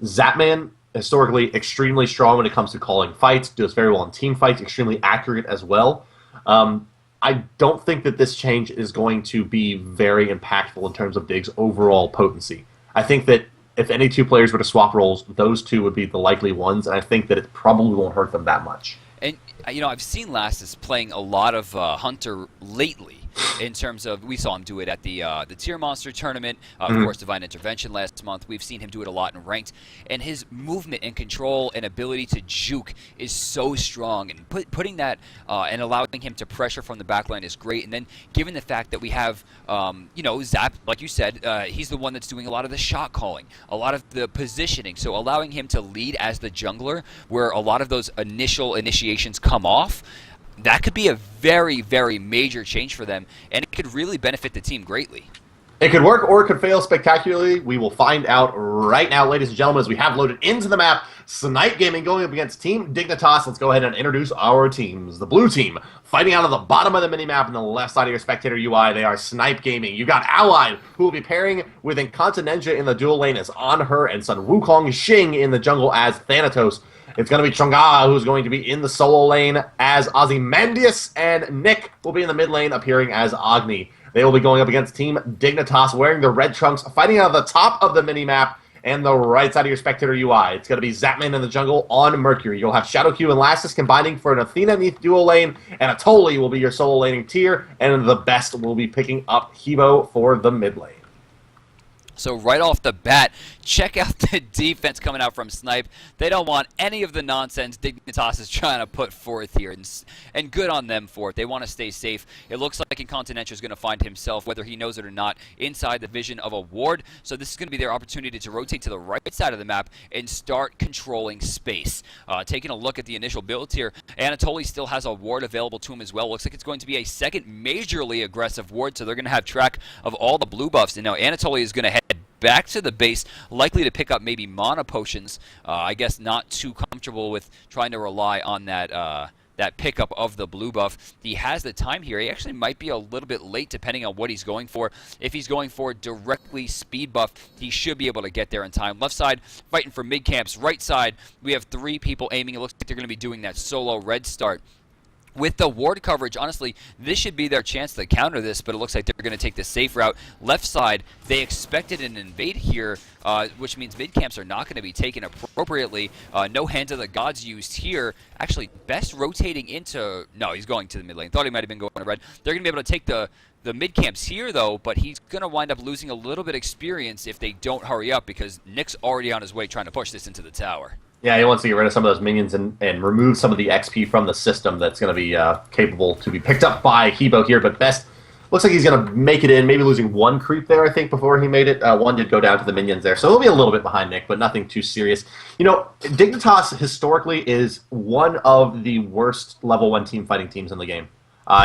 Zapman, historically extremely strong when it comes to calling fights, does very well in team fights, extremely accurate as well. I don't think that this change is going to be very impactful in terms of Dig's overall potency. I think that if any two players were to swap roles, those two would be the likely ones, and I think that it probably won't hurt them that much. And, I've seen Lassus playing a lot of Hunter lately. In terms of, we saw him do it at the Tier Monster tournament, of course, Divine Intervention last month. We've seen him do it a lot in Ranked, and his movement and control and ability to juke is so strong. And putting that and allowing him to pressure from the backline is great. And then given the fact that we have, Zap, like you said, he's the one that's doing a lot of the shot calling, a lot of the positioning. So allowing him to lead as the jungler, where a lot of those initial initiations come off, that could be a very, very major change for them, and it could really benefit the team greatly. It could work or it could fail spectacularly. We will find out right now, ladies and gentlemen, as we have loaded into the map. SMITE Gaming going up against Team Dignitas. Let's go ahead and introduce our teams. The blue team fighting out of the bottom of the minimap on the left side of your spectator UI. They are SMITE Gaming. You got Allied, who will be pairing with Incontinentia in the dual lane as On Her and Sun Wukong Xing in the jungle as Thanatos. It's going to be Chunga, who's going to be in the solo lane as Ozymandias, and Nick will be in the mid lane appearing as Agni. They will be going up against Team Dignitas wearing the red trunks, fighting out of the top of the minimap and the right side of your spectator UI. It's going to be Zapman in the jungle on Mercury. You'll have Shadowq and Lassus combining for an Athena Neath dual lane, and Atoli will be your solo laning tier, and the best will be picking up Hebo for the mid lane. So right off the bat, check out the defense coming out from Snipe. They don't want any of the nonsense Dignitas is trying to put forth here, and good on them for it. They want to stay safe. It looks like Incontinentia is going to find himself, whether he knows it or not, inside the vision of a ward. So this is going to be their opportunity to rotate to the right side of the map and start controlling space. Taking a look at the initial build here, Anatoly still has a ward available to him as well. Looks like it's going to be a second majorly aggressive ward, so they're going to have track of all the blue buffs. And now Anatoly is going to head back to the base, likely to pick up maybe mana potions. I guess not too comfortable with trying to rely on that pickup of the blue buff. He has the time here. He actually might be a little bit late depending on what he's going for. If he's going for directly speed buff, he should be able to get there in time. Left side fighting for mid camps. Right side, we have three people aiming. It looks like they're going to be doing that solo red start. With the ward coverage, honestly, this should be their chance to counter this, but it looks like they're going to take the safe route. Left side, they expected an invade here, which means mid camps are not going to be taken appropriately. No Hand of the Gods used here. Actually, best rotating into... No, he's going to the mid lane. Thought he might have been going to red. They're going to be able to take the mid camps here, though, but he's going to wind up losing a little bit of experience if they don't hurry up, because Nick's already on his way trying to push this into the tower. Yeah, he wants to get rid of some of those minions and remove some of the XP from the system that's going to be capable to be picked up by Hebo here. But Best looks like he's going to make it in, maybe losing one creep there, I think, before he made it. One did go down to the minions there. So he'll be a little bit behind Nick, but nothing too serious. You know, Dignitas historically is one of the worst level 1 team fighting teams in the game.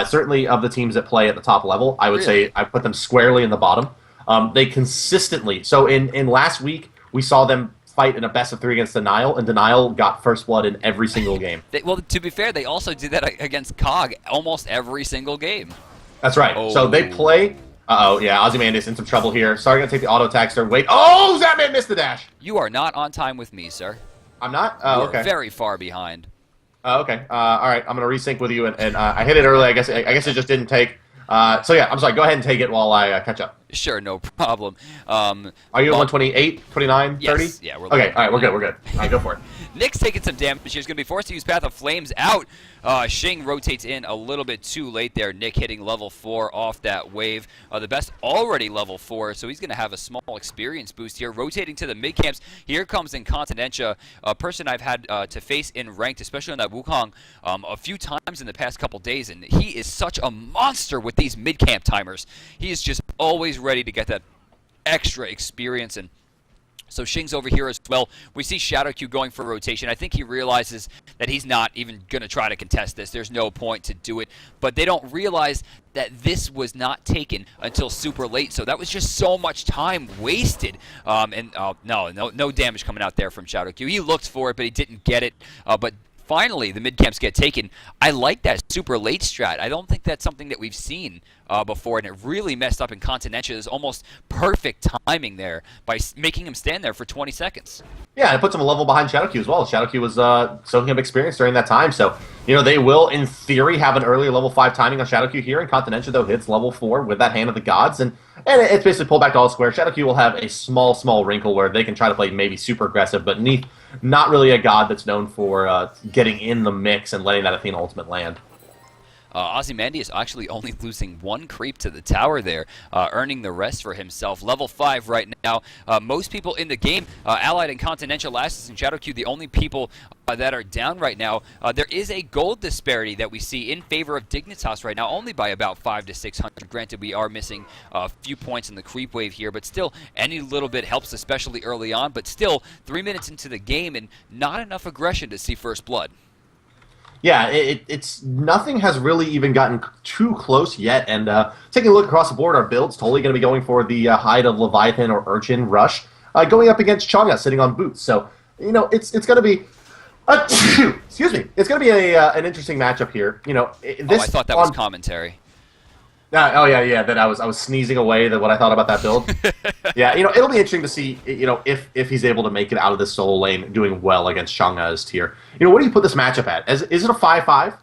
Certainly of the teams that play at the top level, I would say I put them squarely in the bottom. They consistently... So in last week, we saw them fight in a best of 3 against Denial, and Denial got first blood in every single game. Well, to be fair, they also did that against COG almost every single game. That's right. Oh. So they play... Uh-oh, yeah, Ozymandias in some trouble here. Sorry, going to take the auto attack, sir. Wait. Oh, Zapman missed the dash! You are not on time with me, sir. I'm not? Oh, okay. You're very far behind. Okay. All right, I'm going to resync with you, and I hit it early. I guess it just didn't take... So yeah, I'm sorry. Go ahead and take it while I catch up. Sure, no problem. Are you at 128, 29, 30? Yes, yeah, we're okay, all right, we're good. All right, go for it. Nick's taking some damage. He's going to be forced to use Path of Flames out. Xing rotates in a little bit too late there. Nick hitting level 4 off that wave. The Best already level 4, so he's going to have a small experience boost here. Rotating to the mid camps. Here comes Incontinentia, a person I've had to face in ranked, especially on that Wukong, a few times in the past couple days, and he is such a monster with these mid camp timers. He is just always ready to get that extra experience, and so Xing's over here as well. We see Shadowq going for rotation. I think he realizes that he's not even going to try to contest this. There's no point to do it. But they don't realize that this was not taken until super late. So that was just so much time wasted. No damage coming out there from Shadowq. He looked for it, but he didn't get it. But finally, the mid camps get taken. I like that super late strat. I don't think that's something that we've seen before, and it really messed up Incontinentia's almost perfect timing there by making him stand there for 20 seconds. Yeah, and it puts him a level behind Shadowq as well. Shadowq was soaking up experience during that time, so You know, they will, in theory, have an earlier level 5 timing on Shadowcue here, and Continentia, though, hits level 4 with that Hand of the Gods, and it's basically pulled back to all square. Shadowcue will have a small wrinkle where they can try to play maybe super aggressive, but Neath, not really a god that's known for getting in the mix and letting that Athena ultimate land. Ozymandias actually only losing 1 creep to the tower there, earning the rest for himself. Level 5 right now. Most people in the game, Allied and Continental Lassus and Shadowcue, the only people that are down right now. There is a gold disparity that we see in favor of Dignitas right now, only by about 500 to 600. Granted, we are missing a few points in the creep wave here, but still, any little bit helps, especially early on. But still, 3 minutes into the game and not enough aggression to see first blood. Yeah, it's nothing has really even gotten too close yet, and taking a look across the board, our build's totally going to be going for the Hide of Leviathan or Urchin Rush, going up against Chang'e sitting on Boots. So, you know, it's going to be, excuse me, it's going to be an interesting matchup here. You know, this I thought that was commentary. Yeah. That I was sneezing away what I thought about that build. Yeah, you know, it'll be interesting to see, you know, if he's able to make it out of this solo lane doing well against Chang'e's tier. You know, what do you put this matchup at? Is it a 5-5?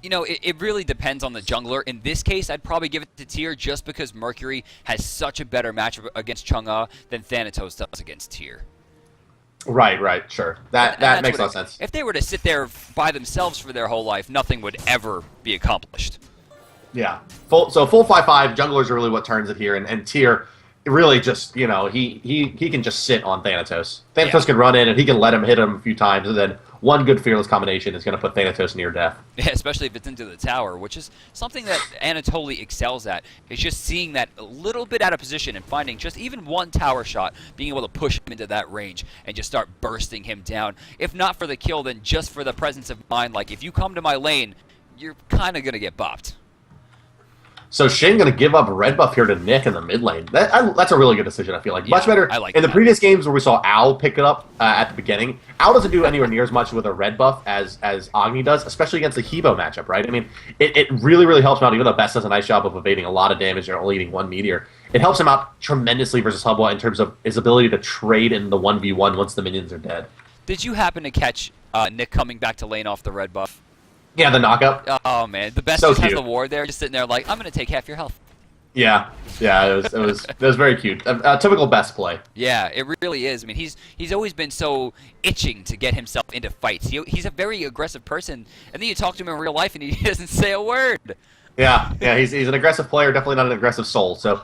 You know, it really depends on the jungler. In this case, I'd probably give it to Tyr just because Mercury has such a better matchup against Chang'e than Thanatos does against Tyr. Right, sure. That makes a lot of sense. If they were to sit there by themselves for their whole life, nothing would ever be accomplished. Yeah, full 5-5. Junglers are really what turns it here, and Tyr really just, you know, he can just sit on Thanatos. Thanatos can run in, and he can let him hit him a few times, and then one good fearless combination is going to put Thanatos near death. Yeah, especially if it's into the tower, which is something that Anatoly excels at. It's just seeing that a little bit out of position and finding just even one tower shot, being able to push him into that range and just start bursting him down. If not for the kill, then just for the presence of mind. Like, if you come to my lane, you're kind of going to get bopped. So Shin going to give up red buff here to Nick in the mid lane. That's a really good decision, I feel like. Much better. I like in the that. previous games where we saw Owl pick it up at the beginning, Owl doesn't do anywhere near as much with a red buff as Agni does, especially against the Hebo matchup, right? I mean, it really helps him out, even though Best does a nice job of evading a lot of damage and only eating 1 meteor. It helps him out tremendously versus Hubwa in terms of his ability to trade in the 1v1 once the minions are dead. Did you happen to catch Nick coming back to lane off the red buff? Yeah, the knockup. Oh, man. The Best So just has cute. the ward there, just sitting there like, I'm going to take half your health. Yeah, it was very cute. A typical Best play. Yeah, it really is. I mean, he's always been so itching to get himself into fights. He's a very aggressive person, and then you talk to him in real life, and he doesn't say a word. Yeah, he's an aggressive player, definitely not an aggressive soul. So,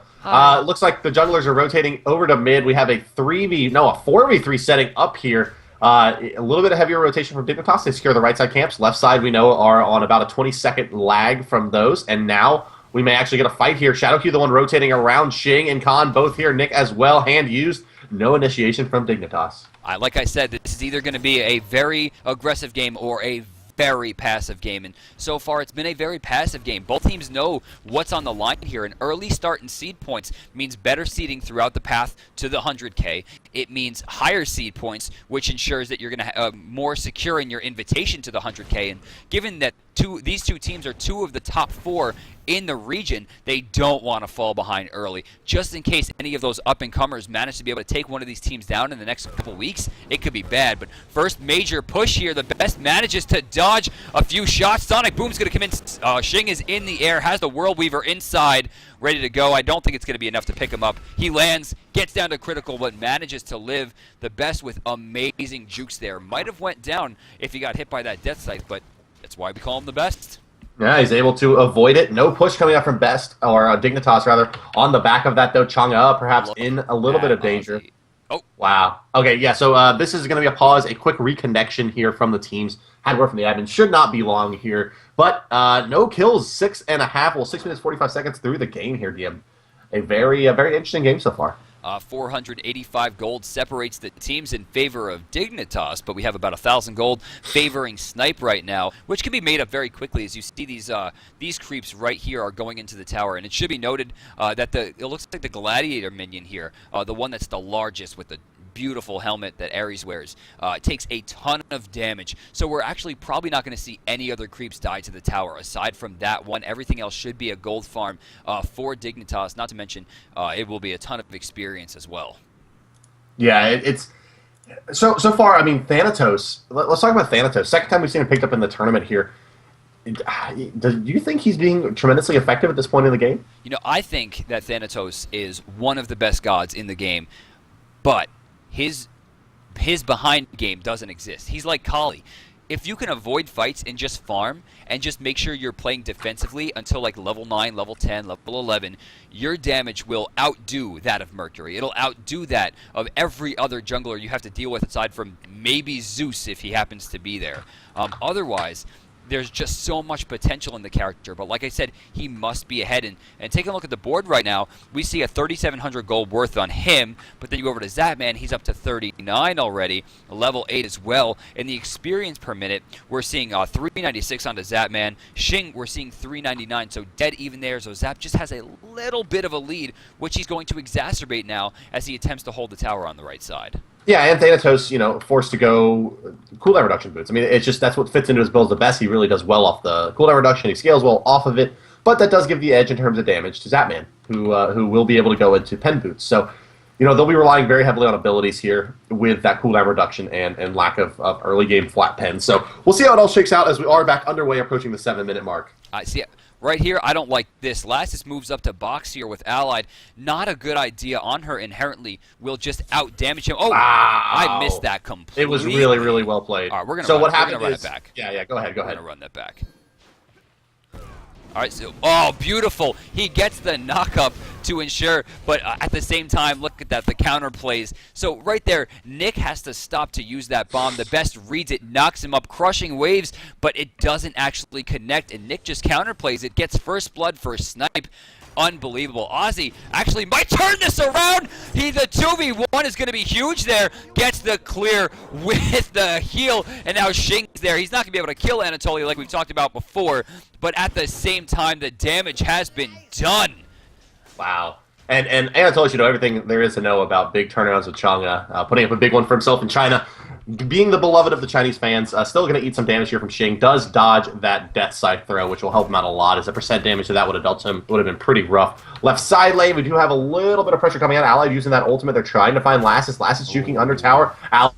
looks like the junglers are rotating over to mid. We have a 4v3 setting up here. A little bit of heavier rotation from Dignitas. They secure the right side camps. Left side, we know, are on about a 20-second lag from those, and now we may actually get a fight here. Shadowcue, the one rotating around Xing and Khan, both here. Nick as well, hand used. No initiation from Dignitas. Like I said, this is either going to be a very aggressive game or a very passive game, and so far it's been a very passive game. Both teams know what's on the line here. An early start in seed points means better seeding throughout the path to the 100K. It means higher seed points, which ensures that you're going to more secure in your invitation to the 100K. And given that these two teams are 2 of the top 4 in the region, they don't want to fall behind early. Just in case any of those up-and-comers manage to be able to take one of these teams down in the next couple weeks, it could be bad. But first major push here, the Best manages to dodge a few shots. Sonic Boom's going to come in. Xing is in the air, has the World Weaver inside, ready to go. I don't think it's going to be enough to pick him up. He lands, gets down to critical, but manages to live. The Best with amazing jukes there. Might have went down if he got hit by that death scythe, but that's why we call him the Best. Yeah, he's able to avoid it. No push coming out from Best, or Dignitas rather. On the back of that, though, Chang'e perhaps in a little bit of danger. Oh. Wow. Okay, yeah, so this is going to be a pause, a quick reconnection here from the teams. Had word from the admin. Should not be long here. But no kills, 6.5, well, 6 minutes, 45 seconds through the game here, DM. A very interesting game so far. 485 gold separates the teams in favor of Dignitas, but we have about 1,000 gold favoring SMITE right now, which can be made up very quickly as you see these creeps right here are going into the tower. And it should be noted that it looks like the Gladiator minion here, the one that's the largest with the beautiful helmet that Ares wears, takes a ton of damage. So we're actually probably not going to see any other creeps die to the tower. Aside from that one, everything else should be a gold farm for Dignitas, not to mention it will be a ton of experience as well. Yeah, it's so far, I mean, Thanatos, let's talk about Thanatos. Second time we've seen him picked up in the tournament here. Do you think he's being tremendously effective at this point in the game? You know, I think that Thanatos is one of the best gods in the game, but his behind game doesn't exist. He's like Kali. If you can avoid fights and just farm and just make sure you're playing defensively until like level 9, level 10, level 11, your damage will outdo that of Mercury. It'll outdo that of every other jungler you have to deal with aside from maybe Zeus if he happens to be there. Otherwise, there's just so much potential in the character, but like I said, he must be ahead. And taking a look at the board right now, we see a 3,700 gold worth on him, but then you go over to Zapman, he's up to 39 already, level 8 as well. In the experience per minute, we're seeing 396 onto Zapman. Xing, we're seeing 399, so dead even there. So Zap just has a little bit of a lead, which he's going to exacerbate now as he attempts to hold the tower on the right side. Yeah, and Thanatos, forced to go cooldown reduction boots. I mean, it's just that's what fits into his build the best. He really does well off the cooldown reduction. He scales well off of it, but that does give the edge in terms of damage to Zapman, who will be able to go into pen boots. So, they'll be relying very heavily on abilities here with that cooldown reduction and lack of early game flat pen. So we'll see how it all shakes out as we are back underway, approaching the 7-minute mark. I see it. Right here, I don't like this. Lassus moves up to box here with Allied. Not a good idea on her inherently. Will just out-damage him. Oh, wow. I missed that completely. It was really, really well played. All right, we're going to run it back. Yeah, go ahead. We're going to run that back. All right, so, oh, beautiful. He gets the knock-up to ensure, but at the same time, look at that, the counter plays. So right there, Nick has to stop to use that bomb. The best reads it, knocks him up, crushing waves, but it doesn't actually connect, and Nick just counterplays it, gets first blood for Snipe. Unbelievable. Ozzy actually might turn this around. The 2v1 is going to be huge there. Gets the clear with the heal, and now Xing's there. He's not going to be able to kill Anatoly like we've talked about before, but at the same time, the damage has been done. Wow. And Anatoly should know everything there is to know about big turnarounds with Chang'e, putting up a big one for himself in China. Being the beloved of the Chinese fans, still going to eat some damage here from Xing. Does dodge that Death Scythe throw, which will help him out a lot, as the percent damage that would have dealt to him would have been pretty rough. Left side lane, we do have a little bit of pressure coming out. Allied using that ultimate. They're trying to find Lassus. Lassus juking under tower. Allied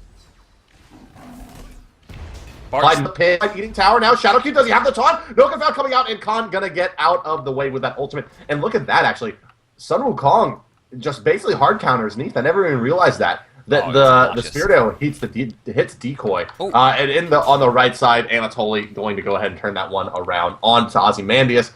pin, eating tower now. Shadow Q, does he have the taunt? No confound coming out, and Khan going to get out of the way with that ultimate. And look at that, actually. Sun Wukong just basically hard counters Neath. I never even realized that. The Spirit Arrow hits Decoy. And on the right side, Anatoly going to go ahead and turn that one around onto Ozymandias,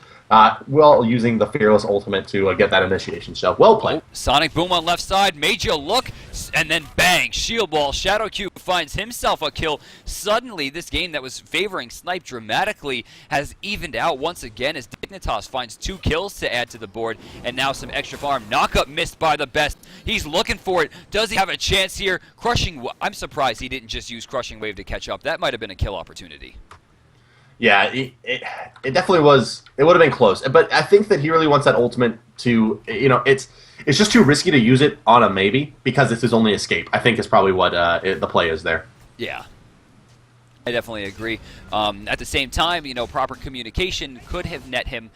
using the Fearless ultimate to get that initiation. So, well played. Sonic Boom on left side, made you look, and then bang, shield wall. Shadow Q finds himself a kill. Suddenly, this game that was favoring Snipe dramatically has evened out once again as Dignitas finds 2 kills to add to the board, and now some extra farm. Knockup missed by the best. He's looking for it. Does he have a chance here? I'm surprised he didn't just use Crushing Wave to catch up. That might have been a kill opportunity. Yeah, it definitely was. It would have been close, but I think that he really wants that ultimate to, it's just too risky to use it on a maybe because it's his only escape. I think is probably what the play is there. Yeah, I definitely agree. At the same time, proper communication could have net him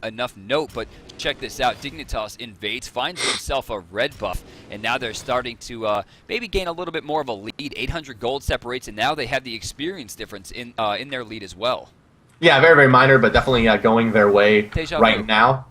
enough note, but check this out. Dignitas invades, finds himself a red buff, and now they're starting to maybe gain a little bit more of a lead. 800 gold separates, and now they have the experience difference in their lead as well. Yeah, very, very minor, but definitely going their way right now.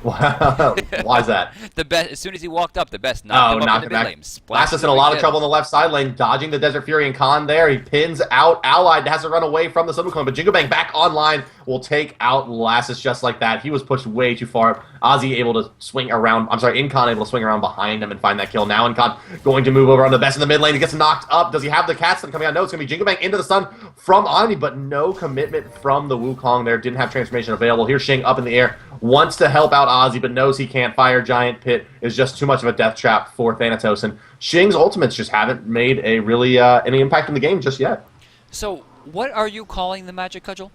Why is that? The best. As soon as he walked up, the best knocked him up in the mid lane. Lassus in a lot of trouble in the left side lane, dodging the Desert Fury and Khan there. He pins out Allied, has to run away from the Sun Wukong, but Jingle Bang back online will take out Lassus just like that. He was pushed way too far. Ozzy able to swing around. Incon able to swing around behind him and find that kill. Now Incon going to move over on the best in the mid lane. He gets knocked up. Does he have the cast coming out? No, it's going to be Jingle Bang into the sun from Omni, but no commitment from the Wukong there. Didn't have transformation available. Here's Xing up in the air. Wants to help out Ozzy, but knows he can't. Fire Giant Pit is just too much of a death trap for Thanatos, and Xing's ultimates just haven't made a really any impact in the game just yet. So, what are you calling the Magic Cudgel?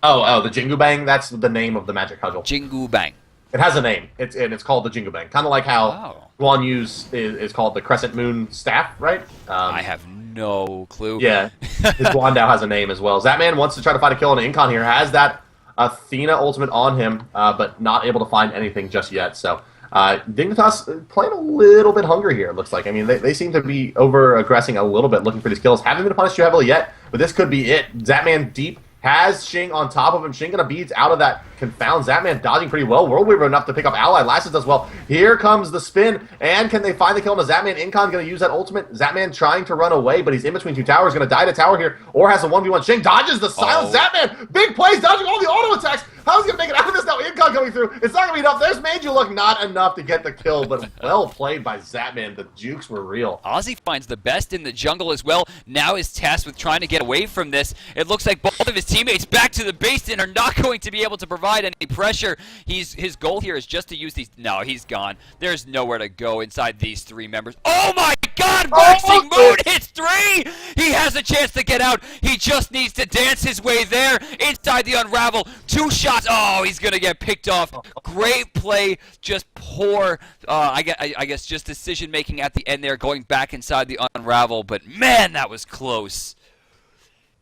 Oh, the Jingu Bang. That's the name of the Magic Cudgel. Jingu Bang. It has a name. It's called the Jingu Bang. Kind of like how Guan Yu's is called the Crescent Moon Staff, right? I have no clue. Yeah, his Guandao has a name as well. Zatman wants to try to find a kill on Incon here. Has that Athena ultimate on him, but not able to find anything just yet. So Dignitas playing a little bit hungry here, it looks like. I mean, they seem to be over-aggressing a little bit, looking for these kills. Haven't been punished too heavily yet, but this could be it. Zatman deep Has Shing on top of him. Shing gonna beads out of that confound. Zatman dodging pretty well. World Weaver enough to pick up Allied. Lasses does well. Here comes the spin, and can they find the kill on the Zatman? Incon gonna use that ultimate. Zatman trying to run away, but he's in between two towers. Gonna die to tower here, or has a 1v1. Shing dodges the silence. Zatman, big plays, dodging all the auto attacks. How's he gonna make it out of this now? Incon coming through. It's not gonna be enough. There's Made You Look, not enough to get the kill, but well played by Zatman. The jukes were real. Ozzy finds the best in the jungle as well. Now is tasked with trying to get away from this. It looks like both of his teammates back to the base and are not going to be able to provide any pressure. His goal here is just to use these. No, he's gone. There's nowhere to go inside these three members. Oh my God! Waxing Moon hits 3! He has a chance to get out. He just needs to dance his way there inside the unravel. 2 shots. Oh, he's gonna get picked off. Great play. Just poor. I guess just decision making at the end there, going back inside the unravel. But man, that was close.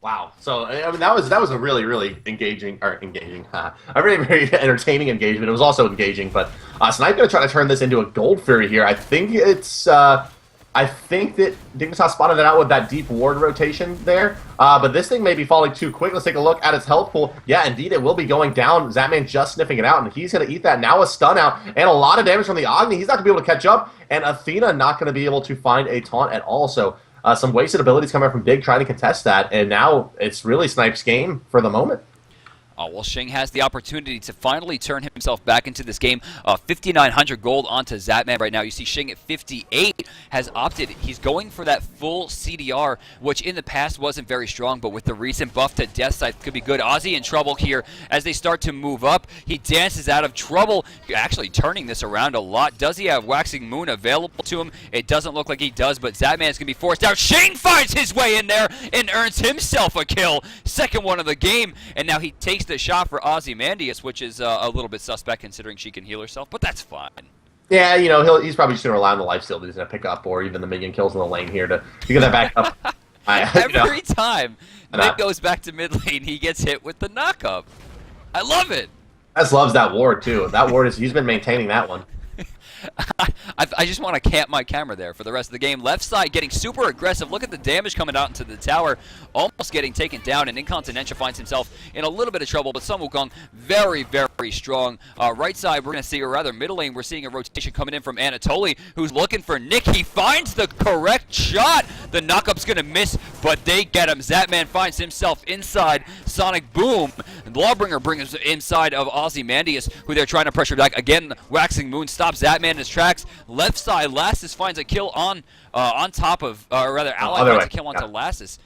Wow. So I mean, that was a really engaging, a very entertaining engagement. It was also engaging, but SMITE gonna try to turn this into a Gold Fury here. I think it's I think that Dignitas spotted it out with that deep ward rotation there, but this thing may be falling too quick. Let's take a look at its health pool. Yeah, indeed, it will be going down. Zatman just sniffing it out, and he's going to eat that. Now a stun out, and a lot of damage from the Agni. He's not going to be able to catch up, and Athena not going to be able to find a taunt at all. So some wasted abilities coming from Dig trying to contest that, and now it's really Snipe's game for the moment. Well, Shing has the opportunity to finally turn himself back into this game. 5,900 gold onto Zatman right now. You see Shing at 58 has opted. He's going for that full CDR, which in the past wasn't very strong, but with the recent buff to Death Scythe could be good. Ozzy in trouble here as they start to move up. He dances out of trouble, actually turning this around a lot. Does he have Waxing Moon available to him? It doesn't look like he does, but Zatman is going to be forced out. Shing finds his way in there and earns himself a kill. Second one of the game, and now he takes the shot for Ozymandias, which is a little bit suspect considering she can heal herself, but that's fine. Yeah, you know, he's probably just going to rely on the lifesteal that he's going to pick up, or even the minion kills in the lane here to get that back up. Every time Nick goes back to mid lane, he gets hit with the knockup. I love it. That's loves that ward, too. That ward, he's been maintaining that one. I just want to camp my camera there for the rest of the game. Left side getting super aggressive. Look at the damage coming out into the tower. Almost getting taken down, and Incontinentia finds himself in a little bit of trouble, but Sun Wukong very strong. Right side, we're going to see, or rather middle lane, we're seeing a rotation coming in from Anatoly, who's looking for Nick. He finds the correct shot. The knockup's going to miss, but they get him. Zatman finds himself inside Sonic Boom. And Lawbringer brings inside of Ozymandias, who they're trying to pressure back. Again, Waxing Moon stops Zatman in his tracks. Left side, Lassus finds a kill on top of, or rather, Ally finds a kill onto Lassus.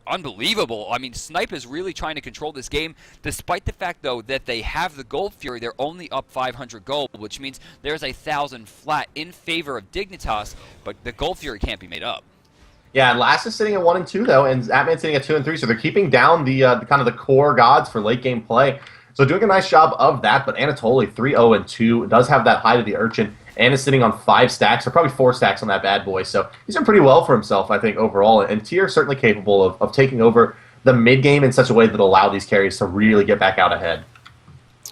Unbelievable. I mean, Snipe is really trying to control this game, despite the fact, though, that they have the Gold Fury. They're only up 500 gold, which means there's 1,000 flat in favor of Dignitas, but the Gold Fury can't be made up. Yeah, and Lass is sitting at 1 and 2 though, and Zatman's sitting at 2 and 3, so they're keeping down the kind of the core gods for late game play. So doing a nice job of that, but Anatoly 3-0 and 2 does have that high to the Urchin, and is sitting on 5 stacks, or probably 4 stacks on that bad boy. So he's done pretty well for himself, I think, overall. And Tier certainly capable of taking over the mid game in such a way that will allow these carries to really get back out ahead.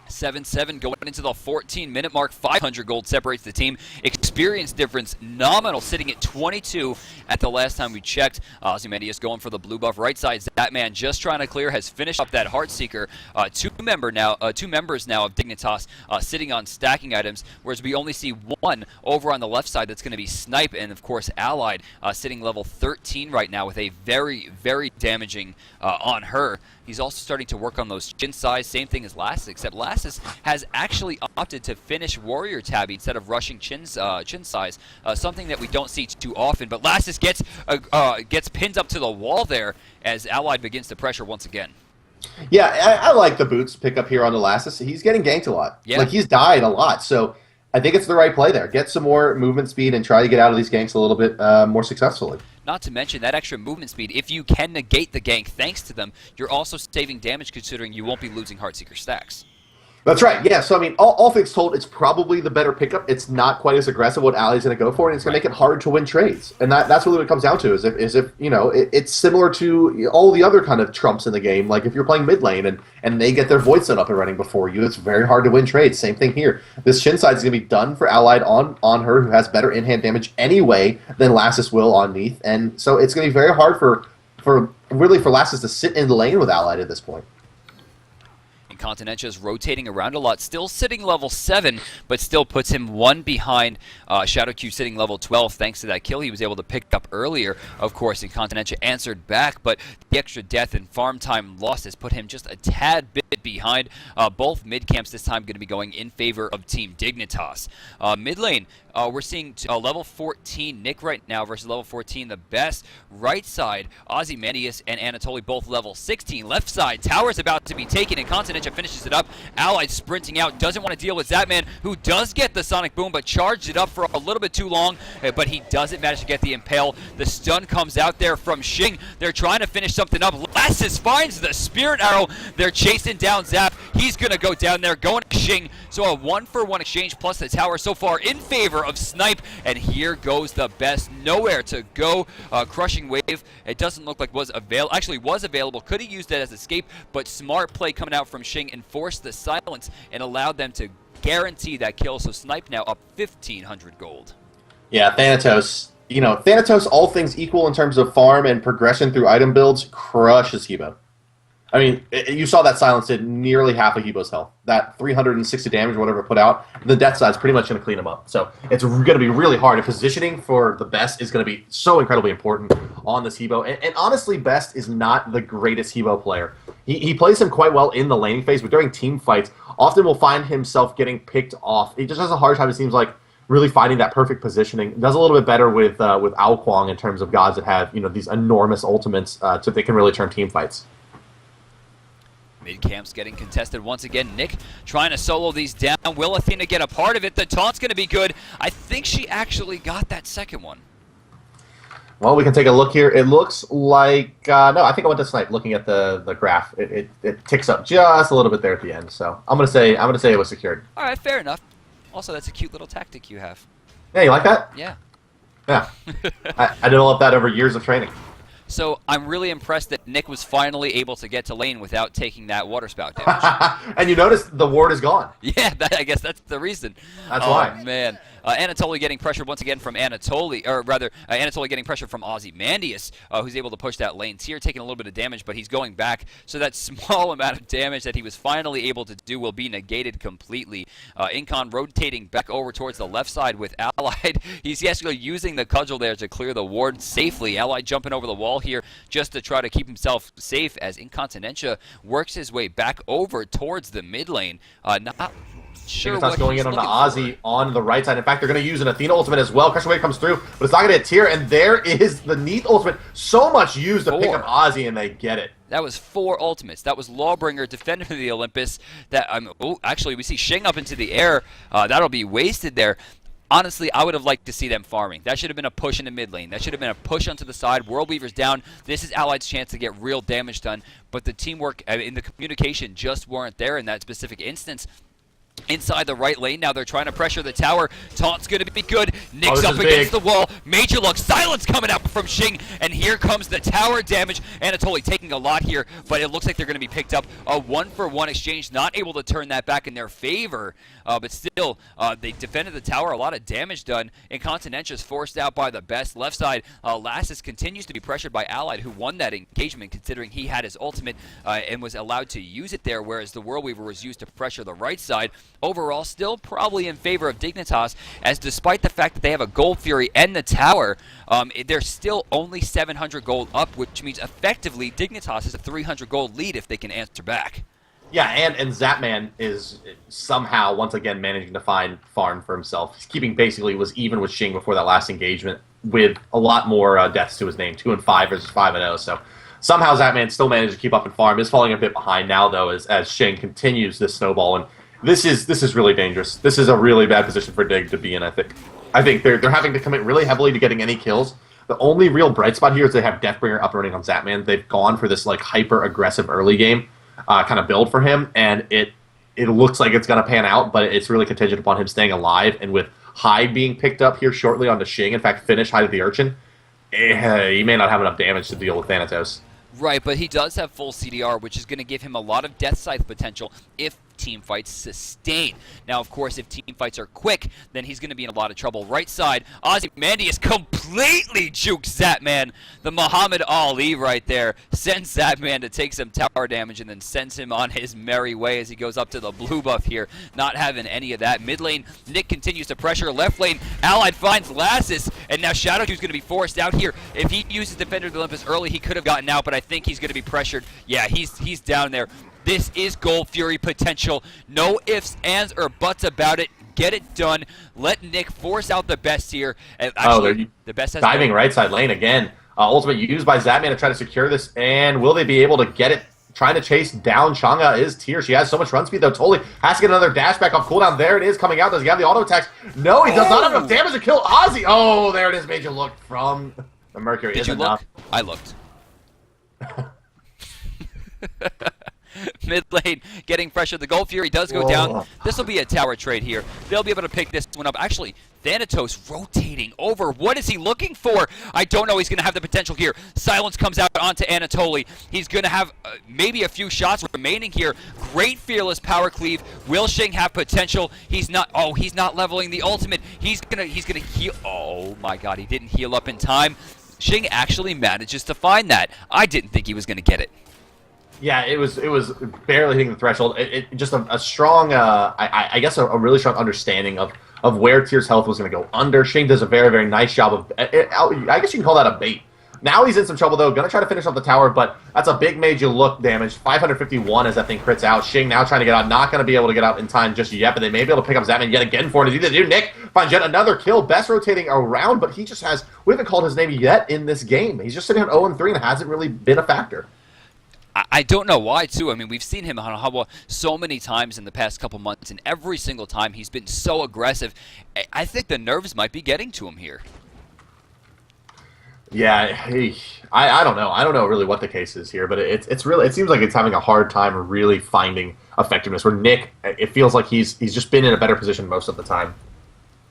7-7 going into the 14-minute mark. 500 gold separates the team. Experience difference nominal, sitting at 22 at the last time we checked. Ozymandias going for the blue buff. Right side, Zatman just trying to clear, has finished up that Heartseeker. Two members now of Dignitas sitting on stacking items, whereas we only see one over on the left side. That's going to be Snipe, and of course Allied sitting level 13 right now with a very damaging on her. He's also starting to work on those chin size, same thing as Lassus, except Lassus has actually opted to finish Warrior Tabby instead of rushing chin size, something that we don't see too often. But Lassus gets pinned up to the wall there as Allied begins to pressure once again. Yeah, I like the boots pick up here on the Lassus. He's getting ganked a lot. Yeah. Like, he's died a lot, so I think it's the right play there. Get some more movement speed and try to get out of these ganks a little bit more successfully. Not to mention that extra movement speed. If you can negate the gank thanks to them, you're also saving damage considering you won't be losing Heartseeker stacks. That's right, yeah. So, I mean, all things told, it's probably the better pickup. It's not quite as aggressive what Ali's going to go for, and it's going to make it hard to win trades. And that's really what it comes down to, is if you know, it's similar to all the other kind of trumps in the game. Like, if you're playing mid lane and they get their Void set up and running before you, it's very hard to win trades. Same thing here. This Shin side is going to be done for Allied on her, who has better in-hand damage anyway than Lassus will on Neath. And so it's going to be very hard for Lassus to sit in the lane with Allied at this point. And Continentia's rotating around a lot, still sitting level 7, but still puts him 1 behind Shadow Q sitting level 12 thanks to that kill he was able to pick up earlier, of course, and Continentia answered back, but the extra death and farm time lost has put him just a tad bit behind. Both mid camps this time going to be going in favor of Team Dignitas. Mid lane, we're seeing level 14 Nick right now versus level 14 the best. Right side, Ozymandias and Anatoly both level 16. Left side, tower's about to be taken and Continentia finishes it up. Allied sprinting out, doesn't want to deal with Zatman, who does get the Sonic Boom, but charged it up for a little bit too long, but he doesn't manage to get the Impale. The stun comes out there from Xing. They're trying to finish something up. Lassus finds the Spirit Arrow. They're chasing down Zap. He's going to go down there, going to Xing. So a 1-for-1 exchange plus the tower so far in favor of Snipe, and here goes the best. Nowhere to go. Crushing Wave, it doesn't look like was available. Could have used that as escape, but smart play coming out from Xing enforced the silence and allowed them to guarantee that kill. So Snipe now up 1,500 gold. Yeah, Thanatos. Thanatos, all things equal in terms of farm and progression through item builds, crushes Hebo. I mean, you saw that silence did nearly half of Hebo's health. That 360 damage, whatever it put out, the death side's pretty much going to clean him up. So it's going to be really hard. And positioning for the best is going to be so incredibly important on this Hebo. And honestly, Best is not the greatest Hebo player. He plays him quite well in the laning phase, but during team fights, often will find himself getting picked off. He just has a hard time, it seems like, really finding that perfect positioning. Does a little bit better with Ao Kuang in terms of gods that have these enormous ultimates, so they can really turn team fights. Mid camp's getting contested once again. Nick trying to solo these down. Will Athena get a part of it? The taunt's going to be good. I think she actually got that second one. Well, we can take a look here. It looks like no. I think I went to Snipe. Looking at the graph, it ticks up just a little bit there at the end. So I'm gonna say it was secured. All right, fair enough. Also, that's a cute little tactic you have. Yeah, you like that? Yeah. Yeah. I developed that over years of training. So I'm really impressed that Nick was finally able to get to lane without taking that water spout damage. And you notice the ward is gone. Yeah, I guess that's the reason. That's why. Oh, man. Anatoly getting pressure once again from Anatoly getting pressure from Ozymandias, who's able to push that lane. Tyr taking a little bit of damage, but he's going back, so that small amount of damage that he was finally able to do will be negated completely. Incon rotating back over towards the left side with Allied. He's actually using the cudgel there to clear the ward safely. Allied jumping over the wall here just to try to keep himself safe as Incontinentia works his way back over towards the mid lane. Not sure what going in on the Ozzy on the right side. In fact, they're going to use an Athena ultimate as well. Crushing Wave comes through, but it's not going to hit Tyr, and there is the Neath ultimate. So much used to pick up Ozzy, and they get it. That was 4 ultimates. That was Lawbringer, Defender of the Olympus. That actually, we see Xing up into the air. That'll be wasted there. Honestly, I would have liked to see them farming. That should have been a push in the mid lane. That should have been a push onto the side. World Weaver's down. This is Allied's chance to get real damage done. But the teamwork and the communication just weren't there in that specific instance. Inside the right lane, now they're trying to pressure the tower. Taunt's going to be good. Nick's up against the wall. Major luck. Silence coming out from Xing. And here comes the tower damage. Anatoly taking a lot here, but it looks like they're going to be picked up. A 1-for-1 exchange. Not able to turn that back in their favor. But still, they defended the tower. A lot of damage done. Incontinentia's forced out by the best. Left side, Lassus continues to be pressured by Allied, who won that engagement considering he had his ultimate and was allowed to use it there, whereas the World Weaver was used to pressure the right side. Overall, still probably in favor of Dignitas, as despite the fact that they have a Gold Fury and the tower, they're still only 700 gold up, which means effectively Dignitas is a 300 gold lead if they can answer back. Yeah, and Zapman is somehow once again managing to find farm for himself. He's keeping was even with Xing before that last engagement with a lot more deaths to his name, 2-5 versus 5-0. So somehow Zapman still managed to keep up and farm. Is falling a bit behind now though as Xing continues this snowball, and this is really dangerous. This is a really bad position for Dig to be in. I think they're having to commit really heavily to getting any kills. The only real bright spot here is they have Deathbringer up and running on Zapman. They've gone for this like hyper aggressive early game kind of build for him, and it looks like it's going to pan out, but it's really contingent upon him staying alive. And with Hyde being picked up here shortly onto Xing, in fact, finish Hyde of the Urchin, he may not have enough damage to deal with Thanatos. Right, but he does have full CDR, which is going to give him a lot of death scythe potential if team fights sustain. Now, of course, if team fights are quick, then he's going to be in a lot of trouble. Right side, Ozymandias completely jukes Zatman. The Muhammad Ali right there sends Zatman to take some tower damage and then sends him on his merry way as he goes up to the blue buff here. Not having any of that. Mid lane, Nick continues to pressure. Left lane, Allied finds Lassus, and now Shadowhue's going to be forced out here. If he uses Defender of the Olympus early, he could have gotten out, but I think he's going to be pressured. Yeah, he's down there. This is Gold Fury potential. No ifs, ands, or buts about it. Get it done. Let Nick force out the best here. Actually, the best has diving right side lane again. Ultimate used by Zatman to try to secure this, and will they be able to get it? Trying to chase down Chang'e is Tyr. She has so much run speed, though. Totally has to get another dash back off cooldown. There it is coming out. Does he have the auto attacks? No, he does not have enough damage to kill Ozzy. Oh, there it is. Made you look from the Mercury. Did you look? I looked. Mid lane getting pressure. The Gold Fury does go down. This will be a tower trade here. They'll be able to pick this one up. Actually, Thanatos rotating over. What is he looking for? I don't know. He's going to have the potential here. Silence comes out onto Anatoly. He's going to have maybe a few shots remaining here. Great fearless power cleave. Will Shing have potential? He's not. Oh, he's not leveling the ultimate. He's gonna heal. Oh my God, he didn't heal up in time. Shing actually manages to find that. I didn't think he was going to get it. Yeah, it was barely hitting the threshold. It just a strong, I guess a really strong understanding of where Tyr's health was going to go under. Shing does a very, very nice job of, I guess you can call that a bait. Now he's in some trouble, though. Going to try to finish off the tower, but that's a big made you look damage. 551 as that thing crits out. Shing now trying to get out. Not going to be able to get out in time just yet, but they may be able to pick up Zatman yet again for it. Either do Nick finds yet another kill. Best rotating around, but he just has, we haven't called his name yet in this game. He's just sitting on 0-3 and hasn't really been a factor. I don't know why, too. I mean, we've seen him on Habwa so many times in the past couple months, and every single time he's been so aggressive. I think the nerves might be getting to him here. Yeah, I don't know. I don't know really what the case is here, but it's really, it seems like it's having a hard time really finding effectiveness. Where Nick, it feels like he's just been in a better position most of the time.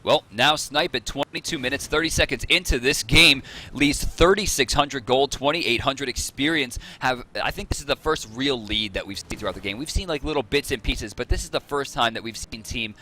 Well, now Snipe at 22 minutes, 30 seconds into this game, leads 3,600 gold, 2,800 experience. I think this is the first real lead that we've seen throughout the game. We've seen like little bits and pieces, but this is the first time that we've seen team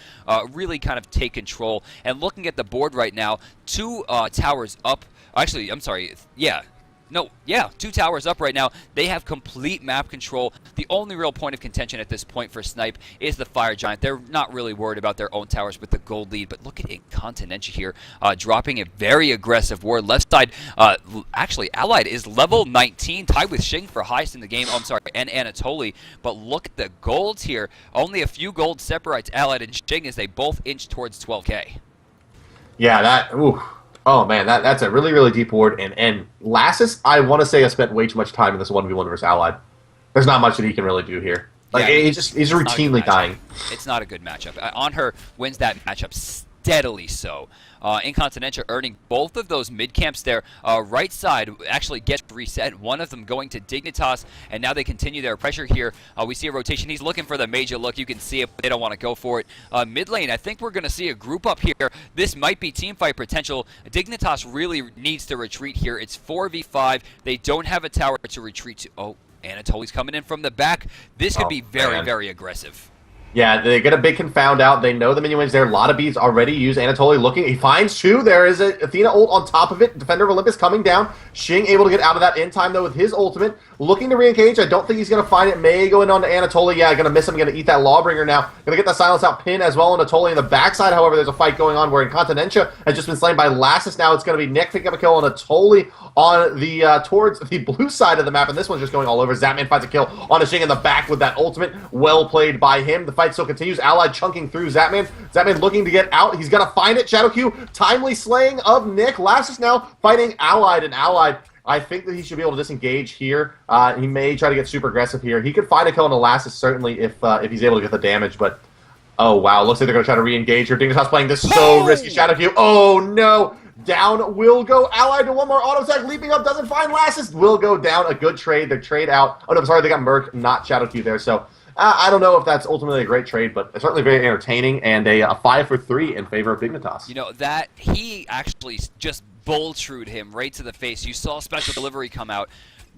really kind of take control. And looking at the board right now, two towers up. Actually, I'm sorry. Yeah. No, yeah, 2 towers up right now. They have complete map control. The only real point of contention at this point for Snipe is the Fire Giant. They're not really worried about their own towers with the gold lead, but look at Incontinentia here, dropping a very aggressive ward. Left side, actually, Allied is level 19, tied with Shing for highest in the game. Oh, I'm sorry, and Anatoly. But look at the golds here. Only a few gold separates Allied and Shing as they both inch towards 12K. Yeah, that, ooh. Oh man, that's a really, really deep ward, and Lassus, I want to say, has spent way too much time in this 1v1 versus Allied. There's not much that he can really do here. Like, yeah, he's routinely dying. It's not a good matchup. On her wins that matchup steadily so. Incontinentia earning both of those mid camps there. Right side actually gets reset. One of them going to Dignitas, and now they continue their pressure here. We see a rotation. He's looking for the major look. You can see it, but they don't want to go for it. Mid lane, I think we're going to see a group up here. This might be team fight potential. Dignitas really needs to retreat here. It's 4v5. They don't have a tower to retreat to. Oh, Anatoly's coming in from the back. This could be very, very aggressive. Yeah, they get a big confound out. They know the minion waves there. A lot of beads already used. Anatoly looking. He finds 2. There is a Athena ult on top of it. Defender of Olympus coming down. Shing able to get out of that in time, though, with his ultimate. Looking to re-engage. I don't think he's going to find it. May go in on to Anatoly. Yeah, going to miss him. Going to eat that Lawbringer now. Going to get that silence out pin as well. Anatoly in the backside, however, there's a fight going on where Incontinentia has just been slain by Lassus. Now it's going to be Nick picking up a kill on Anatoly on the towards the blue side of the map, and this one's just going all over. Zatman finds a kill on Shing in the back with that ultimate. Well played by him. The fight still continues. Allied chunking through Zatman. Zatman looking to get out. He's going to find it. Shadowhu, timely slaying of Nick. Lassus now fighting Allied, and Allied, I think that he should be able to disengage here. He may try to get super aggressive here. He could find a kill on Lassus, certainly, if he's able to get the damage, but oh, wow. Looks like they're going to try to re-engage here. Dignitas playing this so risky. Shadowhu, oh, no. Down will go. Allied to one more auto attack. Leaping up, doesn't find Lassus. Will go down. A good trade. They trade out. Oh, no, I'm sorry. They got Merc, not Shadowhu there. So I don't know if that's ultimately a great trade, but it's certainly very entertaining, and a 5 for 3 in favor of Dignitas. You know, that he actually just bull-trued him right to the face. You saw special delivery come out.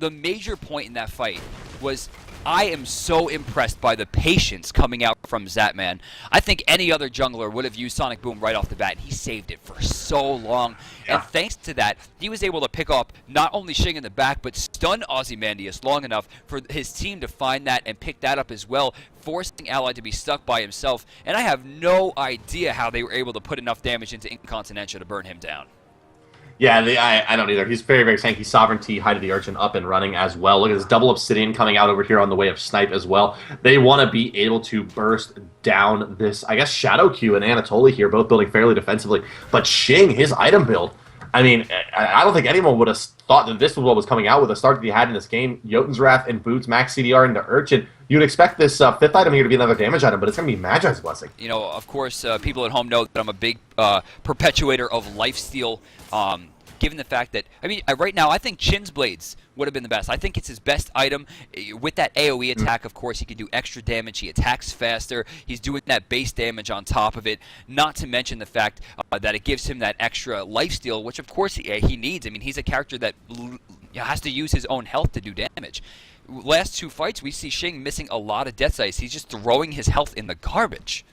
the major point in that fight was I am so impressed by the patience coming out from Zatman. I think any other jungler would have used Sonic Boom right off the bat, and he saved it for so long. Yeah. And thanks to that, he was able to pick up not only Shing in the back, but stun Ozymandias long enough for his team to find that and pick that up as well, forcing Ally to be stuck by himself. And I have no idea how they were able to put enough damage into Incontinentia to burn him down. Yeah, I don't either. He's very, very tanky. Sovereignty, Height of the Urchin up and running as well. Look at this double Obsidian coming out over here on the way of Snipe as well. They want to be able to burst down this, I guess, Shadow Q and Anatoly here, both building fairly defensively. But Shing, his item build, I mean, I don't think anyone would have thought that this was what was coming out with the start that he had in this game. Jotun's Wrath and Boots, max CDR into Urchin. You'd expect this fifth item here to be another damage item, but it's going to be Magi's Blessing. You know, of course, people at home know that I'm a big perpetuator of lifesteal. Given the fact that, I mean, right now, I think Chin's Blades would have been the best. I think it's his best item. With that AoE attack, of course, he can do extra damage. He attacks faster. He's doing that base damage on top of it. Not to mention the fact that it gives him that extra lifesteal, which, of course, he needs. I mean, he's a character that has to use his own health to do damage. Last two fights, we see Shing missing a lot of Death Ice. He's just throwing his health in the garbage.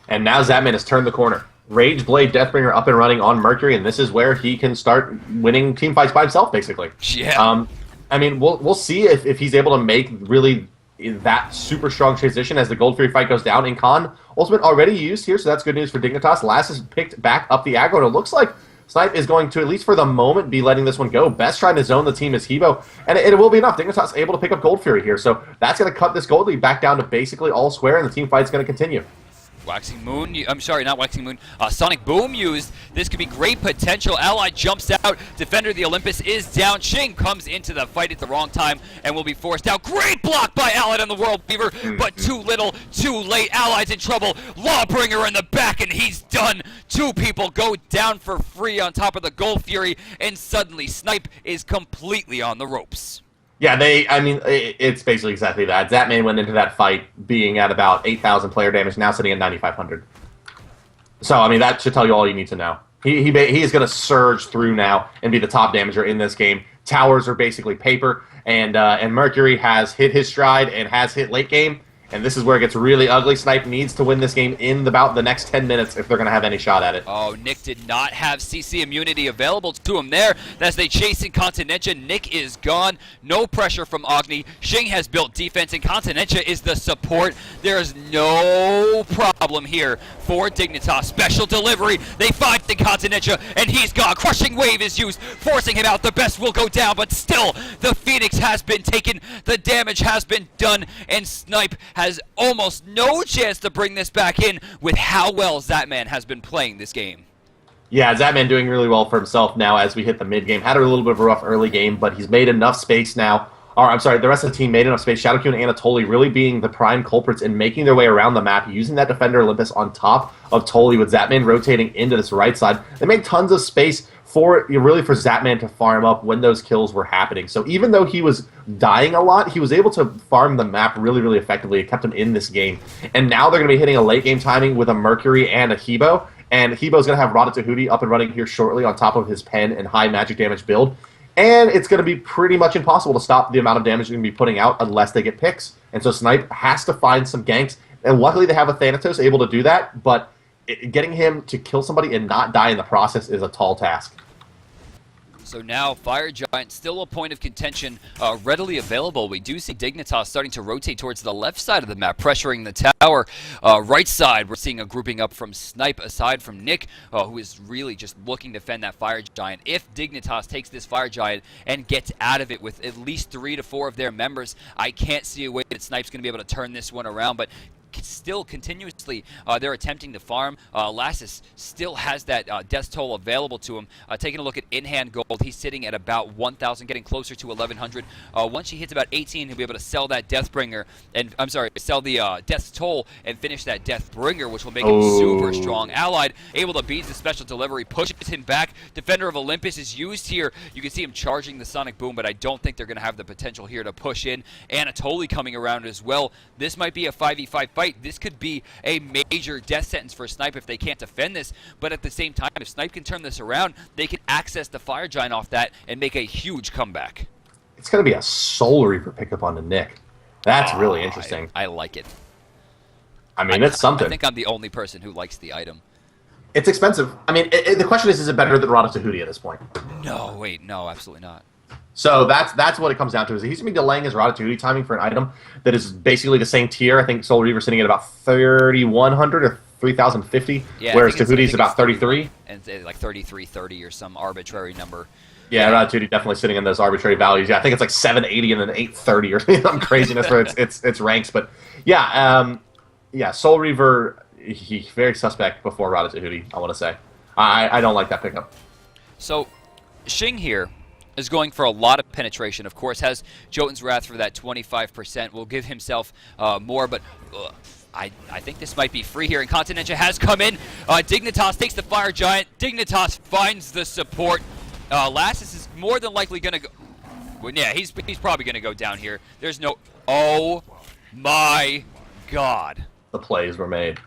And now Zatman has turned the corner. Rage Blade Deathbringer up and running on Mercury, and this is where he can start winning team fights by himself, basically. Yeah. I mean, we'll see if he's able to make really that super strong transition as the Gold Fury fight goes down. Incan Ultimate already used here, so that's good news for Dignitas. Last has picked back up the aggro, and it looks like Snipe is going to, at least for the moment, be letting this one go. Best trying to zone the team is Hebo, and it will be enough. Dignitas able to pick up Gold Fury here, so that's going to cut this gold lead back down to basically all square, and the team fight's going to continue. Waxing Moon, I'm sorry, not Waxing Moon, Sonic Boom used. This could be great potential. Ally jumps out. Defender of the Olympus is down. Shing comes into the fight at the wrong time and will be forced out. Great block by Allied on the World Beaver, but too little, too late. Allied's in trouble. Lawbringer in the back, and he's done. Two people go down for free on top of the Gold Fury, and suddenly Snipe is completely on the ropes. Yeah, it's basically exactly that. Zatman went into that fight being at about 8,000 player damage, now sitting at 9,500. So, I mean, that should tell you all you need to know. He is going to surge through now and be the top damager in this game. Towers are basically paper, and Mercury has hit his stride and has hit late game. And this is where it gets really ugly. Snipe needs to win this game in about the next 10 minutes if they're going to have any shot at it. Oh, Nick did not have CC immunity available to him there. As they chase Incontinentia, Nick is gone. No pressure from Agni. Shing has built defense. Incontinentia is the support. There is no problem here for Dignitas. Special delivery. They find Incontinentia, and he's gone. Crushing Wave is used, forcing him out. The best will go down, but still, the Phoenix has been taken. The damage has been done, and Snipe has almost no chance to bring this back in with how well Zatman has been playing this game. Yeah, Zatman doing really well for himself now as we hit the mid-game. Had a little bit of a rough early game, but he's made enough space now. Or, I'm sorry, the rest of the team made enough space. Shadowq and Anatoly really being the prime culprits in making their way around the map, using that Defender Olympus on top of Toly with Zatman rotating into this right side. They made tons of space for Zatman to farm up when those kills were happening. So even though he was dying a lot, he was able to farm the map really, really effectively. It kept him in this game. And now they're going to be hitting a late game timing with a Mercury and a Hebo. And Hebo's going to have Rada Tahuti up and running here shortly on top of his pen and high magic damage build. And it's going to be pretty much impossible to stop the amount of damage they're going to be putting out unless they get picks. And so Snipe has to find some ganks. And luckily they have a Thanatos able to do that, but getting him to kill somebody and not die in the process is a tall task. So now Fire Giant still a point of contention, readily available. We do see Dignitas starting to rotate towards the left side of the map, pressuring the tower. Right side, we're seeing a grouping up from Snipe aside from Nick, who is really just looking to defend that Fire Giant. If Dignitas takes this Fire Giant and gets out of it with at least 3 to 4 of their members, I can't see a way that Snipe's going to be able to turn this one around, but still continuously they're attempting to farm. Lassus still has that death toll available to him. Taking a look at in-hand gold, he's sitting at about 1,000, getting closer to 1,100. Once he hits about 18, he'll be able to sell that Deathbringer, and sell the death toll and finish that Deathbringer, which will make him super strong. Allied able to beat the special delivery, pushes him back. Defender of Olympus is used here. You can see him charging the Sonic Boom, but I don't think they're going to have the potential here to push in. Anatoly coming around as well. This might be a 5v5 fight. This could be a major death sentence for Snipe if they can't defend this, but at the same time, if Snipe can turn this around, they can access the Fire Giant off that and make a huge comeback. It's going to be a Soul Reaver pickup on the Nick. That's really interesting. I like it. I mean, it's something. I think I'm the only person who likes the item. It's expensive. I mean, the question is it better than Rada Tahuti at this point? No, wait, no, absolutely not. So that's what it comes down to. Is he's going to be delaying his Rada Tahuti timing for an item that is basically the same tier. I think Soul Reaver's sitting at about 3,100 or 3,050, whereas Tahuti's about 33. And like 3330 or some arbitrary number. Yeah, Rada Tahuti definitely sitting in those arbitrary values. Yeah, I think it's like 780 and then 830 or some craziness for its ranks. But yeah, Soul Reaver, he's very suspect before Rada Tahuti, I want to say. I don't like that pickup. So, Xing here is going for a lot of penetration. Of course, has Jotun's Wrath for that 25%. Will give himself more, but I think this might be free here. And Continentia has come in. Dignitas takes the Fire Giant. Dignitas finds the support. Lassus is more than likely going to go... Well, yeah, he's probably going to go down here. There's no... Oh, my God. The plays were made.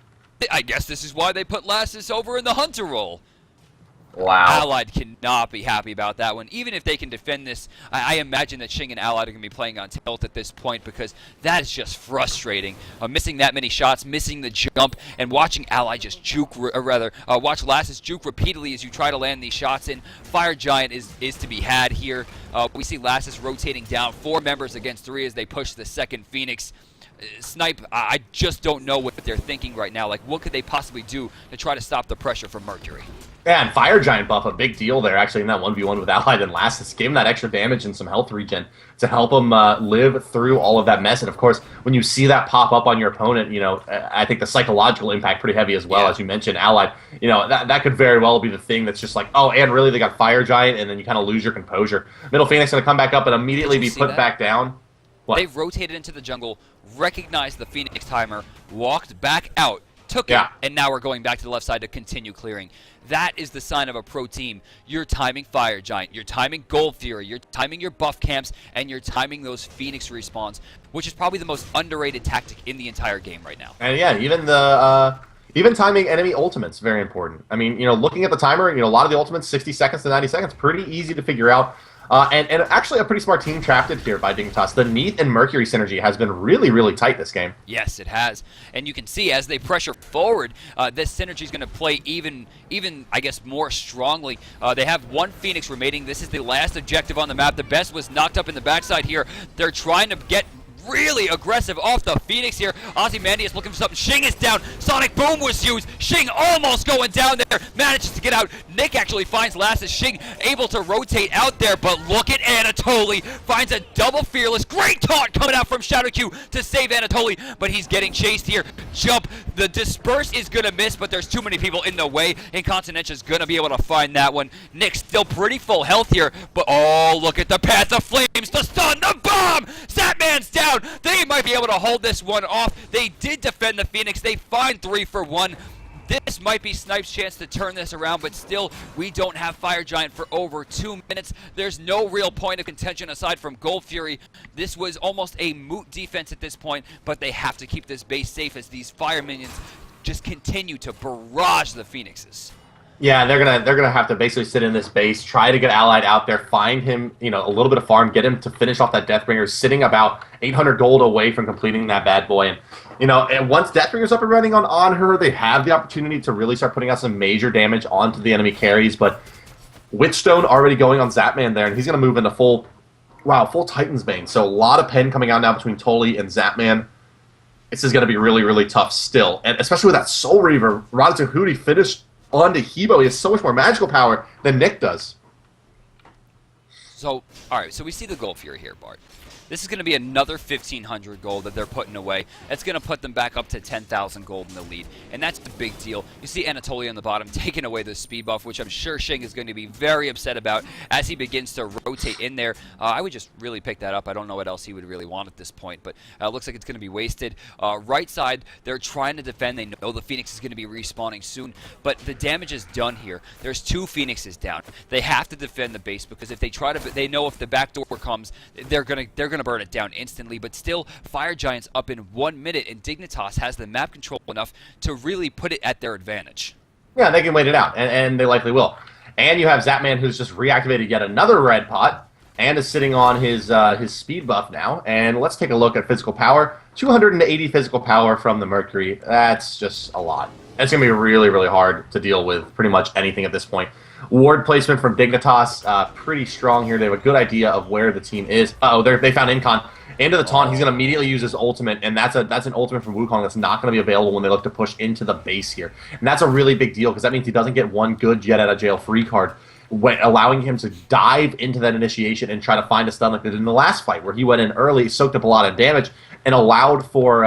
I guess this is why they put Lassus over in the Hunter role. Wow. Allied cannot be happy about that one. Even if they can defend this, I imagine that Xing and Allied are going to be playing on tilt at this point because that is just frustrating. Missing that many shots, missing the jump, and watching Allied just juke, watch Lassus juke repeatedly as you try to land these shots in. Fire Giant is to be had here. We see Lassus rotating down 4 members against 3 as they push the second Phoenix. Snipe, I just don't know what they're thinking right now. Like, what could they possibly do to try to stop the pressure from Mercury? Yeah, and Fire Giant buff, a big deal there, actually, in that 1v1 with Allied and Lassus. Gave him that extra damage and some health regen to help him live through all of that mess. And, of course, when you see that pop up on your opponent, you know, I think the psychological impact pretty heavy as well, as you mentioned, Allied. You know, that could very well be the thing that's just like, oh, and really, they got Fire Giant, and then you kind of lose your composure. Middle Phoenix going to come back up and immediately be put back down. What? They've rotated into the jungle, recognized the Phoenix timer, walked back out, took it, and now we're going back to the left side to continue clearing. That is the sign of a pro team. You're timing Fire Giant, you're timing Gold Fury, you're timing your buff camps, and you're timing those Phoenix respawns, which is probably the most underrated tactic in the entire game right now. And yeah, even timing enemy ultimates, very important. I mean, you know, looking at the timer, you know, a lot of the ultimates, 60 seconds to 90 seconds, pretty easy to figure out. And actually a pretty smart team crafted here by Dignitas. The Neath and Mercury synergy has been really, really tight this game. Yes, it has. And you can see as they pressure forward, this synergy is going to play even, I guess, more strongly. They have 1 Phoenix remaining. This is the last objective on the map. The best was knocked up in the backside here. They're trying to get really aggressive off the Phoenix here. Ozymandias looking for something. Xing is down. Sonic Boom was used. Xing almost going down there. Manages to get out. Nick actually finds Lassus. Xing able to rotate out there, but look at Anatoly. Finds a double Fearless. Great taunt coming out from Shadow Q to save Anatoly, but he's getting chased here. Jump. The Disperse is going to miss, but there's too many people in the way, and Continentia's going to be able to find that one. Nick still pretty full health here, but oh, look at the Path of Flames. The stun, the bomb. Zatman's down. They might be able to hold this one off. They did defend the Phoenix. They find 3 for 1. This might be Snipe's chance to turn this around, but still, we don't have Fire Giant for over 2 minutes. There's no real point of contention aside from Gold Fury. This was almost a moot defense at this point, but they have to keep this base safe as these Fire minions just continue to barrage the Phoenixes. Yeah, they're gonna have to basically sit in this base, try to get Allied out there, find him, you know, a little bit of farm, get him to finish off that Deathbringer, sitting about 800 gold away from completing that bad boy. And you know, and once Deathbringer's up and running on her, they have the opportunity to really start putting out some major damage onto the enemy carries. But Witchstone already going on Zatman there, and he's gonna move into full Titan's Bane. So a lot of pen coming out now between Toli and Zatman. This is gonna be really, really tough still, and especially with that Soul Reaver, Rada Tahuti finished onto Hebo. He has so much more magical power than Nick does. So, alright, so we see the Gold Fury here, Bart. This is going to be another 1,500 gold that they're putting away. That's going to put them back up to 10,000 gold in the lead, and that's a big deal. You see Anatoly on the bottom taking away the speed buff, which I'm sure Xing is going to be very upset about as he begins to rotate in there. I would just really pick that up. I don't know what else he would really want at this point, but it looks like it's going to be wasted. Right side, they're trying to defend. They know the Phoenix is going to be respawning soon, but the damage is done here. There's 2 Phoenixes down. They have to defend the base because if they try to, they know if the back door comes, they're gonna burn it down instantly. But still, Fire Giant's up in 1 minute, and Dignitas has the map control enough to really put it at their advantage. Yeah, they can wait it out, and they likely will. And you have Zatman, who's just reactivated yet another red pot. and is sitting on his speed buff now. And let's take a look at physical power. 280 physical power from the Mercury. That's just a lot. It's going to be really, really hard to deal with pretty much anything at this point. Ward placement from Dignitas, pretty strong here. They have a good idea of where the team is. They found Incon. Into the taunt, he's going to immediately use his ultimate, and that's an ultimate from Wukong that's not going to be available when they look to push into the base here. And that's a really big deal, because that means he doesn't get one good Jet Out of Jail free card, allowing him to dive into that initiation and try to find a stun like they did in the last fight, where he went in early, soaked up a lot of damage, and allowed for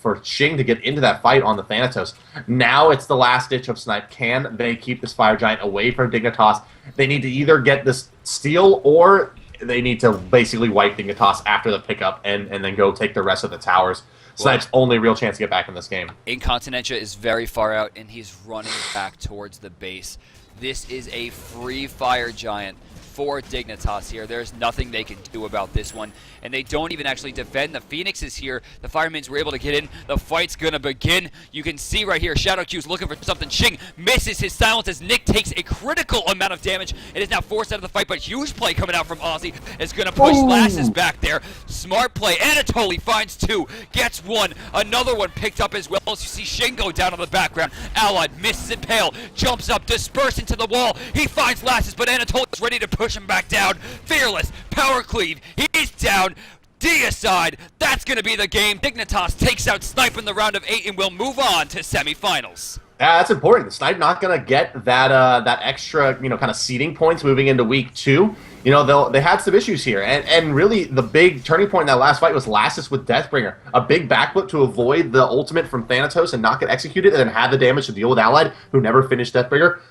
Xing to get into that fight on the Thanatos. Now it's the last ditch of Snipe. Can they keep this Fire Giant away from Dignitas? They need to either get this steal, or they need to basically wipe Dignitas after the pickup and then go take the rest of the towers. Snipe's only real chance to get back in this game. Incontinentia is very far out, and he's running back towards the base. This is a free Fire Giant for Dignitas here. There's nothing they can do about this one, and they don't even actually defend. The Phoenix is here. The Firemans were able to get in. The fight's gonna begin. You can see right here, Shadow Q's looking for something. Xing misses his silence as Nick takes a critical amount of damage. It is now forced out of the fight, but huge play coming out from Ozzy. It's gonna push Lasses back there. Smart play. Anatoly finds two, gets one. Another one picked up as well, as you see Xing go down on the background. Allied misses it. Pale jumps up, dispersed into the wall. He finds Lasses, but Anatoly's ready to push him back down. Fearless, power cleave, he's down. Deicide, that's going to be the game. Dignitas takes out Snipe in the round of 8 and will move on to semifinals. Yeah, that's important. Snipe not going to get that extra, kind of seeding points moving into week 2. They had some issues here, and really the big turning point in that last fight was Lassus with Deathbringer. A big backflip to avoid the ultimate from Thanatos and not get executed, and then have the damage to deal with Allied, who never finished Deathbringer.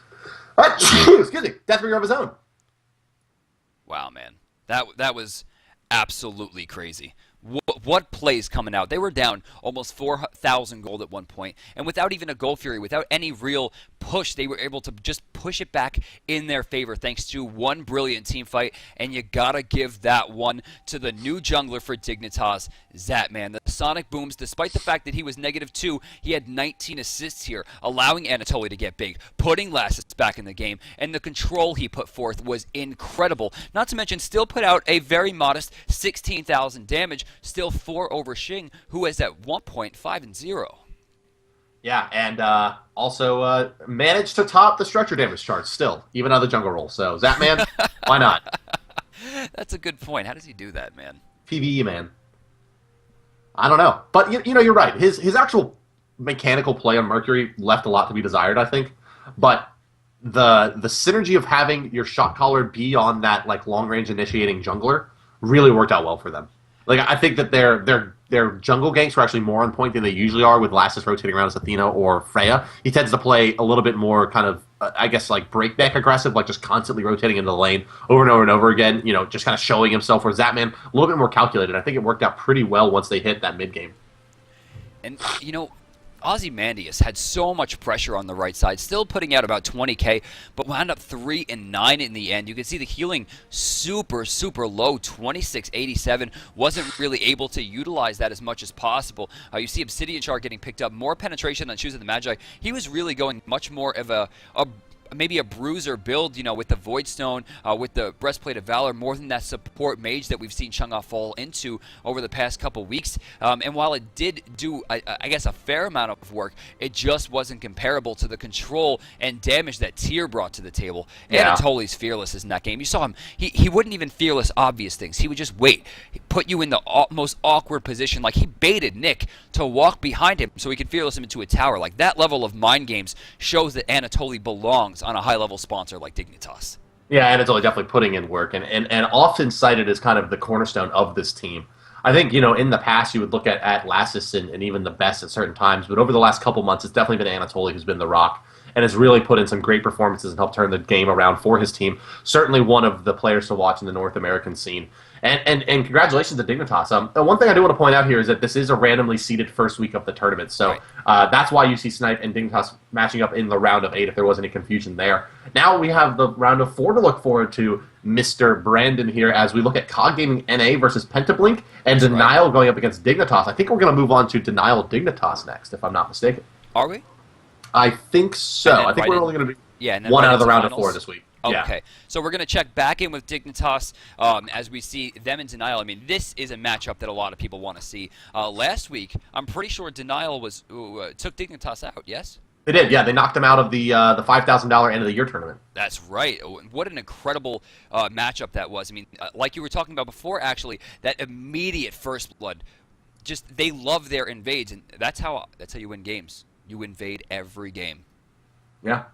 Excuse me, Deathbringer of his own. Wow, man. That was absolutely crazy. What plays coming out? They were down almost 4,000 gold at one point, and without even a Gold Fury, without any real push, they were able to just push it back in their favor thanks to one brilliant team fight, and you gotta give that one to the new jungler for Dignitas, Zatman. The Sonic Booms, despite the fact that he was -2, he had 19 assists here, allowing Anatoly to get big, putting Lassus back in the game, and the control he put forth was incredible. Not to mention, still put out a very modest 16,000 damage, still 4 over Xing, who is at 1.5-0. Yeah, and also managed to top the structure damage charts still, even on the jungle roll. So, Zatman, why not? That's a good point. How does he do that, man? PvE, man. I don't know. But, you're right. His actual mechanical play on Mercury left a lot to be desired, I think. But the synergy of having your shot caller be on that long-range initiating jungler really worked out well for them. I think that their jungle ganks were actually more on point than they usually are, with Lassus rotating around as Athena or Freya. He tends to play a little bit more kind of, breakneck aggressive, just constantly rotating into the lane over and over and over again, just kind of showing himself, where Zatman, a little bit more calculated. I think it worked out pretty well once they hit that mid-game. And, Ozymandias had so much pressure on the right side, still putting out about 20k, but wound up 3 and 9 in the end. You can see the healing super, super low, 2687. Wasn't really able to utilize that as much as possible. You see Obsidian Shard getting picked up, more penetration on Shoes of the Magi. He was really going much more of maybe a bruiser build, with the Void Stone, with the Breastplate of Valor, more than that support mage that we've seen Chang'e fall into over the past couple weeks. And while it did do, I guess, a fair amount of work, it just wasn't comparable to the control and damage that Tyr brought to the table. Yeah. Anatoly's fearless in that game. You saw him. He wouldn't even fearless obvious things. He would just wait. He'd put you in the most awkward position. He baited Nick to walk behind him so he could fearless him into a tower. That level of mind games shows that Anatoly belongs on a high-level sponsor like Dignitas. Yeah, Anatoly definitely putting in work, and often cited as kind of the cornerstone of this team. I think, in the past you would look at Lassus and even the best at certain times, but over the last couple months it's definitely been Anatoly who's been the rock, and has really put in some great performances and helped turn the game around for his team. Certainly one of the players to watch in the North American scene. And congratulations to Dignitas. One thing I do want to point out here is that this is a randomly seeded first week of the tournament, so that's why you see Snipe and Dignitas matching up in the round of 8, if there was any confusion there. Now we have the round of 4 to look forward to, Mr. Brandon here, as we look at COG Gaming NA versus Pentablink, and Denial going up against Dignitas. I think we're going to move on to Denial Dignitas next, if I'm not mistaken. Are we? I think so. I think we're only going to be one out of the round of 4 this week. Yeah. Okay, so we're going to check back in with Dignitas as we see them in Denial. I mean, this is a matchup that a lot of people want to see. Last week, I'm pretty sure Denial was took Dignitas out, yes? They did, yeah. They knocked them out of the $5,000 end of the year tournament. That's right. What an incredible matchup that was. I mean, like you were talking about before, actually, that immediate first blood. Just they love their invades, and that's how you win games. You invade every game. Yeah.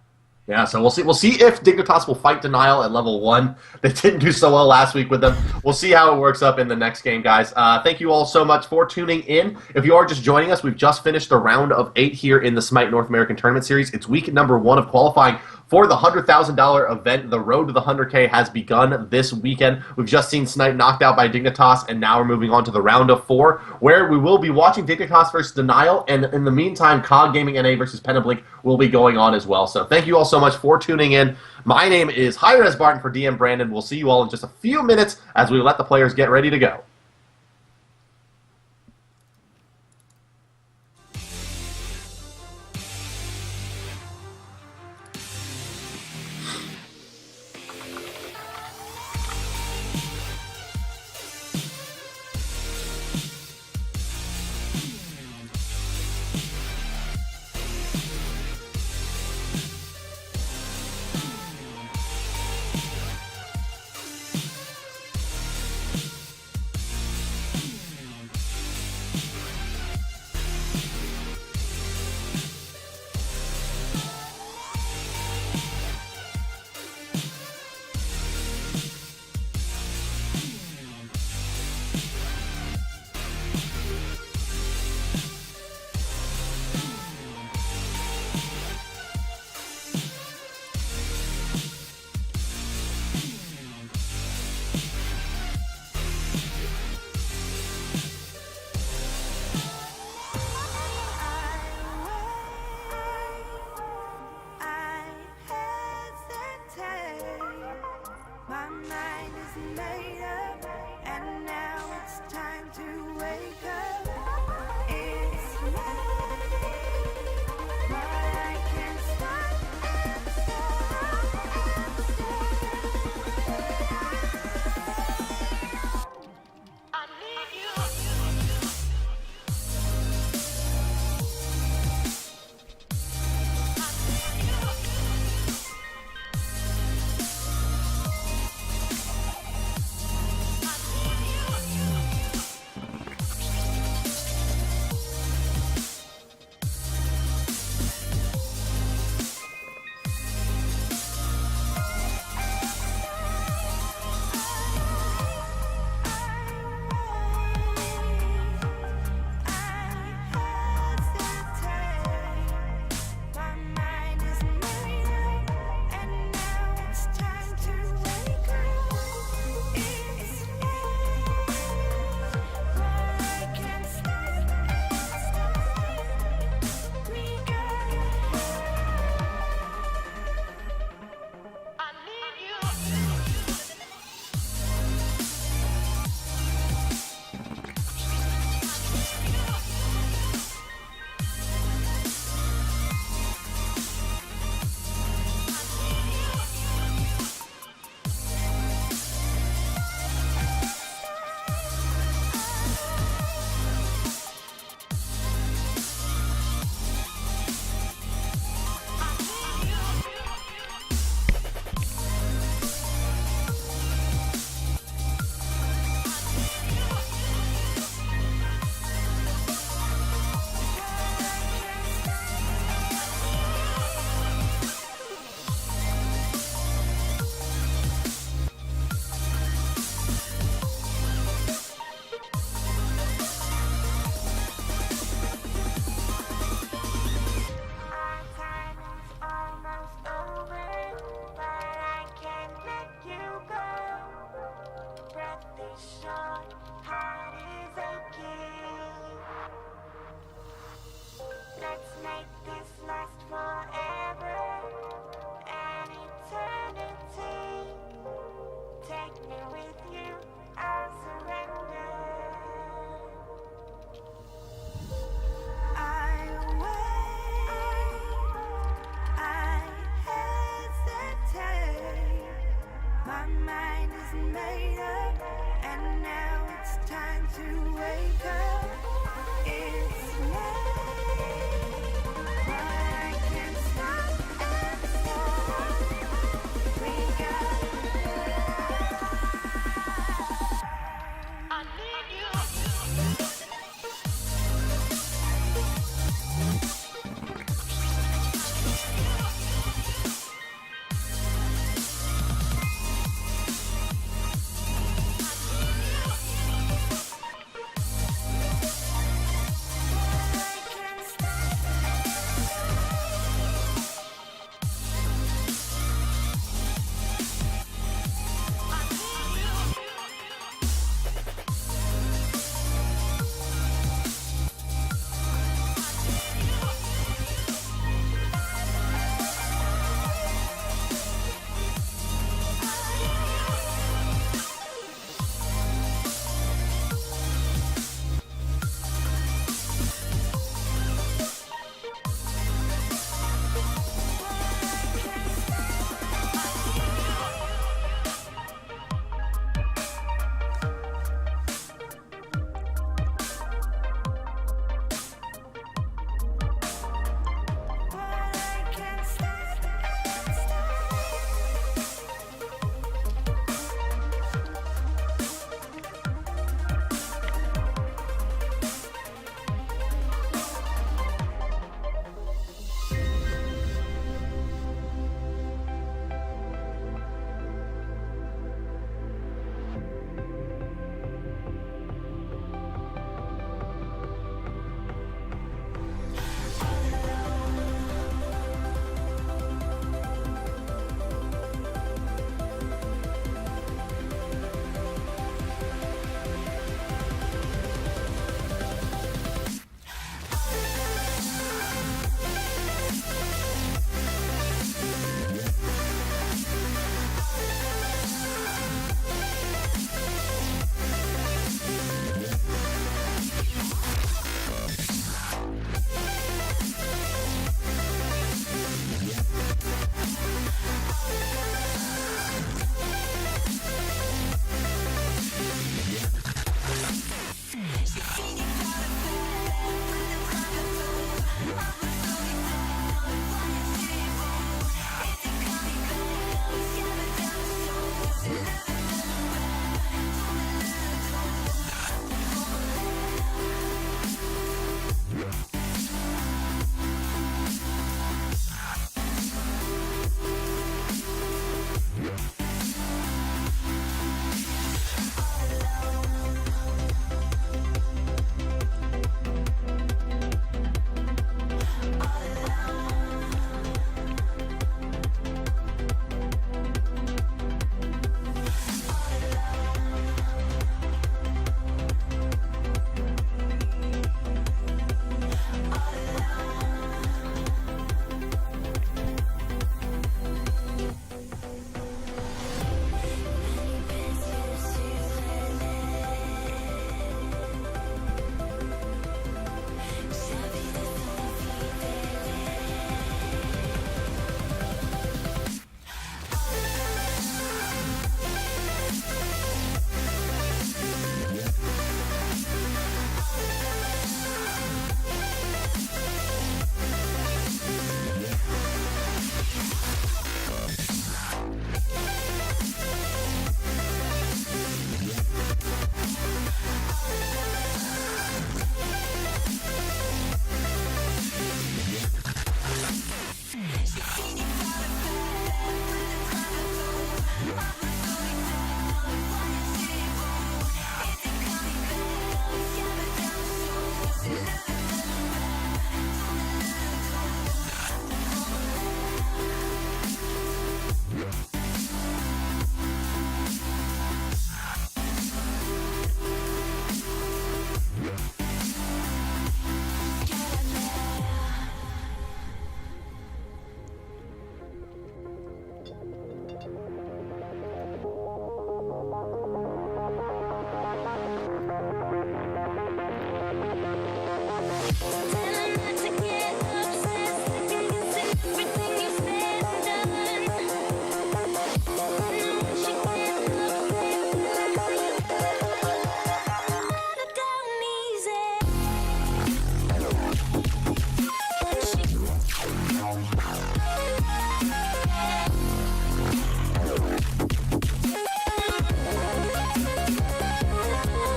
Yeah, so we'll see. We'll see if Dignitas will fight Denial at level 1. They didn't do so well last week with them. We'll see how it works up in the next game, guys. Thank you all so much for tuning in. If you are just joining us, we've just finished the round of 8 here in the SMITE North American Tournament Series. It's week number 1 of qualifying for the $100,000 event. The road to the 100K has begun this weekend. We've just seen SMITE knocked out by Dignitas, and now we're moving on to the round of 4, where we will be watching Dignitas versus Denial, and in the meantime, COG Gaming NA versus Pentablink will be going on as well. So thank you all so much for tuning in. My name is Hi-Rez Barton for DM Brandon. We'll see you all in just a few minutes as we let the players get ready to go.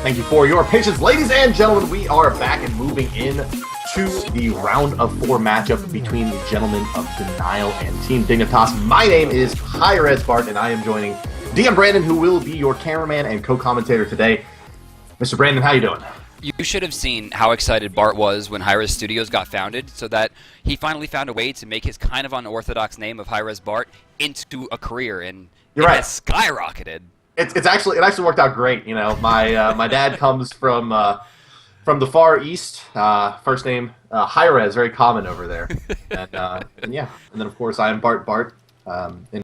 Thank you for your patience, ladies and gentlemen. We are back and moving in to the round of 4 matchup between the Gentlemen of Denial and Team Dignitas. My name is Hi-Rez Bart, and I am joining DM Brandon, who will be your cameraman and co-commentator today. Mr. Brandon, how you doing? You should have seen how excited Bart was when Hi-Rez Studios got founded, so that he finally found a way to make his kind of unorthodox name of Hi-Rez Bart into a career, and it has skyrocketed. It actually worked out great. You know, my dad comes from the far east. First name Hi-Rez, very common over there, and yeah, and then of course I am Bart. In